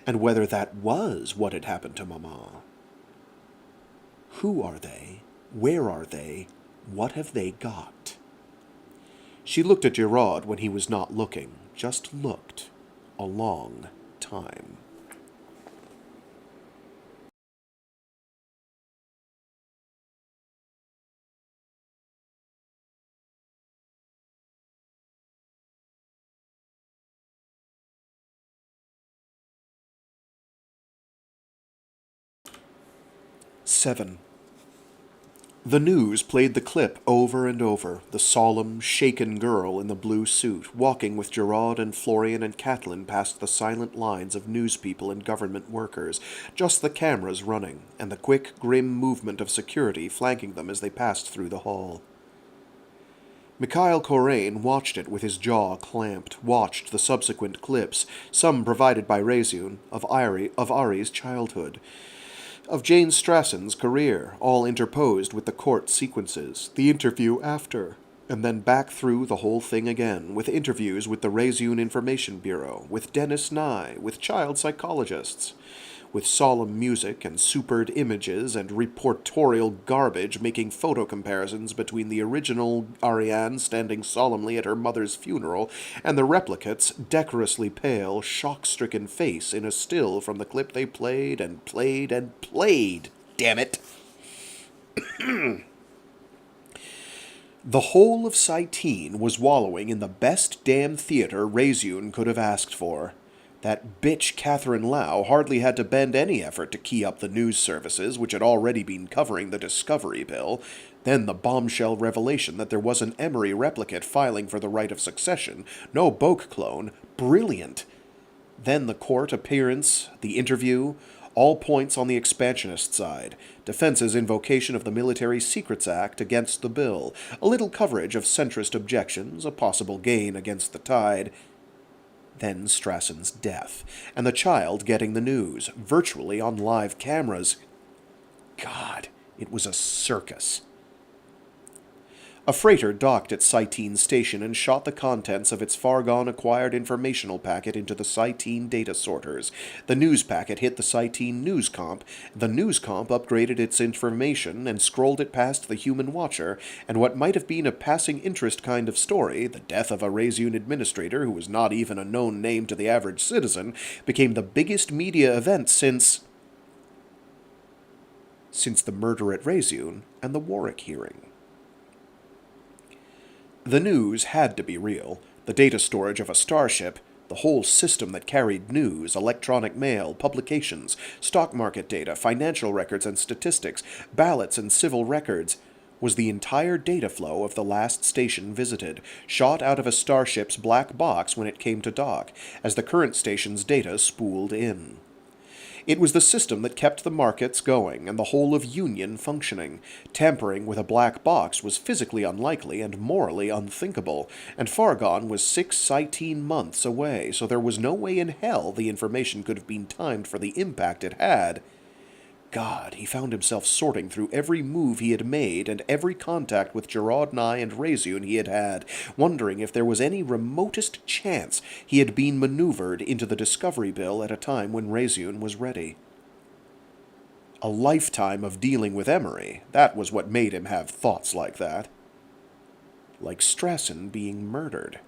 And whether that was what had happened to Mama. Who are they? Where are they? What have they got? She looked at Giraud when he was not looking, just looked, a long time. Seven. The news played the clip over and over, the solemn, shaken girl in the blue suit, walking with Giraud and Florian and Catelyn past the silent lines of newspeople and government workers, just the cameras running, and the quick, grim movement of security flanking them as they passed through the hall. Mikhail Corain watched it with his jaw clamped, watched the subsequent clips, some provided by Reseune, of Ari's childhood, of Jane Strassen's career, all interposed with the court sequences, the interview after, and then back through the whole thing again, with interviews with the Reseune Information Bureau, with Dennis Nye, with child psychologists, with solemn music and supered images and reportorial garbage making photo comparisons between the original Ariane standing solemnly at her mother's funeral and the replicate's decorously pale, shock-stricken face in a still from the clip they played and played and played. Damn it! The whole of Cyteen was wallowing in the best damn theater Reseune could have asked for. That bitch Catherine Lau hardly had to bend any effort to key up the news services, which had already been covering the Discovery Bill. Then the bombshell revelation that there was an Emory replicate filing for the right of succession, no Boke clone. Brilliant. Then the court appearance, the interview, all points on the expansionist side, defense's invocation of the Military Secrets Act against the bill, a little coverage of centrist objections, a possible gain against the tide. Then Strassen's death, and the child getting the news, virtually on live cameras. God, it was a circus. A freighter docked at Cyteen station and shot the contents of its far-gone-acquired informational packet into the Cyteen data sorters. The news packet hit the Cyteen news comp. The news comp upgraded its information and scrolled it past the human watcher, and what might have been a passing interest kind of story, the death of a Reseune administrator who was not even a known name to the average citizen, became the biggest media event since the murder at Reseune and the Warwick hearing. The news had to be real. The data storage of a starship, the whole system that carried news, electronic mail, publications, stock market data, financial records and statistics, ballots and civil records, was the entire data flow of the last station visited, shot out of a starship's black box when it came to dock, as the current station's data spooled in. It was the system that kept the markets going and the whole of Union functioning. Tampering with a black box was physically unlikely and morally unthinkable, and Fargon was 6 Cyteen months away, so there was no way in hell the information could have been timed for the impact it had. God, he found himself sorting through every move he had made and every contact with Giraud, Nye, and Reseune he had had, wondering if there was any remotest chance he had been maneuvered into the Discovery Bill at a time when Reseune was ready. A lifetime of dealing with Emory, that was what made him have thoughts like that. Like Strassen being murdered.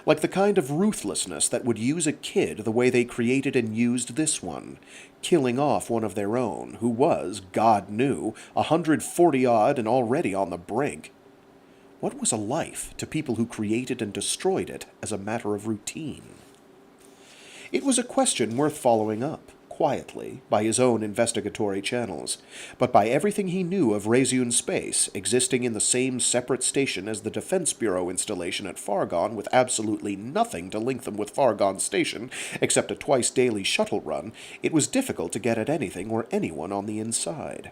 Like the kind of ruthlessness that would use a kid the way they created and used this one, killing off one of their own, who was, God knew, 140-odd and already on the brink. What was a life to people who created and destroyed it as a matter of routine? It was a question worth following up, quietly, by his own investigatory channels, but by everything he knew of Reseune space, existing in the same separate station as the Defense Bureau installation at Fargon with absolutely nothing to link them with Fargon Station except a twice-daily shuttle run, it was difficult to get at anything or anyone on the inside.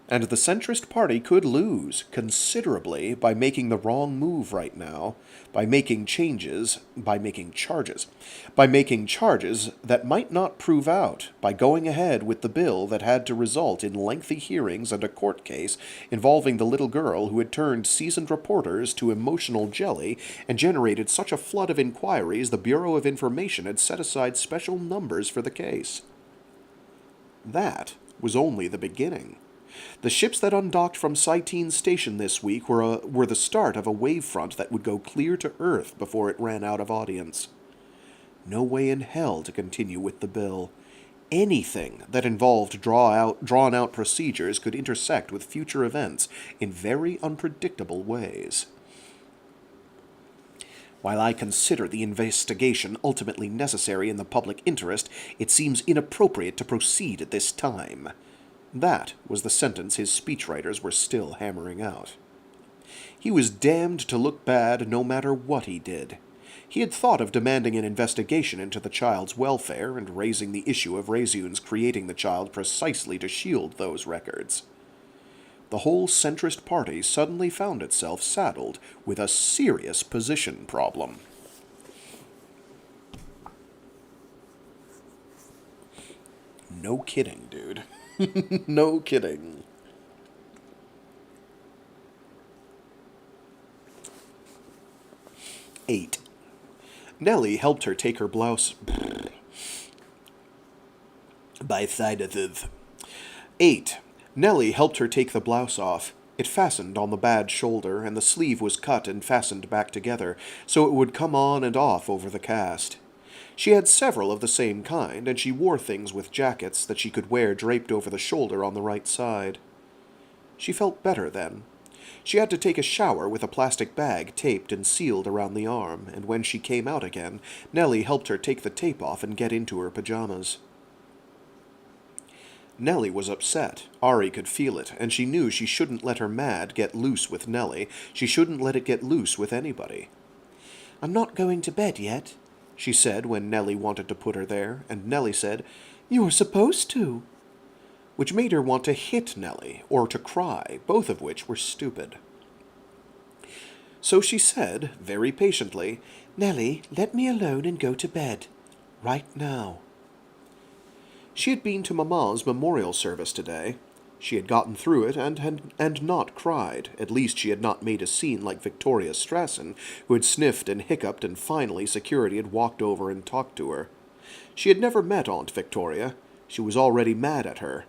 And the centrist party could lose considerably by making the wrong move right now, by making charges that might not prove out, by going ahead with the bill that had to result in lengthy hearings and a court case involving the little girl who had turned seasoned reporters to emotional jelly and generated such a flood of inquiries the Bureau of Information had set aside special numbers for the case. That was only the beginning. The ships that undocked from Cyteen station this week were the start of a wave front that would go clear to Earth before it ran out of audience. No way in hell to continue with the bill. Anything that involved drawn-out procedures could intersect with future events in very unpredictable ways. While I consider the investigation ultimately necessary in the public interest, it seems inappropriate to proceed at this time. That was the sentence his speechwriters were still hammering out. He was damned to look bad no matter what he did. He had thought of demanding an investigation into the child's welfare and raising the issue of Reseune's creating the child precisely to shield those records. The whole centrist party suddenly found itself saddled with a serious position problem. No kidding, dude. No kidding. 8. Nellie helped her take her blouse... by Cyteen. 8. Nellie helped her take the blouse off. It fastened on the bad shoulder, and the sleeve was cut and fastened back together, so it would come on and off over the cast. She had several of the same kind, and she wore things with jackets that she could wear draped over the shoulder on the right side. She felt better then. She had to take a shower with a plastic bag taped and sealed around the arm, and when she came out again, Nellie helped her take the tape off and get into her pajamas. Nellie was upset. Ari could feel it, and she knew she shouldn't let her mad get loose with Nellie. She shouldn't let it get loose with anybody. "I'm not going to bed yet," she said when Nellie wanted to put her there, and Nellie said, "You're supposed to," which made her want to hit Nellie, or to cry, both of which were stupid. So she said, very patiently, "Nellie, let me alone and go to bed. Right now." She had been to Maman's memorial service today. She had gotten through it and not cried. At least she had not made a scene like Victoria Strassen, who had sniffed and hiccuped, and finally security had walked over and talked to her. She had never met Aunt Victoria. She was already mad at her.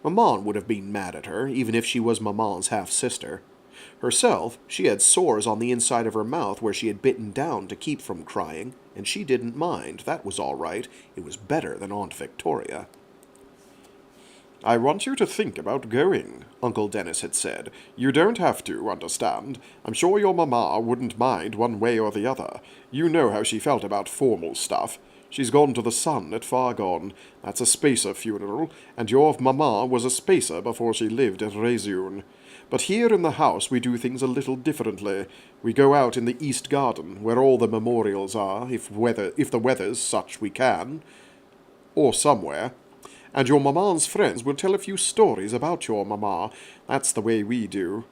Maman would have been mad at her, even if she was Maman's half-sister. Herself, she had sores on the inside of her mouth where she had bitten down to keep from crying, and she didn't mind. That was all right. It was better than Aunt Victoria. "I want you to think about going," Uncle Dennis had said. "You don't have to, understand. I'm sure your mamma wouldn't mind one way or the other. You know how she felt about formal stuff. She's gone to the Sun at Fargon. That's a spacer funeral, and your mamma was a spacer before she lived at Reseune. But here in the house we do things a little differently. We go out in the East Garden, where all the memorials are, if the weather's such we can, or somewhere. And your mamma's friends will tell a few stories about your mamma. That's the way we do.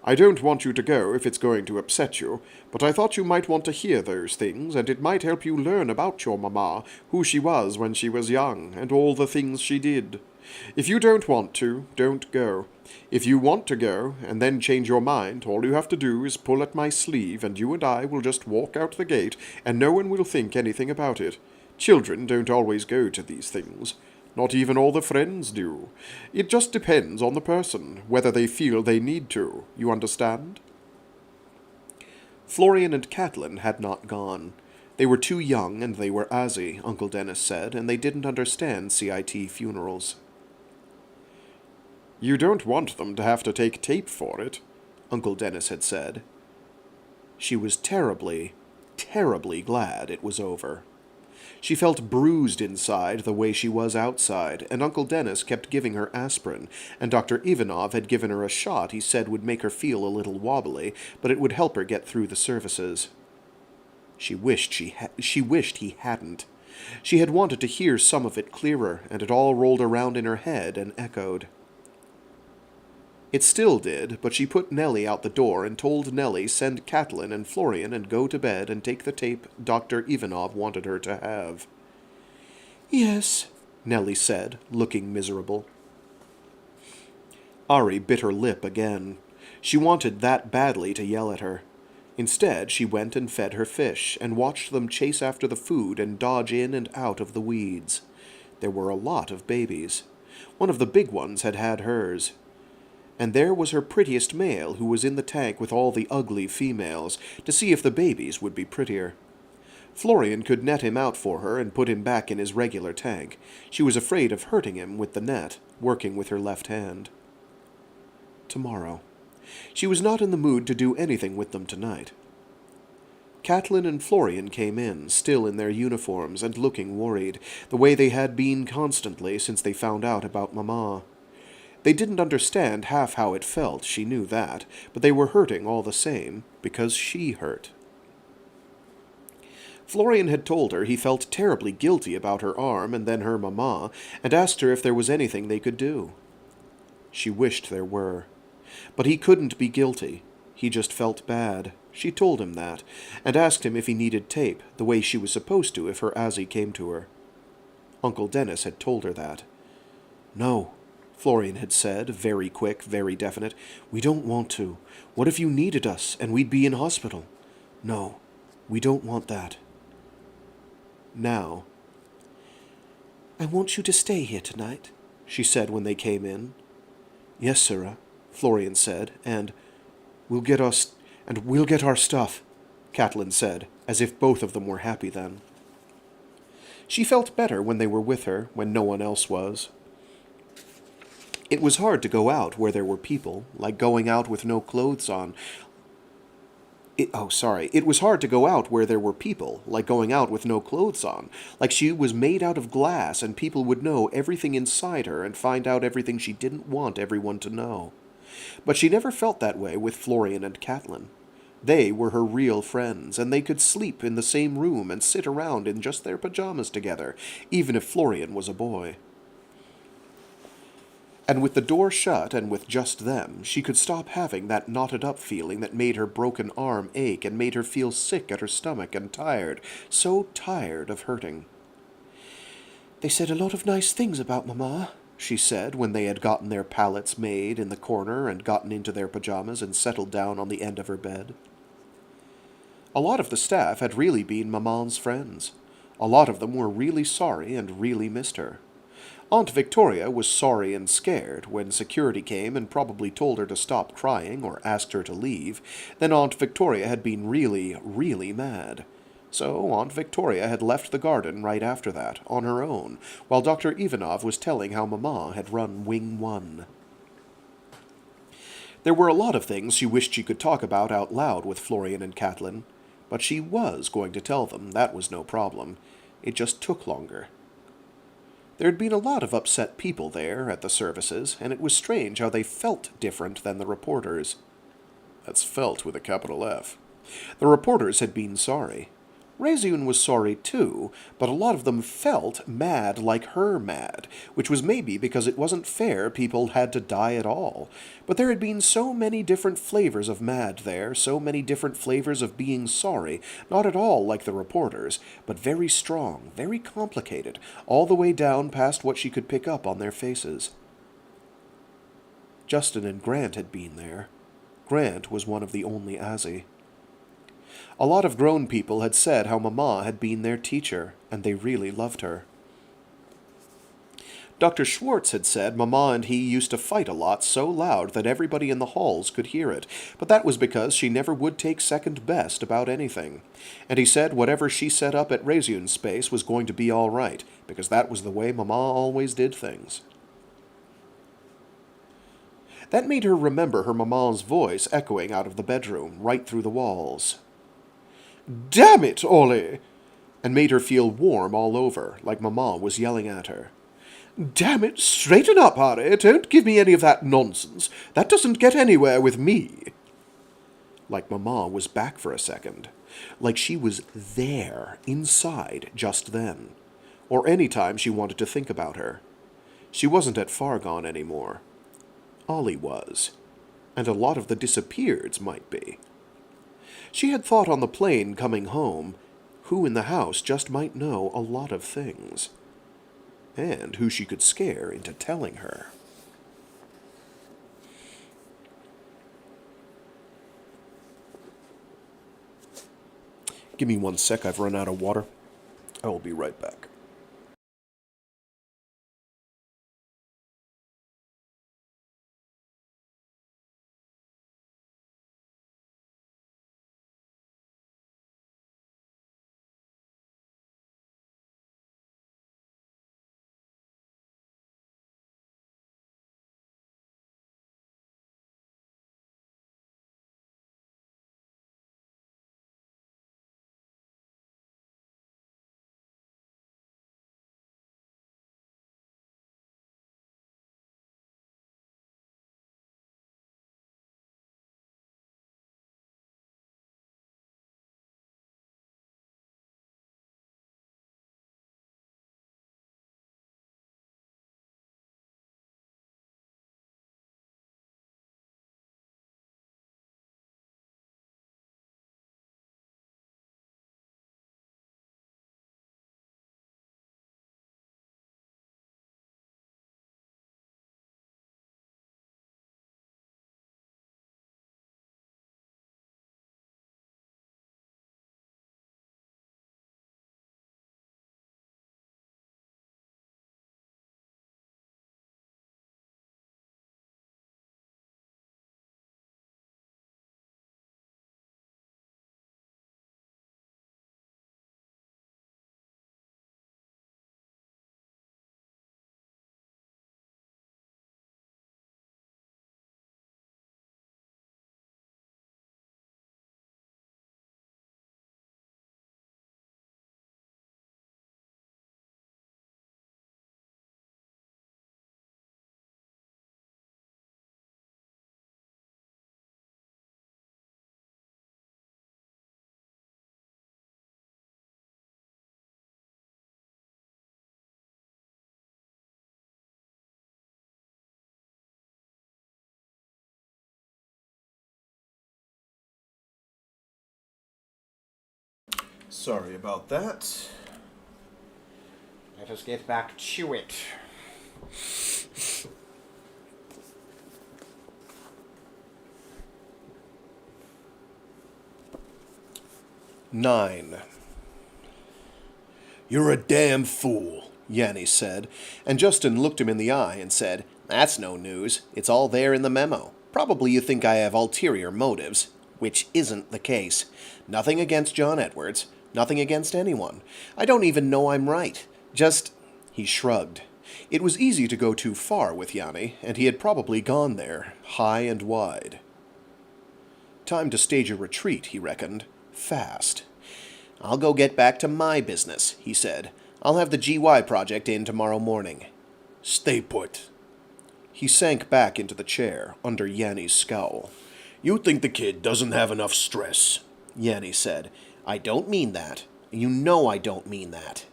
I don't want you to go if it's going to upset you, but I thought you might want to hear those things, and it might help you learn about your mamma, who she was when she was young, and all the things she did. If you don't want to, don't go. If you want to go, and then change your mind, all you have to do is pull at my sleeve, and you and I will just walk out the gate, and no one will think anything about it. Children don't always go to these things. Not even all the friends do. It just depends on the person, whether they feel they need to. You understand? Florian and Catelyn had not gone. They were too young and they were Azzy, Uncle Dennis said, and they didn't understand CIT funerals. You don't want them to have to take tape for it, Uncle Dennis had said. She was terribly, terribly glad it was over. She felt bruised inside the way she was outside, and Uncle Dennis kept giving her aspirin, and Dr. Ivanov had given her a shot he said would make her feel a little wobbly, but it would help her get through the services. She wished he hadn't. She had wanted to hear some of it clearer, and it all rolled around in her head and echoed. It still did, but she put Nellie out the door and told Nellie send Catelyn and Florian and go to bed and take the tape Dr. Ivanov wanted her to have. Yes, Nellie said, looking miserable. Ari bit her lip again. She wanted that badly to yell at her. Instead, she went and fed her fish, and watched them chase after the food and dodge in and out of the weeds. There were a lot of babies. One of the big ones had had hers. And there was her prettiest male, who was in the tank with all the ugly females, to see if the babies would be prettier. Florian could net him out for her and put him back in his regular tank. She was afraid of hurting him with the net, working with her left hand. Tomorrow. She was not in the mood to do anything with them tonight. Catelyn and Florian came in, still in their uniforms and looking worried, the way they had been constantly since they found out about Mama. They didn't understand half how it felt, she knew that, but they were hurting all the same, because she hurt. Florian had told her he felt terribly guilty about her arm and then her Mama, and asked her if there was anything they could do. She wished there were. But he couldn't be guilty. He just felt bad. She told him that, and asked him if he needed tape, the way she was supposed to if her Azzy came to her. Uncle Dennis had told her that. No, Florian had said, very quick, very definite. We don't want to. What if you needed us, and we'd be in hospital? No, we don't want that. Now. I want you to stay here tonight, she said when they came in. Yes, sirrah, Florian said, and we'll get our stuff, Catelyn said, as if both of them were happy then. She felt better when they were with her, when no one else was. It was hard to go out where there were people, like going out with no clothes on. It was hard to go out where there were people, like going out with no clothes on, like she was made out of glass and people would know everything inside her and find out everything she didn't want everyone to know. But she never felt that way with Florian and Catelyn. They were her real friends, and they could sleep in the same room and sit around in just their pajamas together, even if Florian was a boy. And with the door shut and with just them, she could stop having that knotted-up feeling that made her broken arm ache and made her feel sick at her stomach and tired, so tired of hurting. They said a lot of nice things about Mama, she said when they had gotten their pallets made in the corner and gotten into their pajamas and settled down on the end of her bed. A lot of the staff had really been Maman's friends. A lot of them were really sorry and really missed her. Aunt Victoria was sorry and scared when security came and probably told her to stop crying or asked her to leave. Then Aunt Victoria had been really, really mad. So Aunt Victoria had left the garden right after that, on her own, while Dr. Ivanov was telling how Mama had run Wing 1. There were a lot of things she wished she could talk about out loud with Florian and Catelyn, but she was going to tell them, that was no problem. It just took longer. There had been a lot of upset people there at the services, and it was strange how they felt different than the reporters. That's felt with a capital F. The reporters had been sorry. Reseune was sorry too, but a lot of them felt mad like her mad, which was maybe because it wasn't fair people had to die at all. But there had been so many different flavors of mad there, so many different flavors of being sorry, not at all like the reporters, but very strong, very complicated, all the way down past what she could pick up on their faces. Justin and Grant had been there. Grant was one of the only Azzy. A lot of grown people had said how Mama had been their teacher, and they really loved her. Dr. Schwartz had said Mama and he used to fight a lot so loud that everybody in the halls could hear it, but that was because she never would take second best about anything. And he said whatever she set up at Reseune's space was going to be all right, because that was the way Mama always did things. That made her remember her Mama's voice echoing out of the bedroom, right through the walls. "Damn it, Ollie!" and made her feel warm all over, like Mama was yelling at her. "Damn it, straighten up, Ari. Don't give me any of that nonsense. That doesn't get anywhere with me." Like Mama was back for a second. Like she was there, inside, just then. Or any time she wanted to think about her. She wasn't at Fargone anymore. Ollie was. And a lot of the disappeareds might be. She had thought on the plane coming home, who in the house just might know a lot of things. And who she could scare into telling her. Give me 1 sec, I've run out of water. I will be right back. Sorry about that. Let us get back to it. Nine. "You're a damn fool," Yanni said, and Justin looked him in the eye and said, "That's no news. It's all there in the memo. Probably you think I have ulterior motives, which isn't the case. Nothing against John Edwards. Nothing against anyone. I don't even know I'm right. Just..." He shrugged. It was easy to go too far with Yanni, and he had probably gone there, high and wide. Time to stage a retreat, he reckoned. Fast. "I'll go get back to my business," he said. "I'll have the GY project in tomorrow morning." Stay put. He sank back into the chair, under Yanni's scowl. "You think the kid doesn't have enough stress?" Yanni said. "I don't mean that. You know I don't mean that.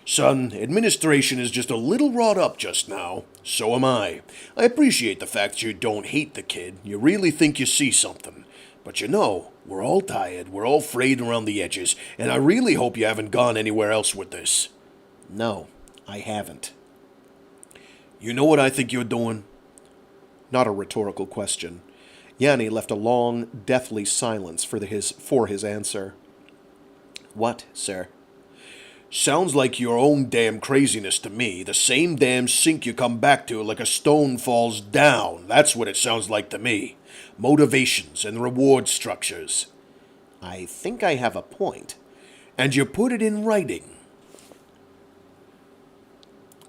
Son, administration is just a little wrought up just now. So am I. I appreciate the fact that you don't hate the kid. You really think you see something. But you know, we're all tired, we're all frayed around the edges, and I really hope you haven't gone anywhere else with this. No, I haven't. You know what I think you're doing? Not a rhetorical question. Yanni left a long, deathly silence for his answer. What, sir? Sounds like your own damn craziness to me. The same damn sink you come back to like a stone falls down. That's what it sounds like to me. Motivations and reward structures. I think I have a point. And you put it in writing.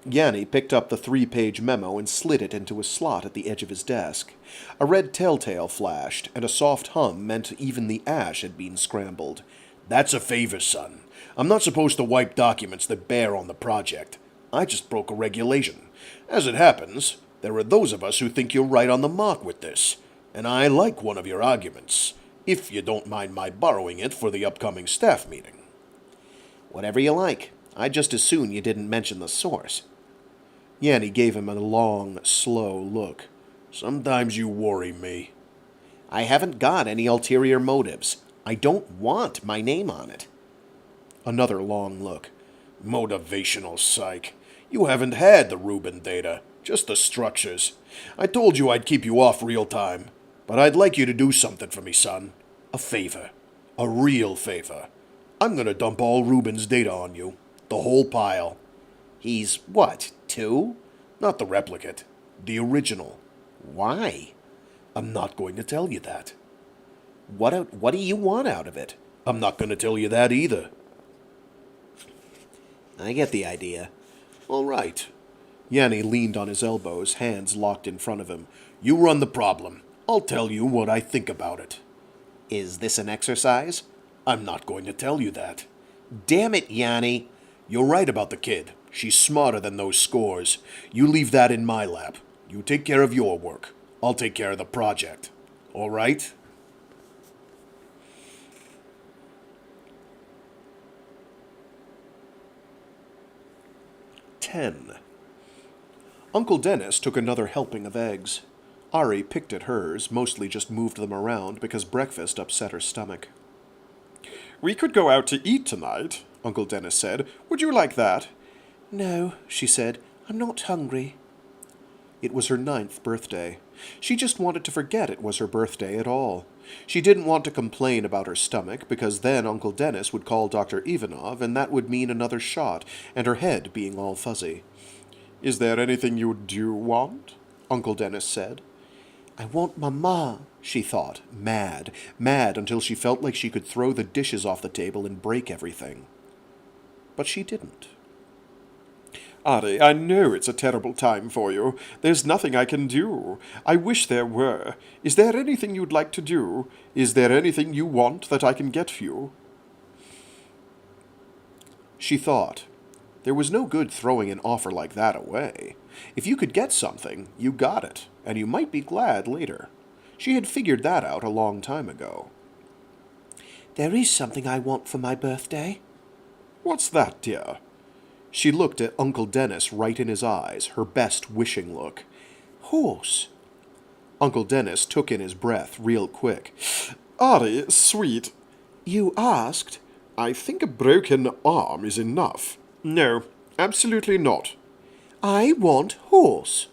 Yanni picked up the 3-page memo and slid it into a slot at the edge of his desk. A red telltale flashed, and a soft hum meant even the ash had been scrambled. That's a favor, son. I'm not supposed to wipe documents that bear on the project. I just broke a regulation. As it happens, there are those of us who think you're right on the mark with this, and I like one of your arguments, if you don't mind my borrowing it for the upcoming staff meeting. Whatever you like. I'd just as soon you didn't mention the source. Yanni gave him a long, slow look. Sometimes you worry me. I haven't got any ulterior motives. I don't want my name on it. Another long look. Motivational psych. You haven't had the Rubin data, just the structures. I told you I'd keep you off real time, but I'd like you to do something for me, son. A favor. A real favor. I'm gonna dump all Rubin's data on you. The whole pile. He's what, 2? Not the replicate. The original. Why? I'm not going to tell you that. What do you want out of it? I'm not going to tell you that either. I get the idea. All right. Yanni leaned on his elbows, hands locked in front of him. You run the problem. I'll tell you what I think about it. Is this an exercise? I'm not going to tell you that. Damn it, Yanni. You're right about the kid. She's smarter than those scores. You leave that in my lap. You take care of your work. I'll take care of the project. All right? Uncle Dennis took another helping of eggs. Ari picked at hers, mostly just moved them around because breakfast upset her stomach. We could go out to eat tonight, Uncle Dennis said. Would you like that? No, she said. I'm not hungry. It was her 9th birthday. She just wanted to forget it was her birthday at all. She didn't want to complain about her stomach, because then Uncle Dennis would call Dr. Ivanov, and that would mean another shot, and her head being all fuzzy. Is there anything you do want? Uncle Dennis said. I want Mama, she thought, mad until she felt like she could throw the dishes off the table and break everything. But she didn't. Ari, I know it's a terrible time for you. There's nothing I can do. I wish there were. Is there anything you'd like to do? Is there anything you want that I can get you? She thought, there was no good throwing an offer like that away. If you could get something, you got it, and you might be glad later. She had figured that out a long time ago. There is something I want for my birthday. What's that, dear? She looked at Uncle Dennis right in his eyes, her best wishing look. Horse. Uncle Dennis took in his breath real quick. Ari, sweet. You asked? I think a broken arm is enough. No, absolutely not. I want horse.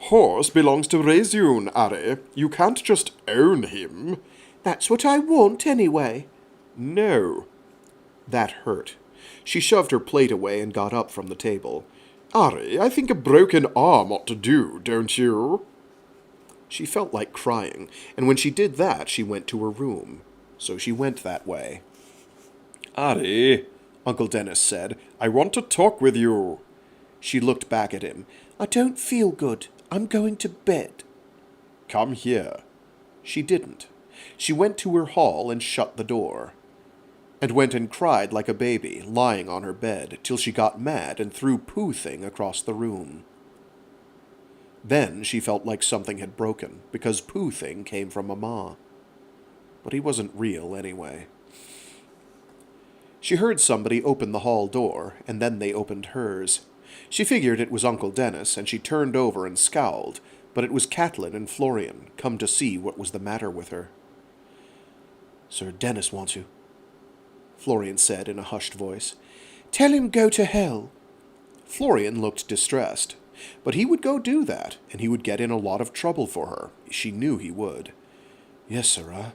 Horse belongs to Reseune, Ari. You can't just own him. That's what I want anyway. No. That hurt. She shoved her plate away and got up from the table. Ari, I think a broken arm ought to do, don't you? She felt like crying, and when she did that, she went to her room. So she went that way. Ari, Uncle Dennis said, I want to talk with you. She looked back at him. I don't feel good. I'm going to bed. Come here. She didn't. She went to her hall and shut the door. And went and cried like a baby, lying on her bed, till she got mad and threw Pooh Thing across the room. Then she felt like something had broken, because Pooh Thing came from Mama. But he wasn't real anyway. She heard somebody open the hall door, and then they opened hers. She figured it was Uncle Dennis, and she turned over and scowled, but it was Catelyn and Florian, come to see what was the matter with her. Sir Dennis wants you, Florian said in a hushed voice. Tell him go to hell. Florian looked distressed, but he would go do that, and he would get in a lot of trouble for her. She knew he would. Yes, sirrah.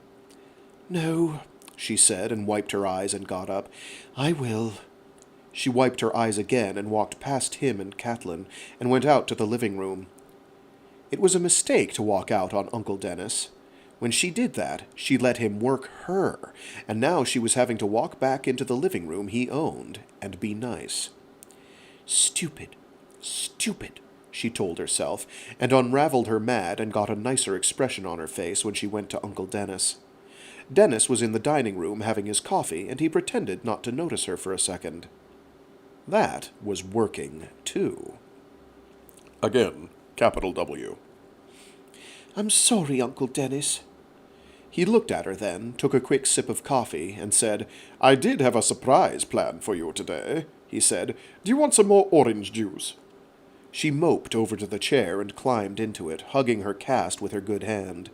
No, she said, and wiped her eyes and got up. I will. She wiped her eyes again and walked past him and Catelyn and went out to the living room. It was a mistake to walk out on Uncle Dennis. When she did that, she let him work her, and now she was having to walk back into the living room he owned and be nice. Stupid, stupid, she told herself, and unraveled her mad and got a nicer expression on her face when she went to Uncle Dennis. Dennis was in the dining room having his coffee, and he pretended not to notice her for a second. That was working, too. Again, capital W. I'm sorry, Uncle Dennis. He looked at her then, took a quick sip of coffee, and said, I did have a surprise planned for you today, he said. Do you want some more orange juice? She moped over to the chair and climbed into it, hugging her cast with her good hand.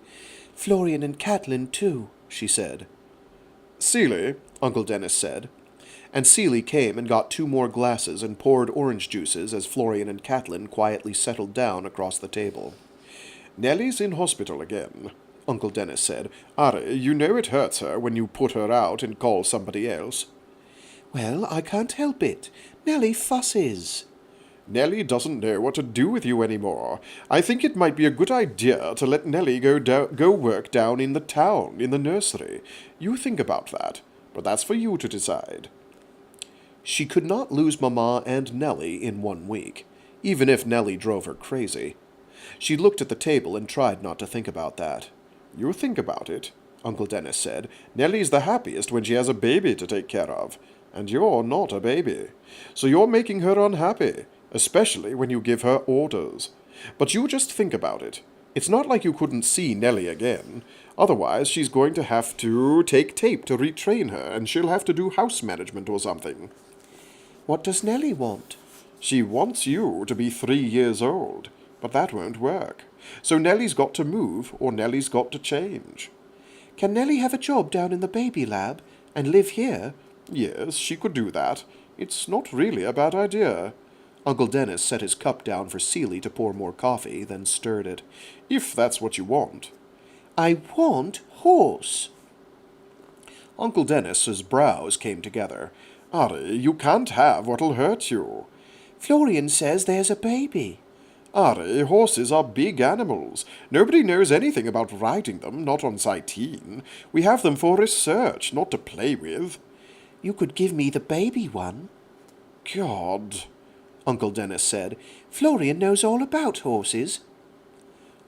Florian and Catelyn, too, she said. Seely, Uncle Dennis said. And Seely came and got 2 more glasses and poured orange juices as Florian and Catelyn quietly settled down across the table. Nellie's in hospital again, Uncle Dennis said. Ari, you know it hurts her when you put her out and call somebody else. Well, I can't help it. Nellie fusses. Nellie doesn't know what to do with you anymore. I think it might be a good idea to let Nellie go work down in the town, in the nursery. You think about that, but that's for you to decide. She could not lose Mamma and Nellie in 1 week, even if Nellie drove her crazy. She looked at the table and tried not to think about that. You think about it, Uncle Dennis said. Nellie's the happiest when she has a baby to take care of, and you're not a baby. So you're making her unhappy, especially when you give her orders. But you just think about it. It's not like you couldn't see Nellie again. Otherwise, she's going to have to take tape to retrain her, and she'll have to do house management or something. What does Nellie want? She wants you to be 3 years old, but that won't work. So Nellie's got to move, or Nellie's got to change. Can Nellie have a job down in the baby lab and live here? Yes, she could do that. It's not really a bad idea. Uncle Dennis set his cup down for Seely to pour more coffee, then stirred it. If that's what you want. I want horse. Uncle Dennis's brows came together. Ari, you can't have what'll hurt you. Florian says there's a baby. Ari, horses are big animals. Nobody knows anything about riding them, not on Cyteen. We have them for research, not to play with. You could give me the baby one. God, Uncle Dennis said. Florian knows all about horses.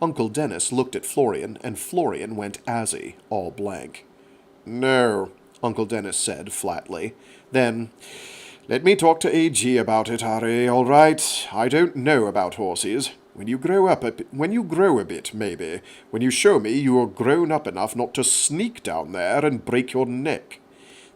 Uncle Dennis looked at Florian, and Florian went azzy, all blank. No, Uncle Dennis said flatly. Then, let me talk to AG about it, Ari, all right? I don't know about horses. When you grow a bit, maybe. When you show me you're grown up enough not to sneak down there and break your neck.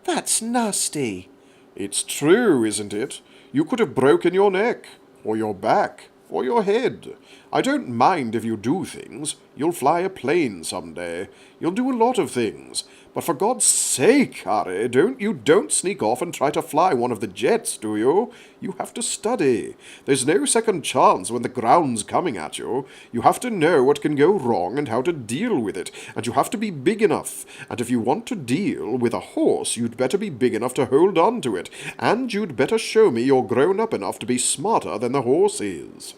That's nasty. It's true, isn't it? You could have broken your neck, or your back, or your head. I don't mind if you do things. You'll fly a plane someday. You'll do a lot of things. But for God's sake, Ari, don't sneak off and try to fly one of the jets, do you? You have to study. There's no second chance when the ground's coming at you. You have to know what can go wrong and how to deal with it, and you have to be big enough. And if you want to deal with a horse, you'd better be big enough to hold on to it, and you'd better show me you're grown up enough to be smarter than the horse is.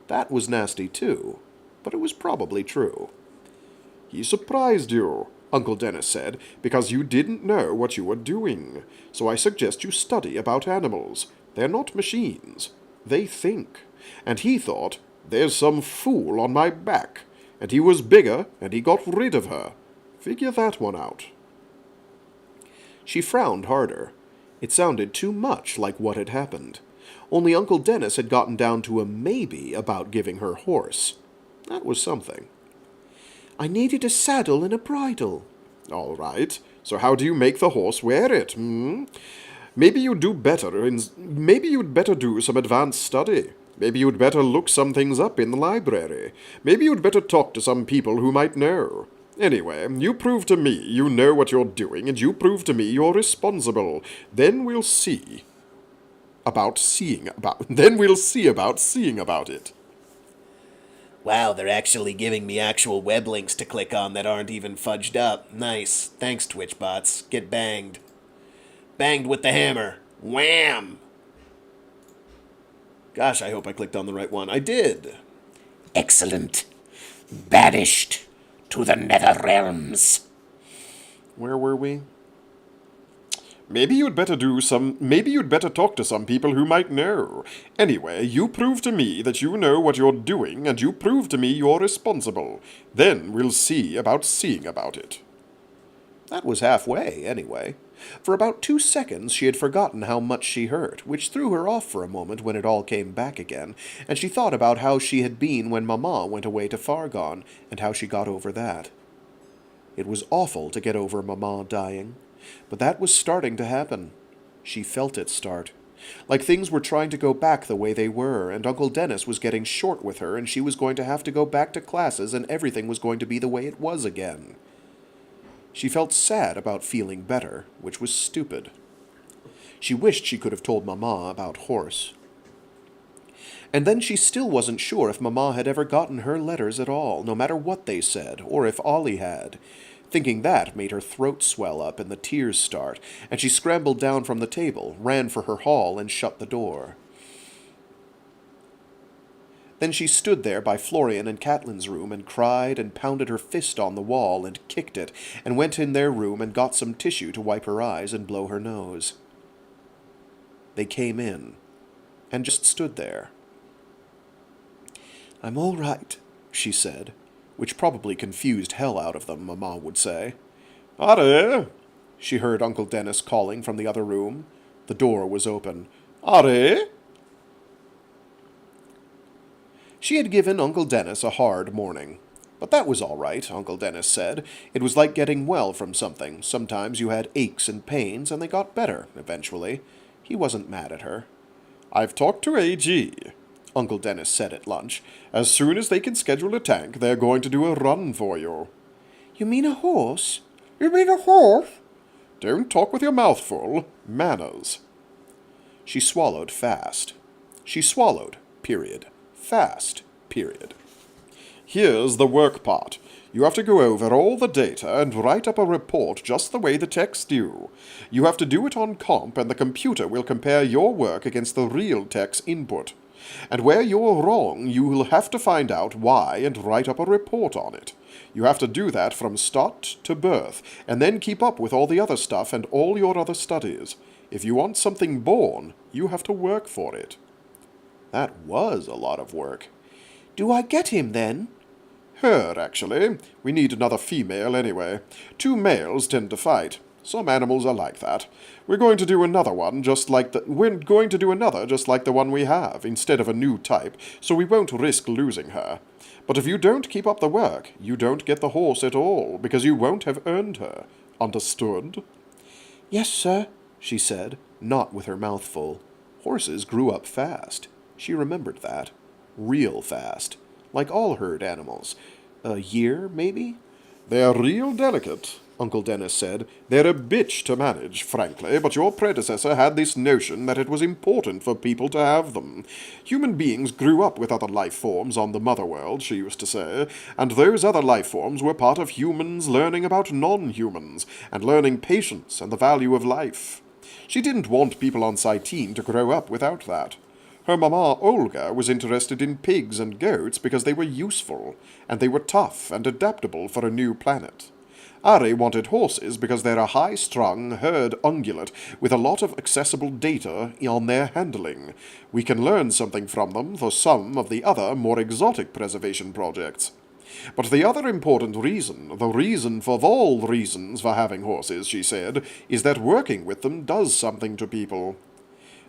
That was nasty, too, but it was probably true. He surprised you, Uncle Dennis said, because you didn't know what you were doing. So I suggest you study about animals. They're not machines. They think. And he thought, there's some fool on my back. And he was bigger, and he got rid of her. Figure that one out. She frowned harder. It sounded too much like what had happened. Only Uncle Dennis had gotten down to a maybe about giving her horse. That was something. I needed a saddle and a bridle. All right. So how do you make the horse wear it? Maybe you'd better do some advanced study. Maybe you'd better look some things up in the library. Maybe you'd better talk to some people who might know. Anyway, you prove to me you know what you're doing, and you prove to me you're responsible. Then we'll see about seeing about it. Wow, they're actually giving me actual web links to click on that aren't even fudged up. Nice. Thanks, Twitch bots. Get banged. Banged with the hammer. Wham! Gosh, I hope I clicked on the right one. I did. Excellent. Banished to the nether realms. Where were we? Maybe you'd better talk to some people who might know. Anyway, you prove to me that you know what you're doing, and you prove to me you're responsible. Then we'll see about seeing about it. That was halfway, anyway. For about 2 seconds she had forgotten how much she hurt, which threw her off for a moment when it all came back again, and she thought about how she had been when Mama went away to Fargon, and how she got over that. It was awful to get over Mama dying, but that was starting to happen. She felt it start. Like things were trying to go back the way they were, and Uncle Dennis was getting short with her, and she was going to have to go back to classes, and everything was going to be the way it was again. She felt sad about feeling better, which was stupid. She wished she could have told Mama about Horse. And then she still wasn't sure if Mama had ever gotten her letters at all, no matter what they said, or if Ollie had. Thinking that made her throat swell up and the tears start, and she scrambled down from the table, ran for her hall, and shut the door. Then she stood there by Florian and Catelyn's room and cried and pounded her fist on the wall and kicked it, and went in their room and got some tissue to wipe her eyes and blow her nose. They came in, and just stood there. "I'm all right," she said, which probably confused hell out of them, Mama would say. Ari? She heard Uncle Dennis calling from the other room. The door was open. Ari? She had given Uncle Dennis a hard morning. But that was all right, Uncle Dennis said. It was like getting well from something. Sometimes you had aches and pains, and they got better, eventually. He wasn't mad at her. "I've talked to AG," Uncle Dennis said at lunch. "As soon as they can schedule a tank, they're going to do a run for you." You mean a horse? You mean a horse? Don't talk with your mouth full. Manners. She swallowed fast. She swallowed, period. Fast, period. Here's the work part. You have to go over all the data and write up a report just the way the techs do. You have to do it on comp, and the computer will compare your work against the real tech's input. And where you're wrong, you will have to find out why and write up a report on it. You have to do that from start to birth, and then keep up with all the other stuff and all your other studies. If you want something born, you have to work for it. That was a lot of work. Do I get him, then? Her, actually. We need another female anyway. 2 males tend to fight. Some animals are like that. We're going to do another just like the one we have, instead of a new type, so we won't risk losing her. But if you don't keep up the work, you don't get the horse at all, because you won't have earned her. Understood? Yes, sir, she said, not with her mouth full. Horses grew up fast. She remembered that. Real fast. Like all herd animals. A year, maybe? They're real delicate, Uncle Dennis said. They're a bitch to manage, frankly, but your predecessor had this notion that it was important for people to have them. Human beings grew up with other life forms on the mother world, she used to say, and those other life forms were part of humans learning about non-humans, and learning patience and the value of life. She didn't want people on Cyteen to grow up without that. Her mama, Olga, was interested in pigs and goats because they were useful, and they were tough and adaptable for a new planet. Ari wanted horses because they're a high-strung herd ungulate with a lot of accessible data on their handling. We can learn something from them for some of the other, more exotic preservation projects. But the other important reason, the reason of all reasons for having horses, she said, is that working with them does something to people.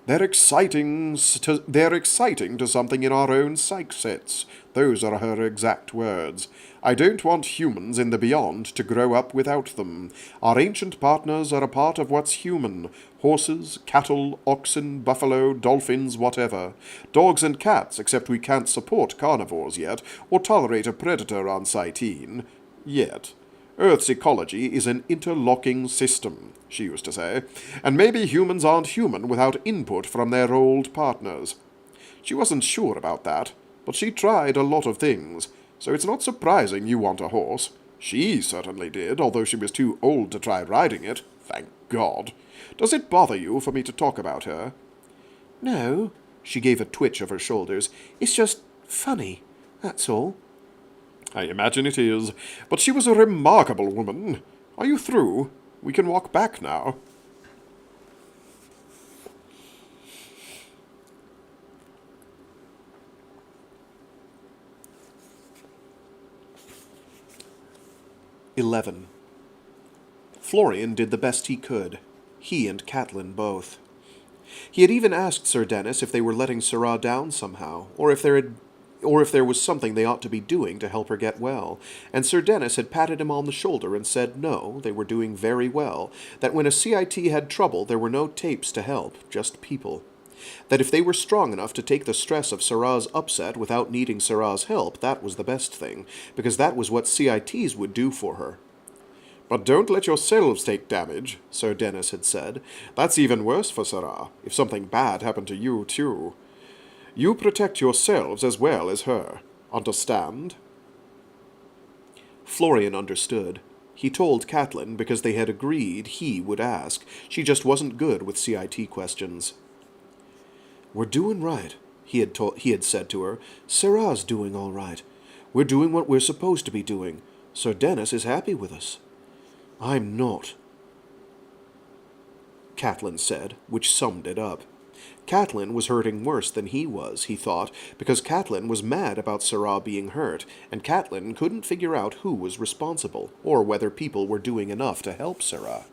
They're exciting to something in our own psych sets. Those are her exact words. I don't want humans in the beyond to grow up without them. Our ancient partners are a part of what's human. Horses, cattle, oxen, buffalo, dolphins, whatever. Dogs and cats, except we can't support carnivores yet, or tolerate a predator on Cyteen. Yet. Earth's ecology is an interlocking system, she used to say, and maybe humans aren't human without input from their old partners. She wasn't sure about that, but she tried a lot of things, so it's not surprising you want a horse. She certainly did, although she was too old to try riding it, thank God. Does it bother you for me to talk about her? No, she gave a twitch of her shoulders. It's just funny, that's all. I imagine it is, but she was a remarkable woman. Are you through? We can walk back now. "11. Florian did the best he could. He and Catelyn both. He had even asked Sir Dennis if they were letting Syrah down somehow, or if there was something they ought to be doing to help her get well, and Sir Dennis had patted him on the shoulder and said no, they were doing very well, that when a CIT had trouble there were no tapes to help, just people. That if they were strong enough to take the stress of Syrah's upset without needing Syrah's help, that was the best thing, because that was what CITs would do for her. But don't let yourselves take damage, Sir Dennis had said. That's even worse for Syrah, if something bad happened to you too. You protect yourselves as well as her. Understand? Florian understood. He told Catelyn because they had agreed he would ask. She just wasn't good with CIT questions. We're doing right, he had said to her. Syrah's doing all right. We're doing what we're supposed to be doing. Sir Dennis is happy with us. I'm not, Catelyn said, which summed it up. Catelyn was hurting worse than he was, he thought, because Catelyn was mad about Syrah being hurt, and Catelyn couldn't figure out who was responsible, or whether people were doing enough to help Syrah.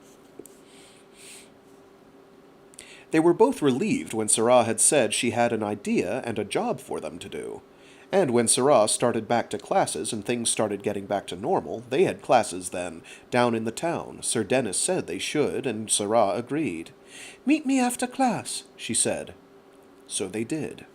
They were both relieved when Syrah had said she had an idea and a job for them to do. And when Syrah started back to classes and things started getting back to normal, they had classes then, down in the town. Sir Dennis said they should, and Syrah agreed. Meet me after class, she said. So they did.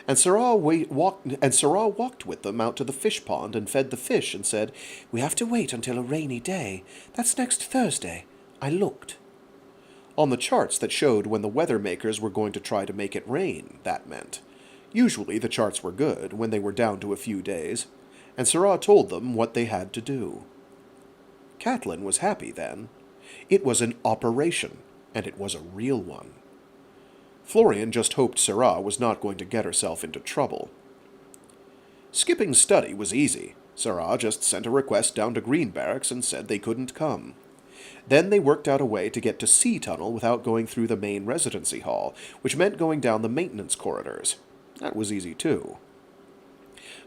And Syrah walked with them out to the fish pond and fed the fish and said, We have to wait until a rainy day. That's next Thursday. I looked. On the charts that showed when the weather makers were going to try to make it rain, that meant. Usually the charts were good when they were down to a few days, and Syrah told them what they had to do. Catelyn was happy then. It was an operation, and it was a real one. Florian just hoped Syrah was not going to get herself into trouble. Skipping study was easy. Syrah just sent a request down to Green Barracks and said they couldn't come. Then they worked out a way to get to C Tunnel without going through the main residency hall, which meant going down the maintenance corridors. That was easy, too.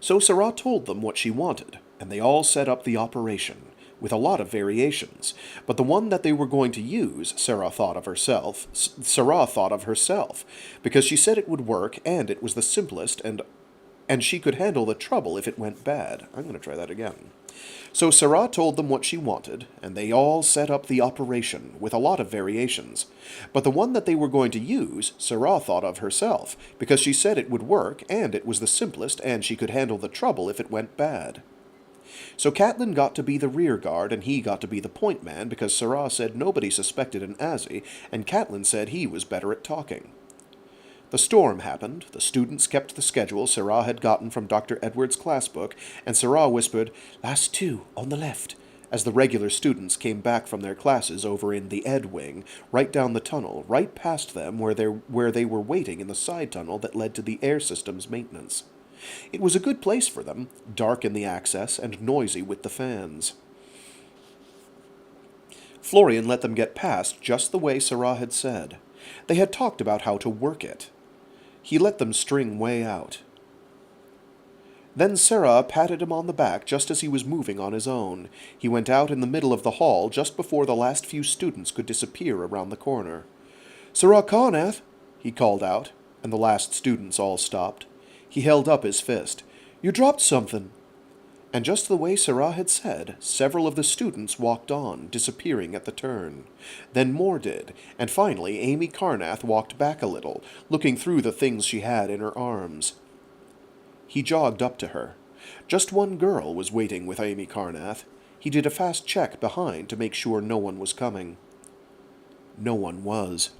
So Syrah told them what she wanted, and they all set up the operation, with a lot of variations. But the one that they were going to use, Syrah thought of herself, because she said it would work, and it was the simplest, and she could handle the trouble if it went bad. I'm going to try that again. So Syrah told them what she wanted, and they all set up the operation, with a lot of variations. But the one that they were going to use, Syrah thought of herself, because she said it would work, and it was the simplest, and she could handle the trouble if it went bad. So Catelyn got to be the rear guard, and he got to be the point man, because Syrah said nobody suspected an Azzy, and Catelyn said he was better at talking. The storm happened, the students kept the schedule Syrah had gotten from Dr. Edwards' class book, and Syrah whispered, Last 2, on the left, as the regular students came back from their classes over in the Ed wing, right down the tunnel, right past them where they were waiting in the side tunnel that led to the air system's maintenance. It was a good place for them, dark in the access and noisy with the fans. Florian let them get past just the way Syrah had said. They had talked about how to work it. He let them string way out. Then Syrah patted him on the back just as he was moving on his own. He went out in the middle of the hall just before the last few students could disappear around the corner. Sirrah Carnath, he called out, and the last students all stopped. He held up his fist. You dropped something. And just the way Sirrah had said, several of the students walked on, disappearing at the turn. Then more did, and finally Amy Carnath walked back a little, looking through the things she had in her arms. He jogged up to her. Just one girl was waiting with Amy Carnath. He did a fast check behind to make sure no one was coming. No one was.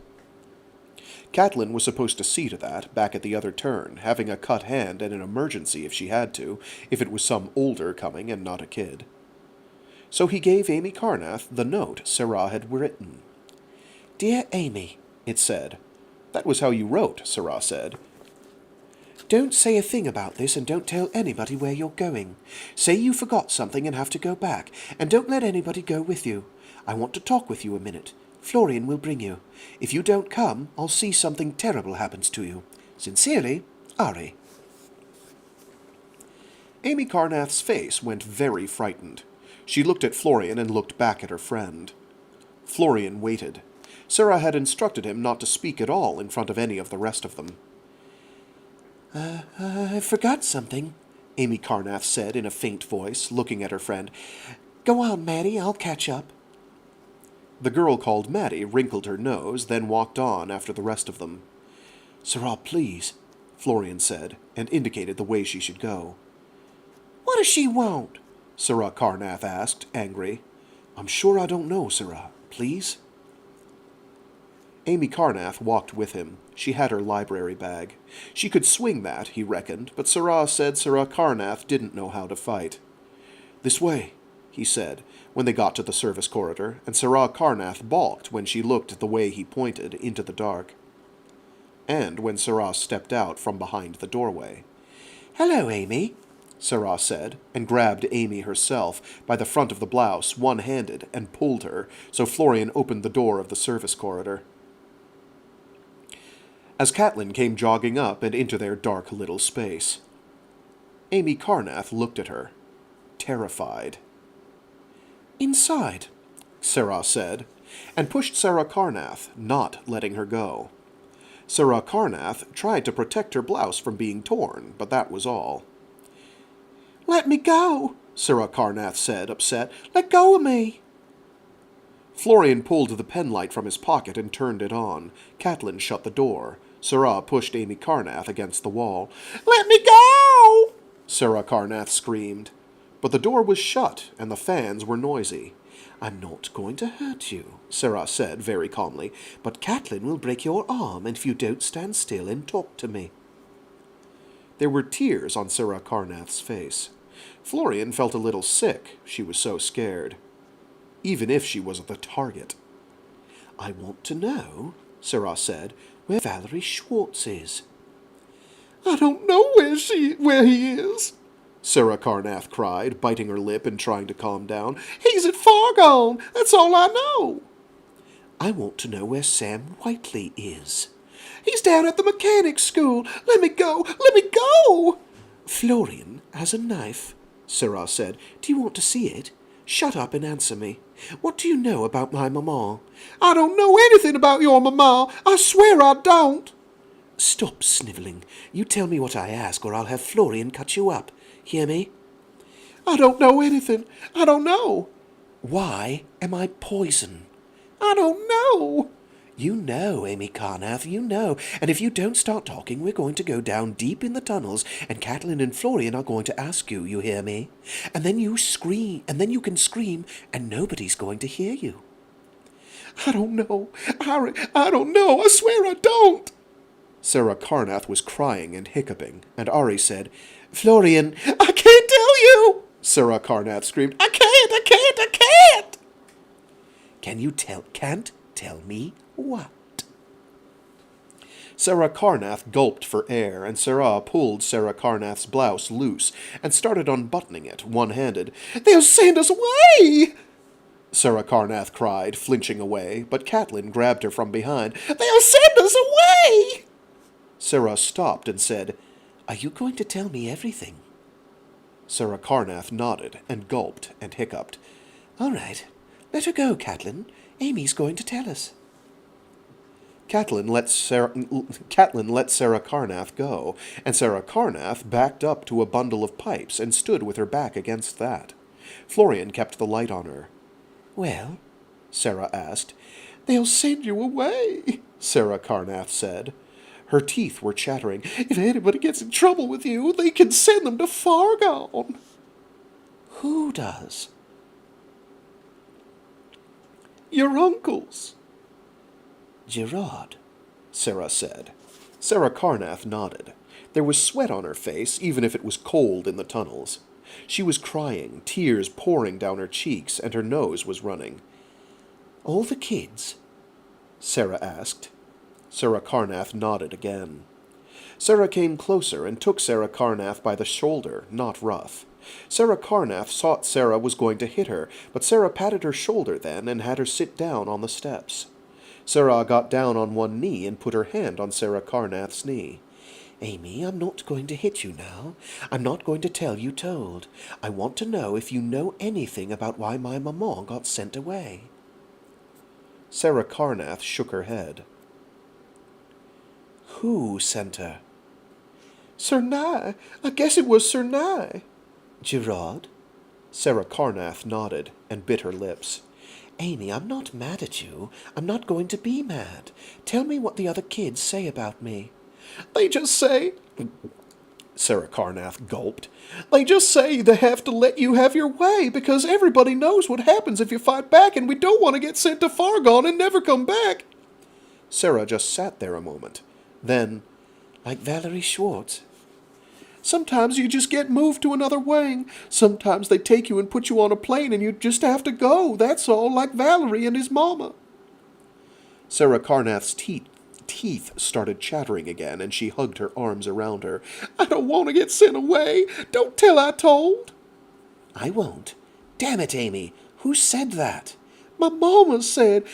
Catelyn was supposed to see to that, back at the other turn, having a cut hand and an emergency if she had to, if it was some older coming and not a kid. So he gave Amy Carnath the note Sirrah had written. Dear Amy, it said. That was how you wrote, Sirrah said. Don't say a thing about this and don't tell anybody where you're going. Say you forgot something and have to go back, and don't let anybody go with you. I want to talk with you a minute. Florian will bring you. If you don't come, I'll see something terrible happens to you. Sincerely, Ari. Amy Carnath's face went very frightened. She looked at Florian and looked back at her friend. Florian waited. Sirrah had instructed him not to speak at all in front of any of the rest of them. I forgot something, Amy Carnath said in a faint voice, looking at her friend. Go on, Maddie, I'll catch up. The girl called Maddie wrinkled her nose, then walked on after the rest of them. Sirrah, please, Florian said, and indicated the way she should go. What does she want? Sirrah Carnath asked, angry. I'm sure I don't know, Sirrah. Please? Amy Carnath walked with him. She had her library bag. She could swing that, he reckoned, but Sirrah said Sirrah Carnath didn't know how to fight. This way, he said, when they got to the service corridor, and Sirrah Carnath balked when she looked at the way he pointed into the dark. And when Sirrah stepped out from behind the doorway. Hello, Amy, Sirrah said, and grabbed Amy herself by the front of the blouse, one-handed, and pulled her, so Florian opened the door of the service corridor. As Catelyn came jogging up and into their dark little space, Amy Carnath looked at her, terrified. Inside, Sirrah said, and pushed Sirrah Carnath, not letting her go. Sirrah Carnath tried to protect her blouse from being torn, but that was all. Let me go, Sirrah Carnath said, upset. Let go of me. Florian pulled the penlight from his pocket and turned it on. Catelyn shut the door. Sirrah pushed Amy Carnath against the wall. Let me go! Sirrah Carnath screamed. But the door was shut, and the fans were noisy. I'm not going to hurt you, Sirrah said very calmly, but Catelyn will break your arm if you don't stand still and talk to me. There were tears on Sirrah Carnath's face. Florian felt a little sick, she was so scared. Even if she was the target. I want to know, Sirrah said, where Valerie Schwartz is. I don't know where he is, Sirrah Carnath cried, biting her lip and trying to calm down. He's at Fargone, that's all I know. I want to know where Sam Whiteley is. He's down at the mechanics' school. Let me go, let me go! Florian has a knife, Sirrah said. Do you want to see it? Shut up and answer me. What do you know about my mamma? I don't know anything about your mamma. I swear I don't. Stop snivelling. You tell me what I ask, or I'll have Florian cut you up. Hear me? I don't know anything. I don't know. Why am I poison? I don't know. You know, Amy Carnath, you know. And if you don't start talking, we're going to go down deep in the tunnels, and Catelyn and Florian are going to ask you, you hear me? And then you scream, and then you can scream, and nobody's going to hear you. I don't know. Ari, I don't know. I swear I don't. Sirrah Carnath was crying and hiccuping, and Ari said, Florian, I can't tell you. Sirrah Carnath screamed, I can't. Can you can't tell me what? Sirrah Carnath gulped for air, and Sirrah pulled Sirrah Carnath's blouse loose and started unbuttoning it, one-handed. They'll send us away! Sirrah Carnath cried, flinching away, but Catelyn grabbed her from behind. They'll send us away! Sirrah stopped and said, Are you going to tell me everything? Sirrah Carnath nodded and gulped and hiccuped. All right. Let her go, Catelyn. Amy's going to tell us. Catelyn let Sarah Carnath go, and Sarah Carnath backed up to a bundle of pipes and stood with her back against that. Florian kept the light on her. Well, Sarah asked. they'll send you away, Sarah Carnath said. Her teeth were chattering. If anybody gets in trouble with you, they can send them to Fraggoth. Who does? Your uncles. Giraud, Sarah said. Sarah Carnath nodded. There was sweat on her face, even if it was cold in the tunnels. She was crying, tears pouring down her cheeks, and her nose was running. All the kids? Sarah asked. Sarah Carnath nodded again. Sarah came closer and took Sarah Carnath by the shoulder, not rough. Sarah Carnath thought Sarah was going to hit her, but Sarah patted her shoulder then and had her sit down on the steps. Sarah got down on one knee and put her hand on Sarah Carnath's knee. Amy, I'm not going to hit you now. I'm not going to tell you told. I want to know if you know anything about why my maman got sent away. Sarah Carnath shook her head. Who sent her? Sir Nye. I guess it was Sir Nye. Giraud? Sarah Carnath nodded and bit her lips. Amy, I'm not mad at you. I'm not going to be mad. Tell me what the other kids say about me. They just say... Sarah Carnath gulped. They just say they have to let you have your way because everybody knows what happens if you fight back and we don't want to get sent to Fraggoth and never come back. Sarah just sat there a moment. Then, like Valerie Schwartz. Sometimes you just get moved to another wing. Sometimes they take you and put you on a plane and you just have to go. That's all, like Valerie and his mama. Sarah Carnath's teeth started chattering again, and she hugged her arms around her. I don't want to get sent away. Don't tell I told. I won't. Damn it, Amy. Who said that? My mama said,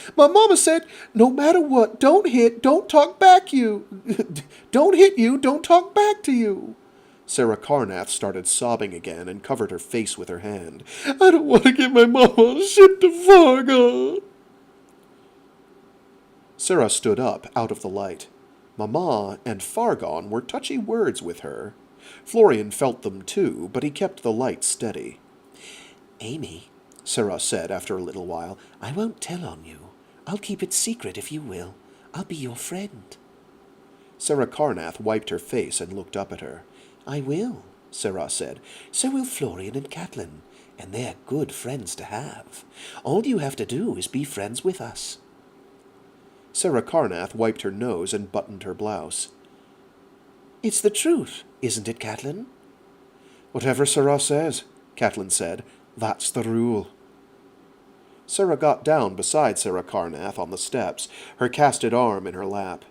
no matter what, don't hit, don't talk back you. Don't hit you, don't talk back to you. Sarah Carnath started sobbing again and covered her face with her hand. I don't want to get my mama shipped to Fraggoth. Sarah stood up out of the light. Mama and Fargon were touchy words with her. Florian felt them too, but he kept the light steady. Amy, Sarah said after a little while, I won't tell on you. I'll keep it secret if you will. I'll be your friend. Sarah Carnath wiped her face and looked up at her. I will, Sarah said. So will Florian and Catelyn, and they're good friends to have. All you have to do is be friends with us. Sarah Carnath wiped her nose and buttoned her blouse. It's the truth, isn't it, Catelyn? Whatever Sarah says, Catelyn said, that's the rule. Sarah got down beside Sarah Carnath on the steps, her casted arm in her lap.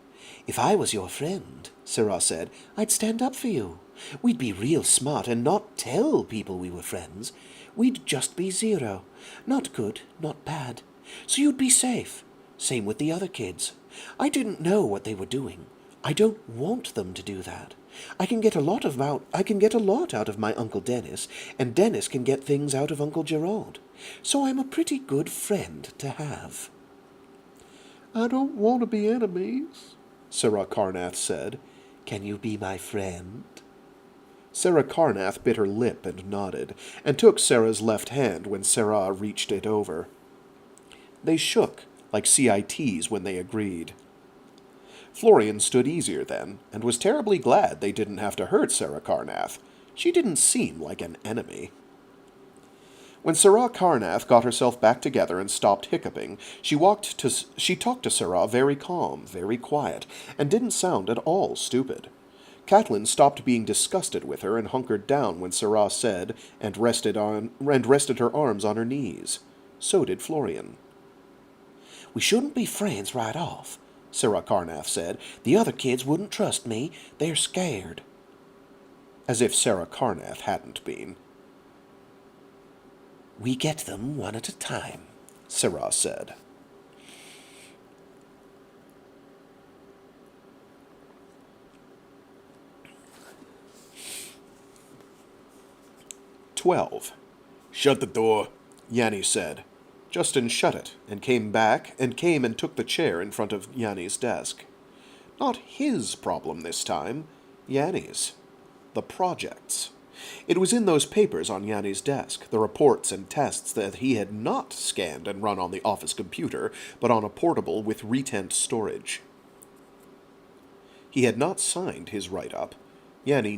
If I was your friend, Sarah said, I'd stand up for you. We'd be real smart and not tell people we were friends. We'd just be zero. Not good, not bad. So you'd be safe. Same with the other kids. I didn't know what they were doing. I don't want them to do that. I can get a lot out of my Uncle Dennis, and Dennis can get things out of Uncle Giraud. So I'm a pretty good friend to have. I don't want to be enemies, Sarah Carnath said. Can you be my friend? Sarah Carnath bit her lip and nodded, and took Sarah's left hand when Sarah reached it over. They shook, like CITs when they agreed. Florian stood easier then, and was terribly glad they didn't have to hurt Sarah Carnath. She didn't seem like an enemy. When Sarah Carnath got herself back together and stopped hiccuping, she talked to Sarah very calm, very quiet, and didn't sound at all stupid. Catelyn stopped being disgusted with her and hunkered down when Sarah said, and rested her arms on her knees. So did Florian. We shouldn't be friends right off, Sarah Carnath said. The other kids wouldn't trust me. They're scared. As if Sarah Carnath hadn't been. We get them one at a time, Sarah said. "12. Shut the door, Yanni said. Justin shut it and came and took the chair in front of Yanni's desk. Not his problem this time, Yanni's. The projects. It was in those papers on Yanni's desk, the reports and tests that he had not scanned and run on the office computer, but on a portable with retent storage. He had not signed his write-up. Yanni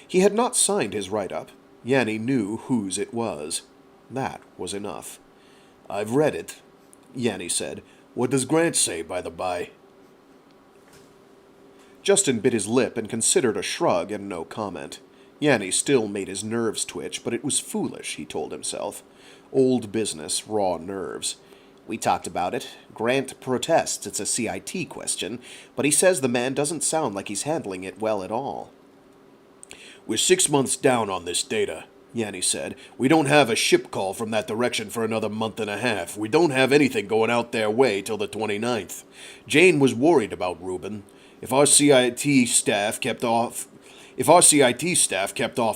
He had not signed his write-up. Yanni knew whose it was. That was enough. I've read it, Yanni said. What does Grant say, by the by? Justin bit his lip and considered a shrug and no comment. Yanni still made his nerves twitch, but it was foolish, he told himself. Old business, raw nerves. We talked about it. Grant protests it's a CIT question, but he says the man doesn't sound like he's handling it well at all. We're 6 months down on this data, Yanni said. We don't have a ship call from that direction for another month and a half. We don't have anything going out their way till the 29th. Jane was worried about Reuben. If our CIT staff kept off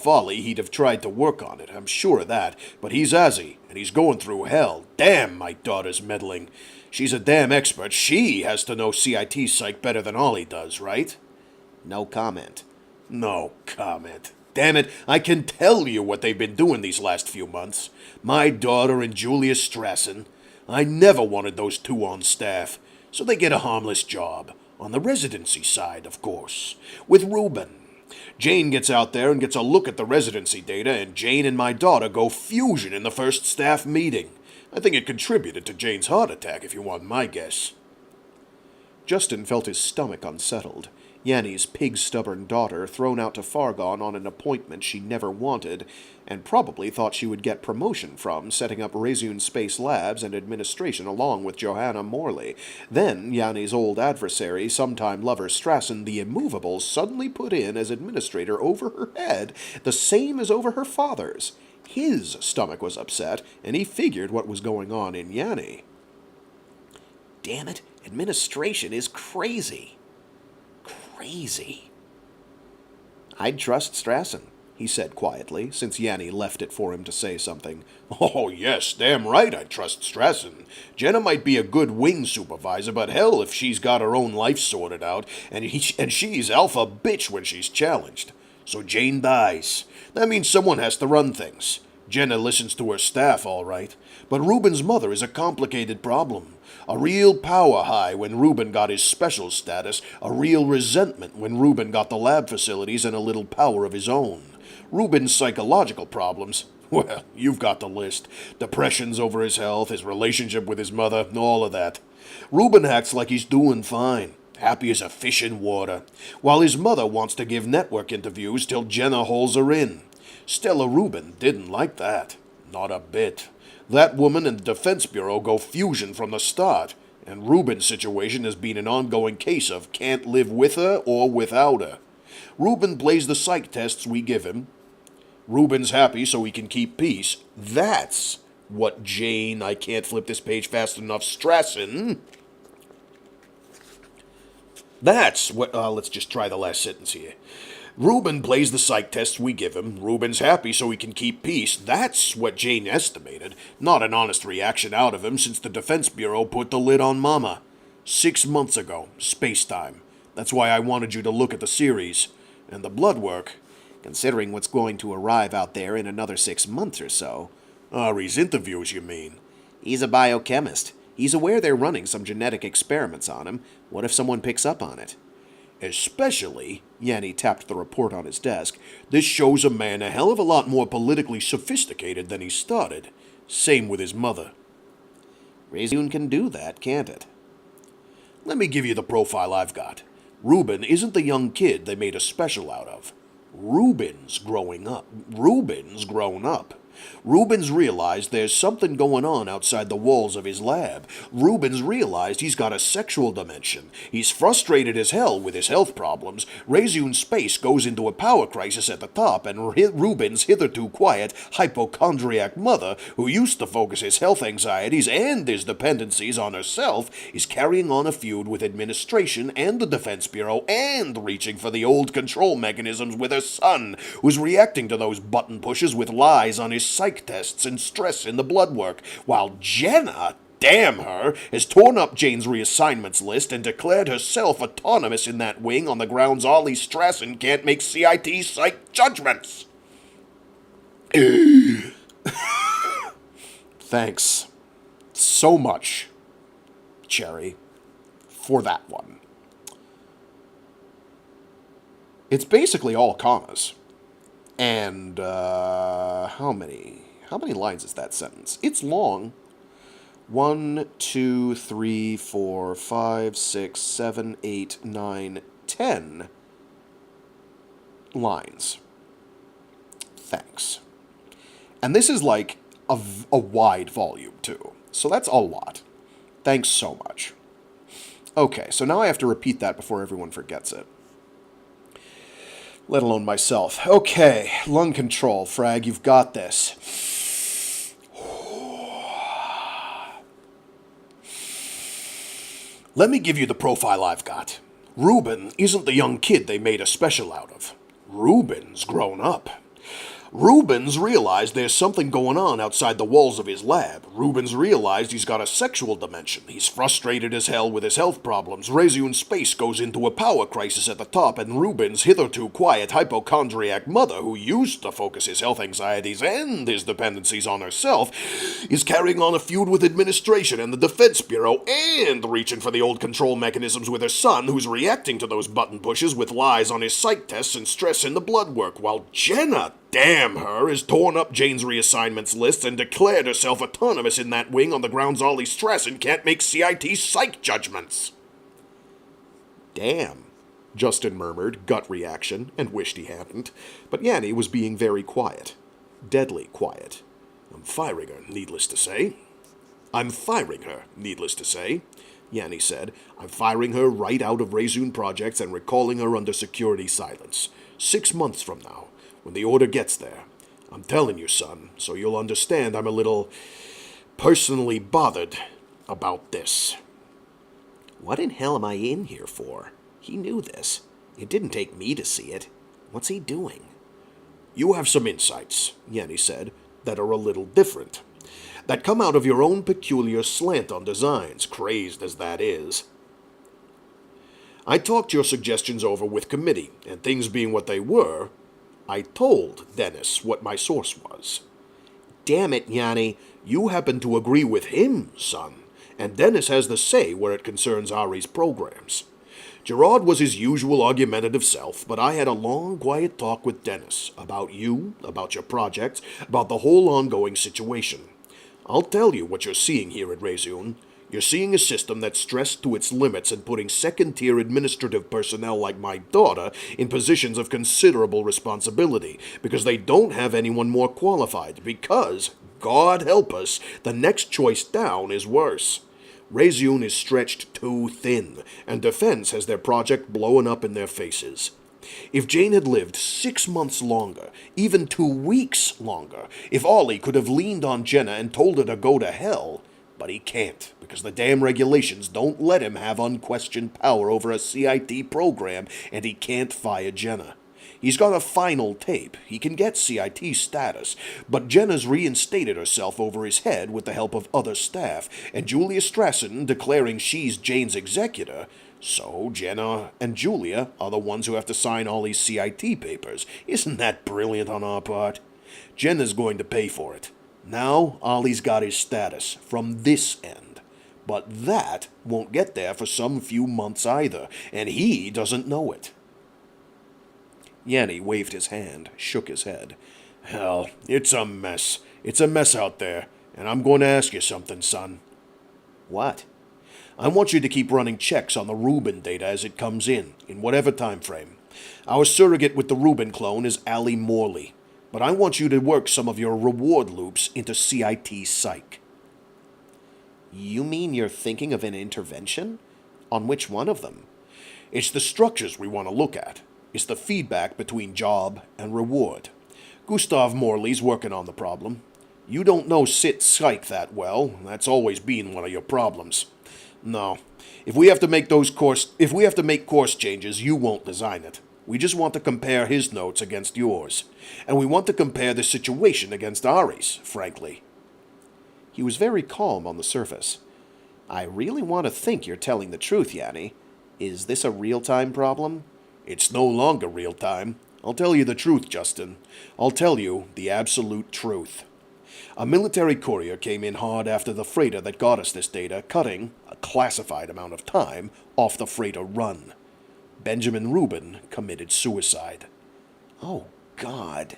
Ollie, he'd have tried to work on it. I'm sure of that. But he's Azzy, and he's going through hell. Damn, my daughter's meddling. She's a damn expert. She has to know CIT psych better than Ollie does, right? No comment. No comment. Damn it, I can tell you what they've been doing these last few months. My daughter and Julius Strassen. I never wanted those two on staff, so they get a harmless job. On the residency side, of course. With Reuben. Jane gets out there and gets a look at the residency data, and Jane and my daughter go fusion in the first staff meeting. I think it contributed to Jane's heart attack, if you want my guess. Justin felt his stomach unsettled. Yanni's pig-stubborn daughter thrown out to Fargon on an appointment she never wanted, and probably thought she would get promotion from, setting up Reseune Space Labs and administration along with Johanna Morley. Then Yanni's old adversary, sometime lover Strassen the Immovable, suddenly put in as administrator over her head, the same as over her father's. His stomach was upset, and he figured what was going on in Yanni. Damn it, administration is crazy. Crazy. I'd trust Strassen, he said quietly, since Yanni left it for him to say something. Oh, yes, damn right I'd trust Strassen. Jenna might be a good wing supervisor, but hell if she's got her own life sorted out, and she's alpha bitch when she's challenged. So Jane dies. That means someone has to run things. Jenna listens to her staff, all right. But Reuben's mother is a complicated problem. A real power high when Reuben got his special status, a real resentment when Reuben got the lab facilities and a little power of his own. Reuben's psychological problems, well, you've got the list. Depressions over his health, his relationship with his mother, all of that. Reuben acts like he's doing fine, happy as a fish in water, while his mother wants to give network interviews till Jenna hauls her in. Stella Reuben didn't like that. Not a bit. That woman and the Defense Bureau go fusion from the start, and Reuben's situation has been an ongoing case of can't live with her or without her. Reuben plays the psych tests we give him. Reuben's happy so he can keep peace. That's what Jane, I can't flip this page fast enough, Strassen. That's what, let's just try the last sentence here. Reuben plays the psych tests we give him. Reuben's happy so he can keep peace. That's what Jane estimated. Not an honest reaction out of him since the Defense Bureau put the lid on Mama. 6 months ago. Space-time. That's why I wanted you to look at the series. And the blood work. Considering what's going to arrive out there in another 6 months or so. Ari's interviews, you mean? He's a biochemist. He's aware they're running some genetic experiments on him. What if someone picks up on it? Especially, Yanni tapped the report on his desk, this shows a man a hell of a lot more politically sophisticated than he started. Same with his mother. Reseune can do that, can't it? Let me give you the profile I've got. Reuben isn't the young kid they made a special out of. Reuben's grown up. Reuben's realized there's something going on outside the walls of his lab. Reuben's realized he's got a sexual dimension. He's frustrated as hell with his health problems. Reseune Space goes into a power crisis at the top, and Reuben's hitherto quiet, hypochondriac mother, who used to focus his health anxieties and his dependencies on herself, is carrying on a feud with administration and the Defense Bureau and reaching for the old control mechanisms with her son, who's reacting to those button pushes with lies on his psych tests and stress in the blood work, while Jenna, damn her, has torn up Jane's reassignments list and declared herself autonomous in that wing on the grounds Ollie Strassen can't make CIT psych judgments. Thanks so much, Cherry, for that one. It's basically all commas. And, how many lines is that sentence? It's long. 1, 2, 3, 4, 5, 6, 7, 8, 9, 10 lines. Thanks. And this is like a wide volume, too. So that's a lot. Thanks so much. Okay, so now I have to repeat that before everyone forgets it. Let alone myself. Okay, lung control, Frag, you've got this. Let me give you the profile I've got. Ruben isn't the young kid they made a special out of. Ruben's grown up. Ruben's realized there's something going on outside the walls of his lab. Ruben's realized he's got a sexual dimension. He's frustrated as hell with his health problems. Reseune space goes into a power crisis at the top, and Ruben's hitherto quiet hypochondriac mother, who used to focus his health anxieties and his dependencies on herself, is carrying on a feud with administration and the Defense Bureau, and reaching for the old control mechanisms with her son, who's reacting to those button pushes with lies on his psych tests and stress in the blood work, while Jenna, damn her, has torn up Jane's reassignments list and declared herself autonomous in that wing on the grounds Ollie Strassen can't make CIT psych judgments. Damn, Justin murmured, gut reaction, and wished he hadn't. But Yanni was being very quiet. Deadly quiet. I'm firing her, needless to say. Yanni said. I'm firing her right out of Reseune projects and recalling her under security silence. 6 months from now, when the order gets there. I'm telling you, son, so you'll understand I'm a little personally bothered about this. What in hell am I in here for? He knew this. It didn't take me to see it. What's he doing? You have some insights, Yanni said, that are a little different. That come out of your own peculiar slant on designs, crazed as that is. I talked your suggestions over with committee, and things being what they were, I told Dennis what my source was. Damn it, Yanni, you happen to agree with him, son, and Dennis has the say where it concerns Ari's programs. Giraud was his usual argumentative self, but I had a long, quiet talk with Dennis about you, about your projects, about the whole ongoing situation. I'll tell you what you're seeing here at Reseune. You're seeing a system that's stressed to its limits and putting second-tier administrative personnel like my daughter in positions of considerable responsibility, because they don't have anyone more qualified, because, God help us, the next choice down is worse. Reseune is stretched too thin, and Defense has their project blowing up in their faces. If Jane had lived 6 months longer, even 2 weeks longer, if Ollie could have leaned on Jenna and told her to go to hell, but he can't, because the damn regulations don't let him have unquestioned power over a CIT program, and he can't fire Jenna. He's got a final tape. He can get CIT status, but Jenna's reinstated herself over his head with the help of other staff, and Julia Strassen declaring she's Jane's executor. So Jenna and Julia are the ones who have to sign all these CIT papers. Isn't that brilliant on our part? Jenna's going to pay for it. Now Ollie's got his status from this end. But that won't get there for some few months either, and he doesn't know it. Yanni waved his hand, shook his head. Hell, it's a mess. It's a mess out there, and I'm going to ask you something, son. What? I want you to keep running checks on the Ruben data as it comes in whatever time frame. Our surrogate with the Ruben clone is Allie Morley, but I want you to work some of your reward loops into CIT Psych. You mean you're thinking of an intervention? On which one of them? It's the structures we want to look at. It's the feedback between job and reward. Gustav Morley's working on the problem. You don't know CIT Psych that well. That's always been one of your problems. No. If we have to make course changes, you won't design it. We just want to compare his notes against yours. And we want to compare the situation against Ari's, frankly. He was very calm on the surface. I really want to think you're telling the truth, Yanni. Is this a real-time problem? It's no longer real time. I'll tell you the truth, Justin. I'll tell you the absolute truth. A military courier came in hard after the freighter that got us this data, cutting, a classified amount of time, off the freighter run. Benjamin Rubin committed suicide. Oh, God.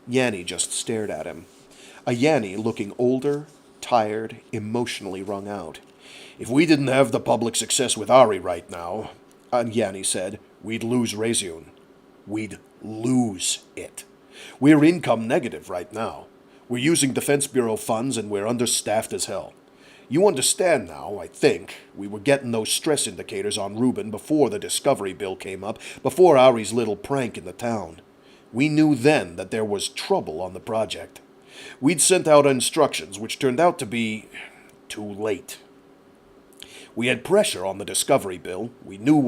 Yanni just stared at him. A Yanni looking older, tired, emotionally wrung out. If we didn't have the public success with Ari right now, Yanni said, we'd lose Reseune. We'd lose it. We're income negative right now. We're using Defense Bureau funds and we're understaffed as hell. You understand now, I think. We were getting those stress indicators on Rubin before the Discovery Bill came up, before Ari's little prank in the town. We knew then that there was trouble on the project. We'd sent out instructions which turned out to be too late. We had pressure on the Discovery Bill. We knew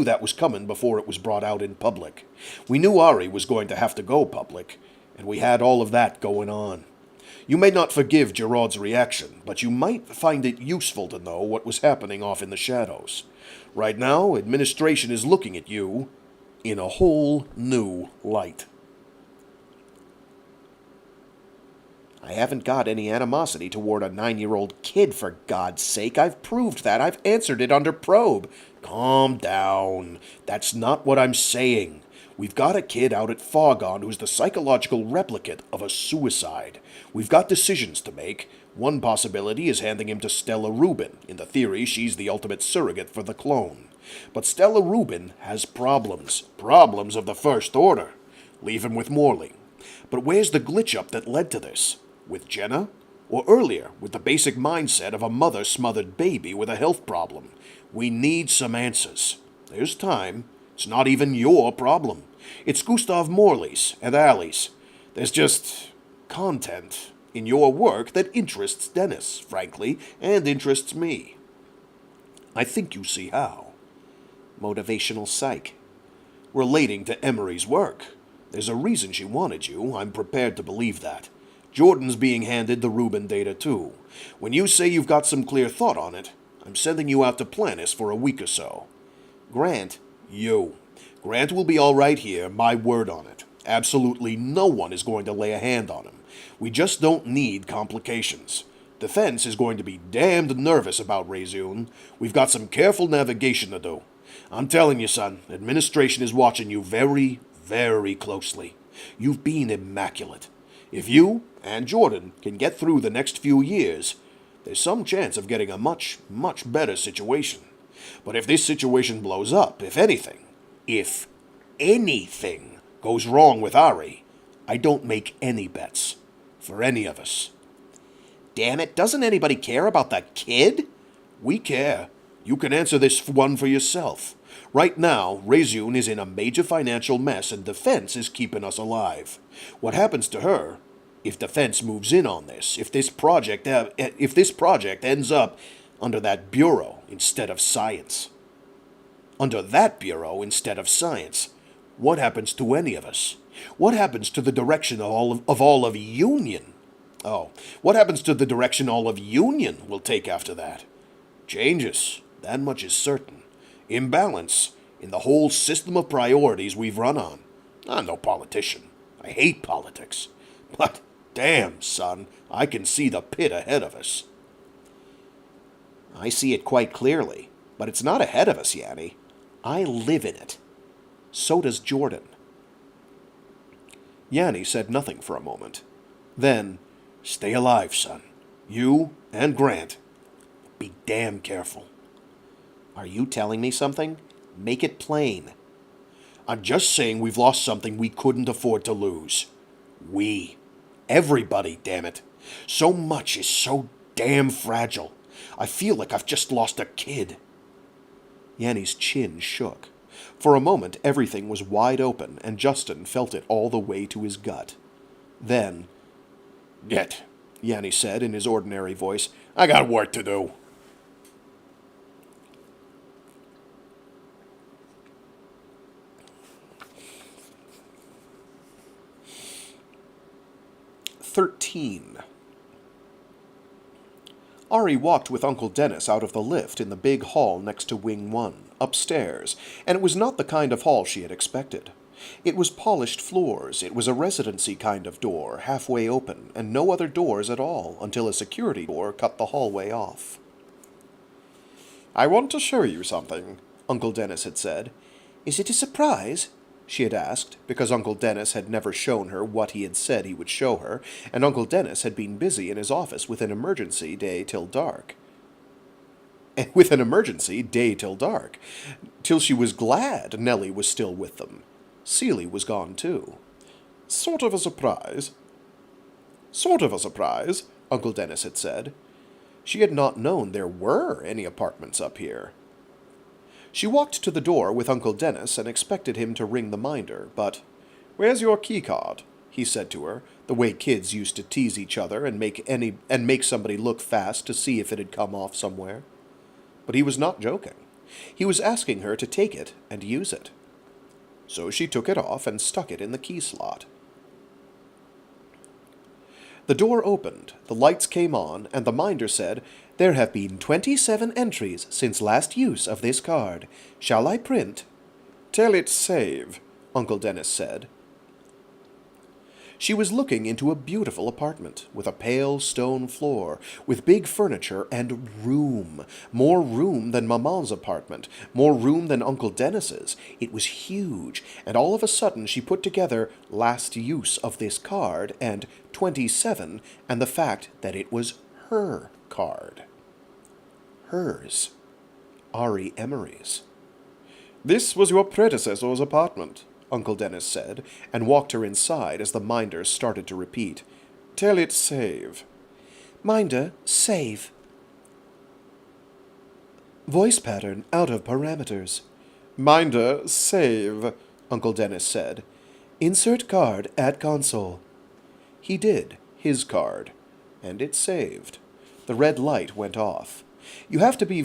that was coming before it was brought out in public. We knew Ari was going to have to go public, and we had all of that going on. You may not forgive Giraud's reaction, but you might find it useful to know what was happening off in the shadows. Right now, administration is looking at you in a whole new light. I haven't got any animosity toward a 9-year-old kid, for God's sake. I've proved that. I've answered it under probe. Calm down. That's not what I'm saying. We've got a kid out at Fraggoth who's the psychological replicate of a suicide. We've got decisions to make. One possibility is handing him to Stella Rubin. In the theory, she's the ultimate surrogate for the clone. But Stella Rubin has problems. Problems of the first order. Leave him with Morley. But where's the glitch-up that led to this? With Jenna? Or earlier, with the basic mindset of a mother-smothered baby with a health problem? We need some answers. There's time. It's not even your problem. It's Gustav Morley's and Allie's. There's just content in your work that interests Dennis, frankly, and interests me. I think you see how. Motivational psych. Relating to Emory's work. There's a reason she wanted you. I'm prepared to believe that. Jordan's being handed the Rubin data too. When you say you've got some clear thought on it, I'm sending you out to Planis for a week or so. Grant. You. Grant will be all right here, my word on it. Absolutely no one is going to lay a hand on him. We just don't need complications. Defense is going to be damned nervous about Reseune. We've got some careful navigation to do. I'm telling you, son, administration is watching you very, very closely. You've been immaculate. If you and Jordan can get through the next few years, there's some chance of getting a much, much better situation. But if this situation blows up, if anything goes wrong with Ari, I don't make any bets. For any of us. Damn it, doesn't anybody care about that kid? We care. You can answer this one for yourself. Right now, Reseune is in a major financial mess and Defense is keeping us alive. What happens to her, if Defense moves in on this, if this project ends up under that bureau instead of science? Under that bureau instead of science, what happens to any of us? What happens to the direction of all of Union? Oh, what happens to the direction all of Union will take after that? Changes, that much is certain. Imbalance in the whole system of priorities we've run on. I'm no politician. I hate politics. But, damn, son, I can see the pit ahead of us. I see it quite clearly, but it's not ahead of us, Yanni. I live in it. So does Jordan. Yanni said nothing for a moment. Then, stay alive, son. You and Grant. Be damn careful. Are you telling me something? Make it plain. I'm just saying we've lost something we couldn't afford to lose. We. Everybody, damn it. So much is so damn fragile. I feel like I've just lost a kid. Yanni's chin shook. For a moment, everything was wide open, and Justin felt it all the way to his gut. Then, "Get," Yanni said in his ordinary voice. "I got work to do." 13. Ari walked with Uncle Dennis out of the lift in the big hall next to Wing 1, upstairs, and it was not the kind of hall she had expected. It was polished floors, it was a residency kind of door, halfway open, and no other doors at all, until a security door cut the hallway off. I want to show you something, Uncle Dennis had said. Is it a surprise? She had asked, because Uncle Dennis had never shown her what he had said he would show her, and Uncle Dennis had been busy in his office with an emergency day till dark. Till she was glad Nellie was still with them. Celie was gone too. Sort of a surprise, Uncle Dennis had said. She had not known there were any apartments up here. She walked to the door with Uncle Dennis and expected him to ring the minder, but, "Where's your keycard?" he said to her, the way kids used to tease each other and make somebody look fast to see if it had come off somewhere. But he was not joking. He was asking her to take it and use it. So she took it off and stuck it in the key slot. The door opened, the lights came on, and the minder said, "There have been 27 entries since last use of this card. Shall I print?" "Tell it save," Uncle Dennis said. She was looking into a beautiful apartment, with a pale stone floor, with big furniture and room. More room than Maman's apartment, more room than Uncle Dennis's. It was huge, and all of a sudden she put together last use of this card and 27 and the fact that it was her card. Hers. Ari Emory's. "This was your predecessor's apartment," Uncle Dennis said, and walked her inside as the minder started to repeat, "Tell it save." "Minder, save." Voice pattern out of parameters. "Minder, save," Uncle Dennis said. "Insert card at console." He did, his card, and it saved. The red light went off. You have to be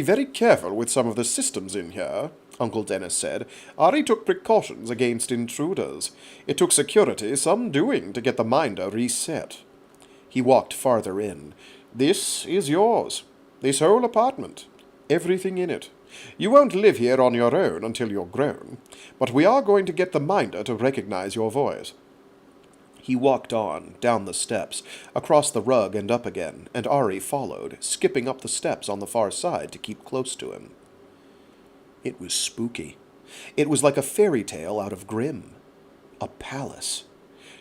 very careful with some of the systems in here," Uncle Dennis said. "Ari took precautions against intruders. It took security some doing to get the minder reset." He walked farther in. "This is yours. This whole apartment. Everything in it. You won't live here on your own until you're grown, but we are going to get the minder to recognize your voice." He walked on, down the steps, across the rug and up again, and Ari followed, skipping up the steps on the far side to keep close to him. It was spooky. It was like a fairy tale out of Grimm. A palace.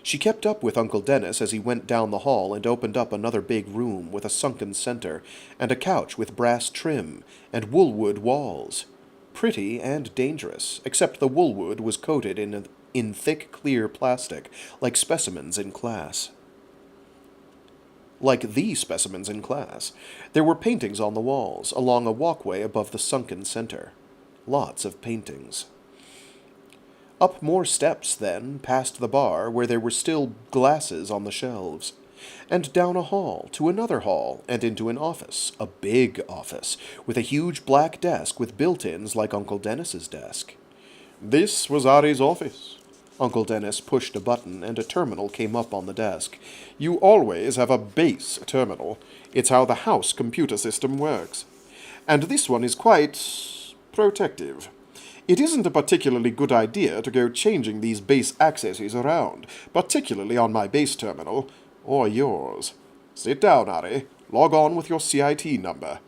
She kept up with Uncle Dennis as he went down the hall and opened up another big room with a sunken center, and a couch with brass trim, and woolwood walls. Pretty and dangerous, except the woolwood was coated in thick, clear plastic, like the specimens in class. There were paintings on the walls, along a walkway above the sunken center. Lots of paintings. Up more steps, then, past the bar, where there were still glasses on the shelves. And down a hall, to another hall, and into an office, a big office, with a huge black desk with built-ins like Uncle Dennis's desk. "This was Ari's office." Uncle Dennis pushed a button, and a terminal came up on the desk. "You always have a base terminal. It's how the house computer system works. And this one is quite protective. It isn't a particularly good idea to go changing these base accesses around, particularly on my base terminal, or yours. Sit down, Ari. Log on with your CIT number."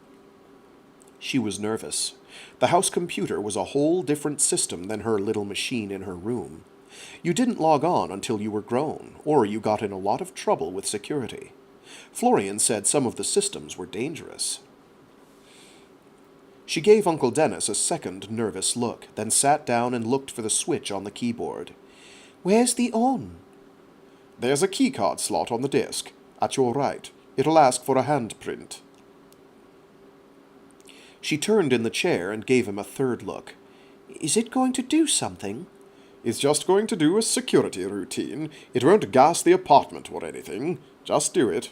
She was nervous. The house computer was a whole different system than her little machine in her room. You didn't log on until you were grown, or you got in a lot of trouble with security. Florian said some of the systems were dangerous. She gave Uncle Dennis a second nervous look, then sat down and looked for the switch on the keyboard. "Where's the on?" "There's a keycard slot on the desk, at your right. It'll ask for a handprint." She turned in the chair and gave him a third look. "Is it going to do something?" "It's just going to do a security routine. It won't gas the apartment or anything. Just do it."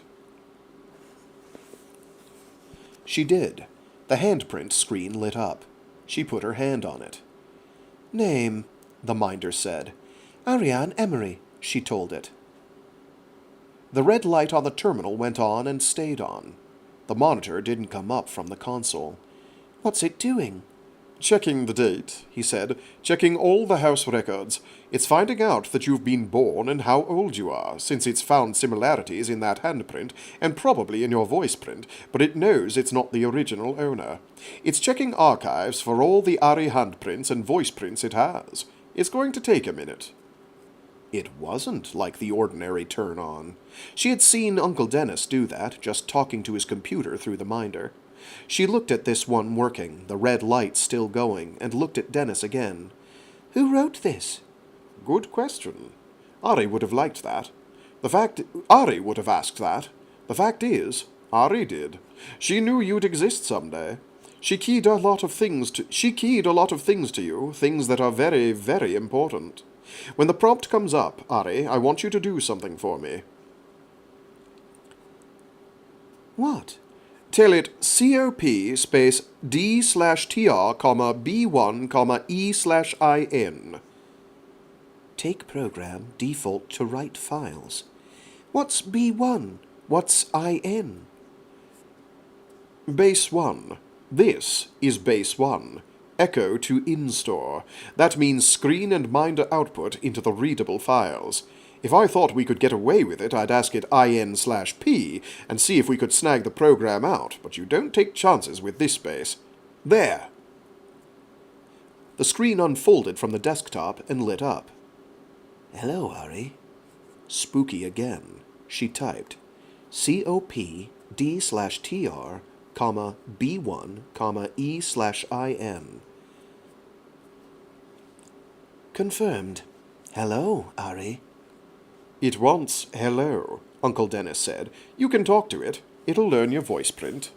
She did. The handprint screen lit up. She put her hand on it. "Name," the minder said. "Ariane Emory," she told it. The red light on the terminal went on and stayed on. The monitor didn't come up from the console. What's it doing? Checking the date, he said. Checking all the house records. It's finding out that you've been born and how old you are, since it's found similarities in that handprint and probably in your voice print, but it knows it's not the original owner. It's checking archives for all the Ari handprints and voice prints it has. It's going to take a minute. It wasn't like the ordinary turn-on. She had seen Uncle Dennis do that, just talking to his computer through the minder. She looked at this one working, the red light still going, and looked at Dennis again. Who wrote this? Good question. Ari would have liked that. Ari would have asked that. The fact is, Ari did. She knew you'd exist someday. She keyed a lot of things to you, things that are very, very important. When the prompt comes up, Ari, I want you to do something for me. What? Tell it COP space D/TR, B1, E/IN. Take program default to write files. What's B1? What's IN? Base 1. This is base 1. Echo to install. That means screen and minder output into the readable files. If I thought we could get away with it, I'd ask it IN/P and see if we could snag the program out, but you don't take chances with this base. There. The screen unfolded from the desktop and lit up. Hello, Ari. Spooky again. She typed COP D/TR, B1, E/IN. Confirmed. Hello, Ari. It wants hello, Uncle Dennis said. You can talk to it. It'll learn your voice print.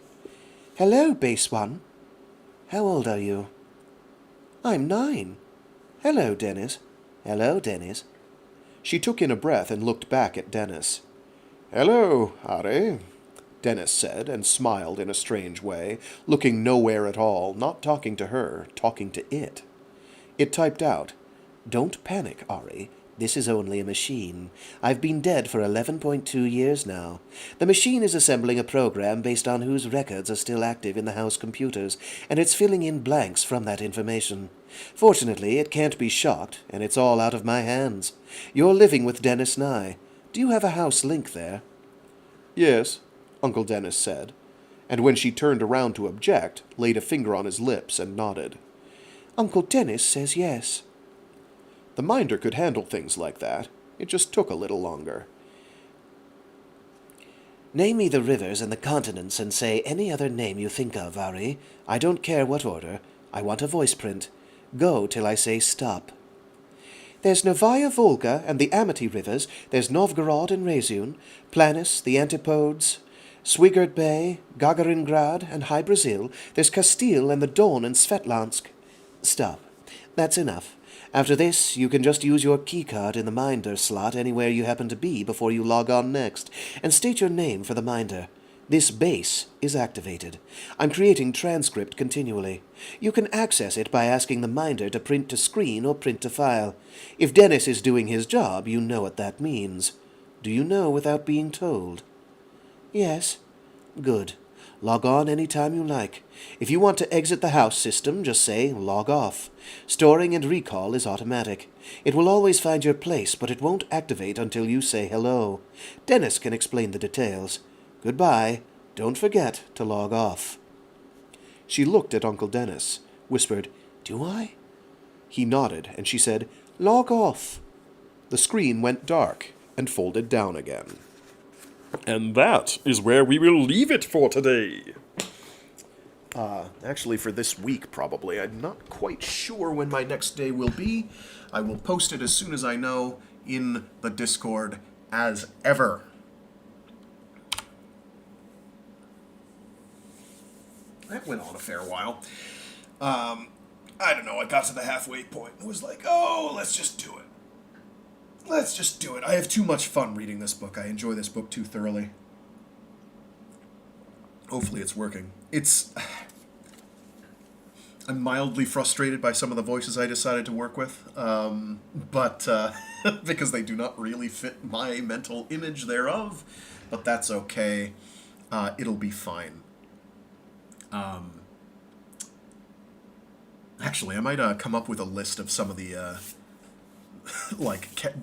Hello, Base 1. How old are you? I'm 9. Hello, Dennis. Hello, Dennis. She took in a breath and looked back at Dennis. Hello, Ari, Dennis said, and smiled in a strange way, looking nowhere at all, not talking to her, talking to it. It typed out, Don't panic, Ari. This is only a machine. I've been dead for 11.2 years now. The machine is assembling a program based on whose records are still active in the house computers, and it's filling in blanks from that information. Fortunately, it can't be shocked, and it's all out of my hands. You're living with Dennis Nye. Do you have a house link there? Yes, Uncle Dennis said, and when she turned around to object, laid a finger on his lips and nodded. Uncle Dennis says yes. The minder could handle things like that. It just took a little longer. Name me the rivers and the continents and say any other name you think of, Ari. I don't care what order. I want a voice print. Go till I say stop. There's Novaya Volga and the Amity rivers. There's Novgorod and Reseune, Planis, the Antipodes, Swigert Bay, Gagaringrad and High Brazil. There's Castile and the Don and Svetlansk. Stop. That's enough. After this, you can just use your keycard in the minder slot anywhere you happen to be before you log on next, and state your name for the minder. This base is activated. I'm creating transcript continually. You can access it by asking the minder to print to screen or print to file. If Dennis is doing his job, you know what that means. Do you know without being told? Yes. Good. Log on any time you like. If you want to exit the house system, just say log off. Storing and recall is automatic. It will always find your place, but it won't activate until you say hello. Dennis can explain the details. Goodbye. Don't forget to log off. She looked at Uncle Dennis, whispered, Do I? He nodded, and she said, Log off. The screen went dark and folded down again. And that is where we will leave it for today. Actually, for this week, probably. I'm not quite sure when my next day will be. I will post it as soon as I know in the Discord, as ever. That went on a fair while. I don't know, I got to the halfway point and was like, oh, let's just do it. Let's just do it. I have too much fun reading this book. I enjoy this book too thoroughly. Hopefully it's working. I'm mildly frustrated by some of the voices I decided to work with, but because they do not really fit my mental image thereof, but that's okay. It'll be fine. Actually, I might come up with a list of some of the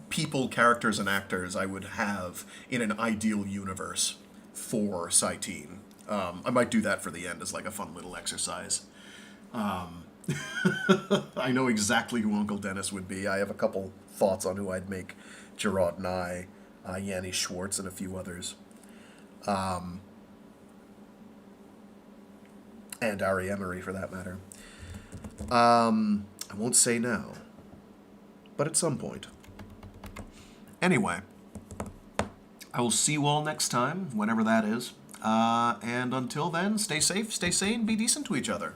people, characters, and actors I would have in an ideal universe for Cyteen. I might do that for the end as like a fun little exercise. I know exactly who Uncle Dennis would be. I have a couple thoughts on who I'd make Giraud Nye, Yanni Schwartz, and a few others. And Ari Emory, for that matter. I won't say now, but at some point. Anyway, I will see you all next time, whenever that is. And until then, stay safe, stay sane, be decent to each other.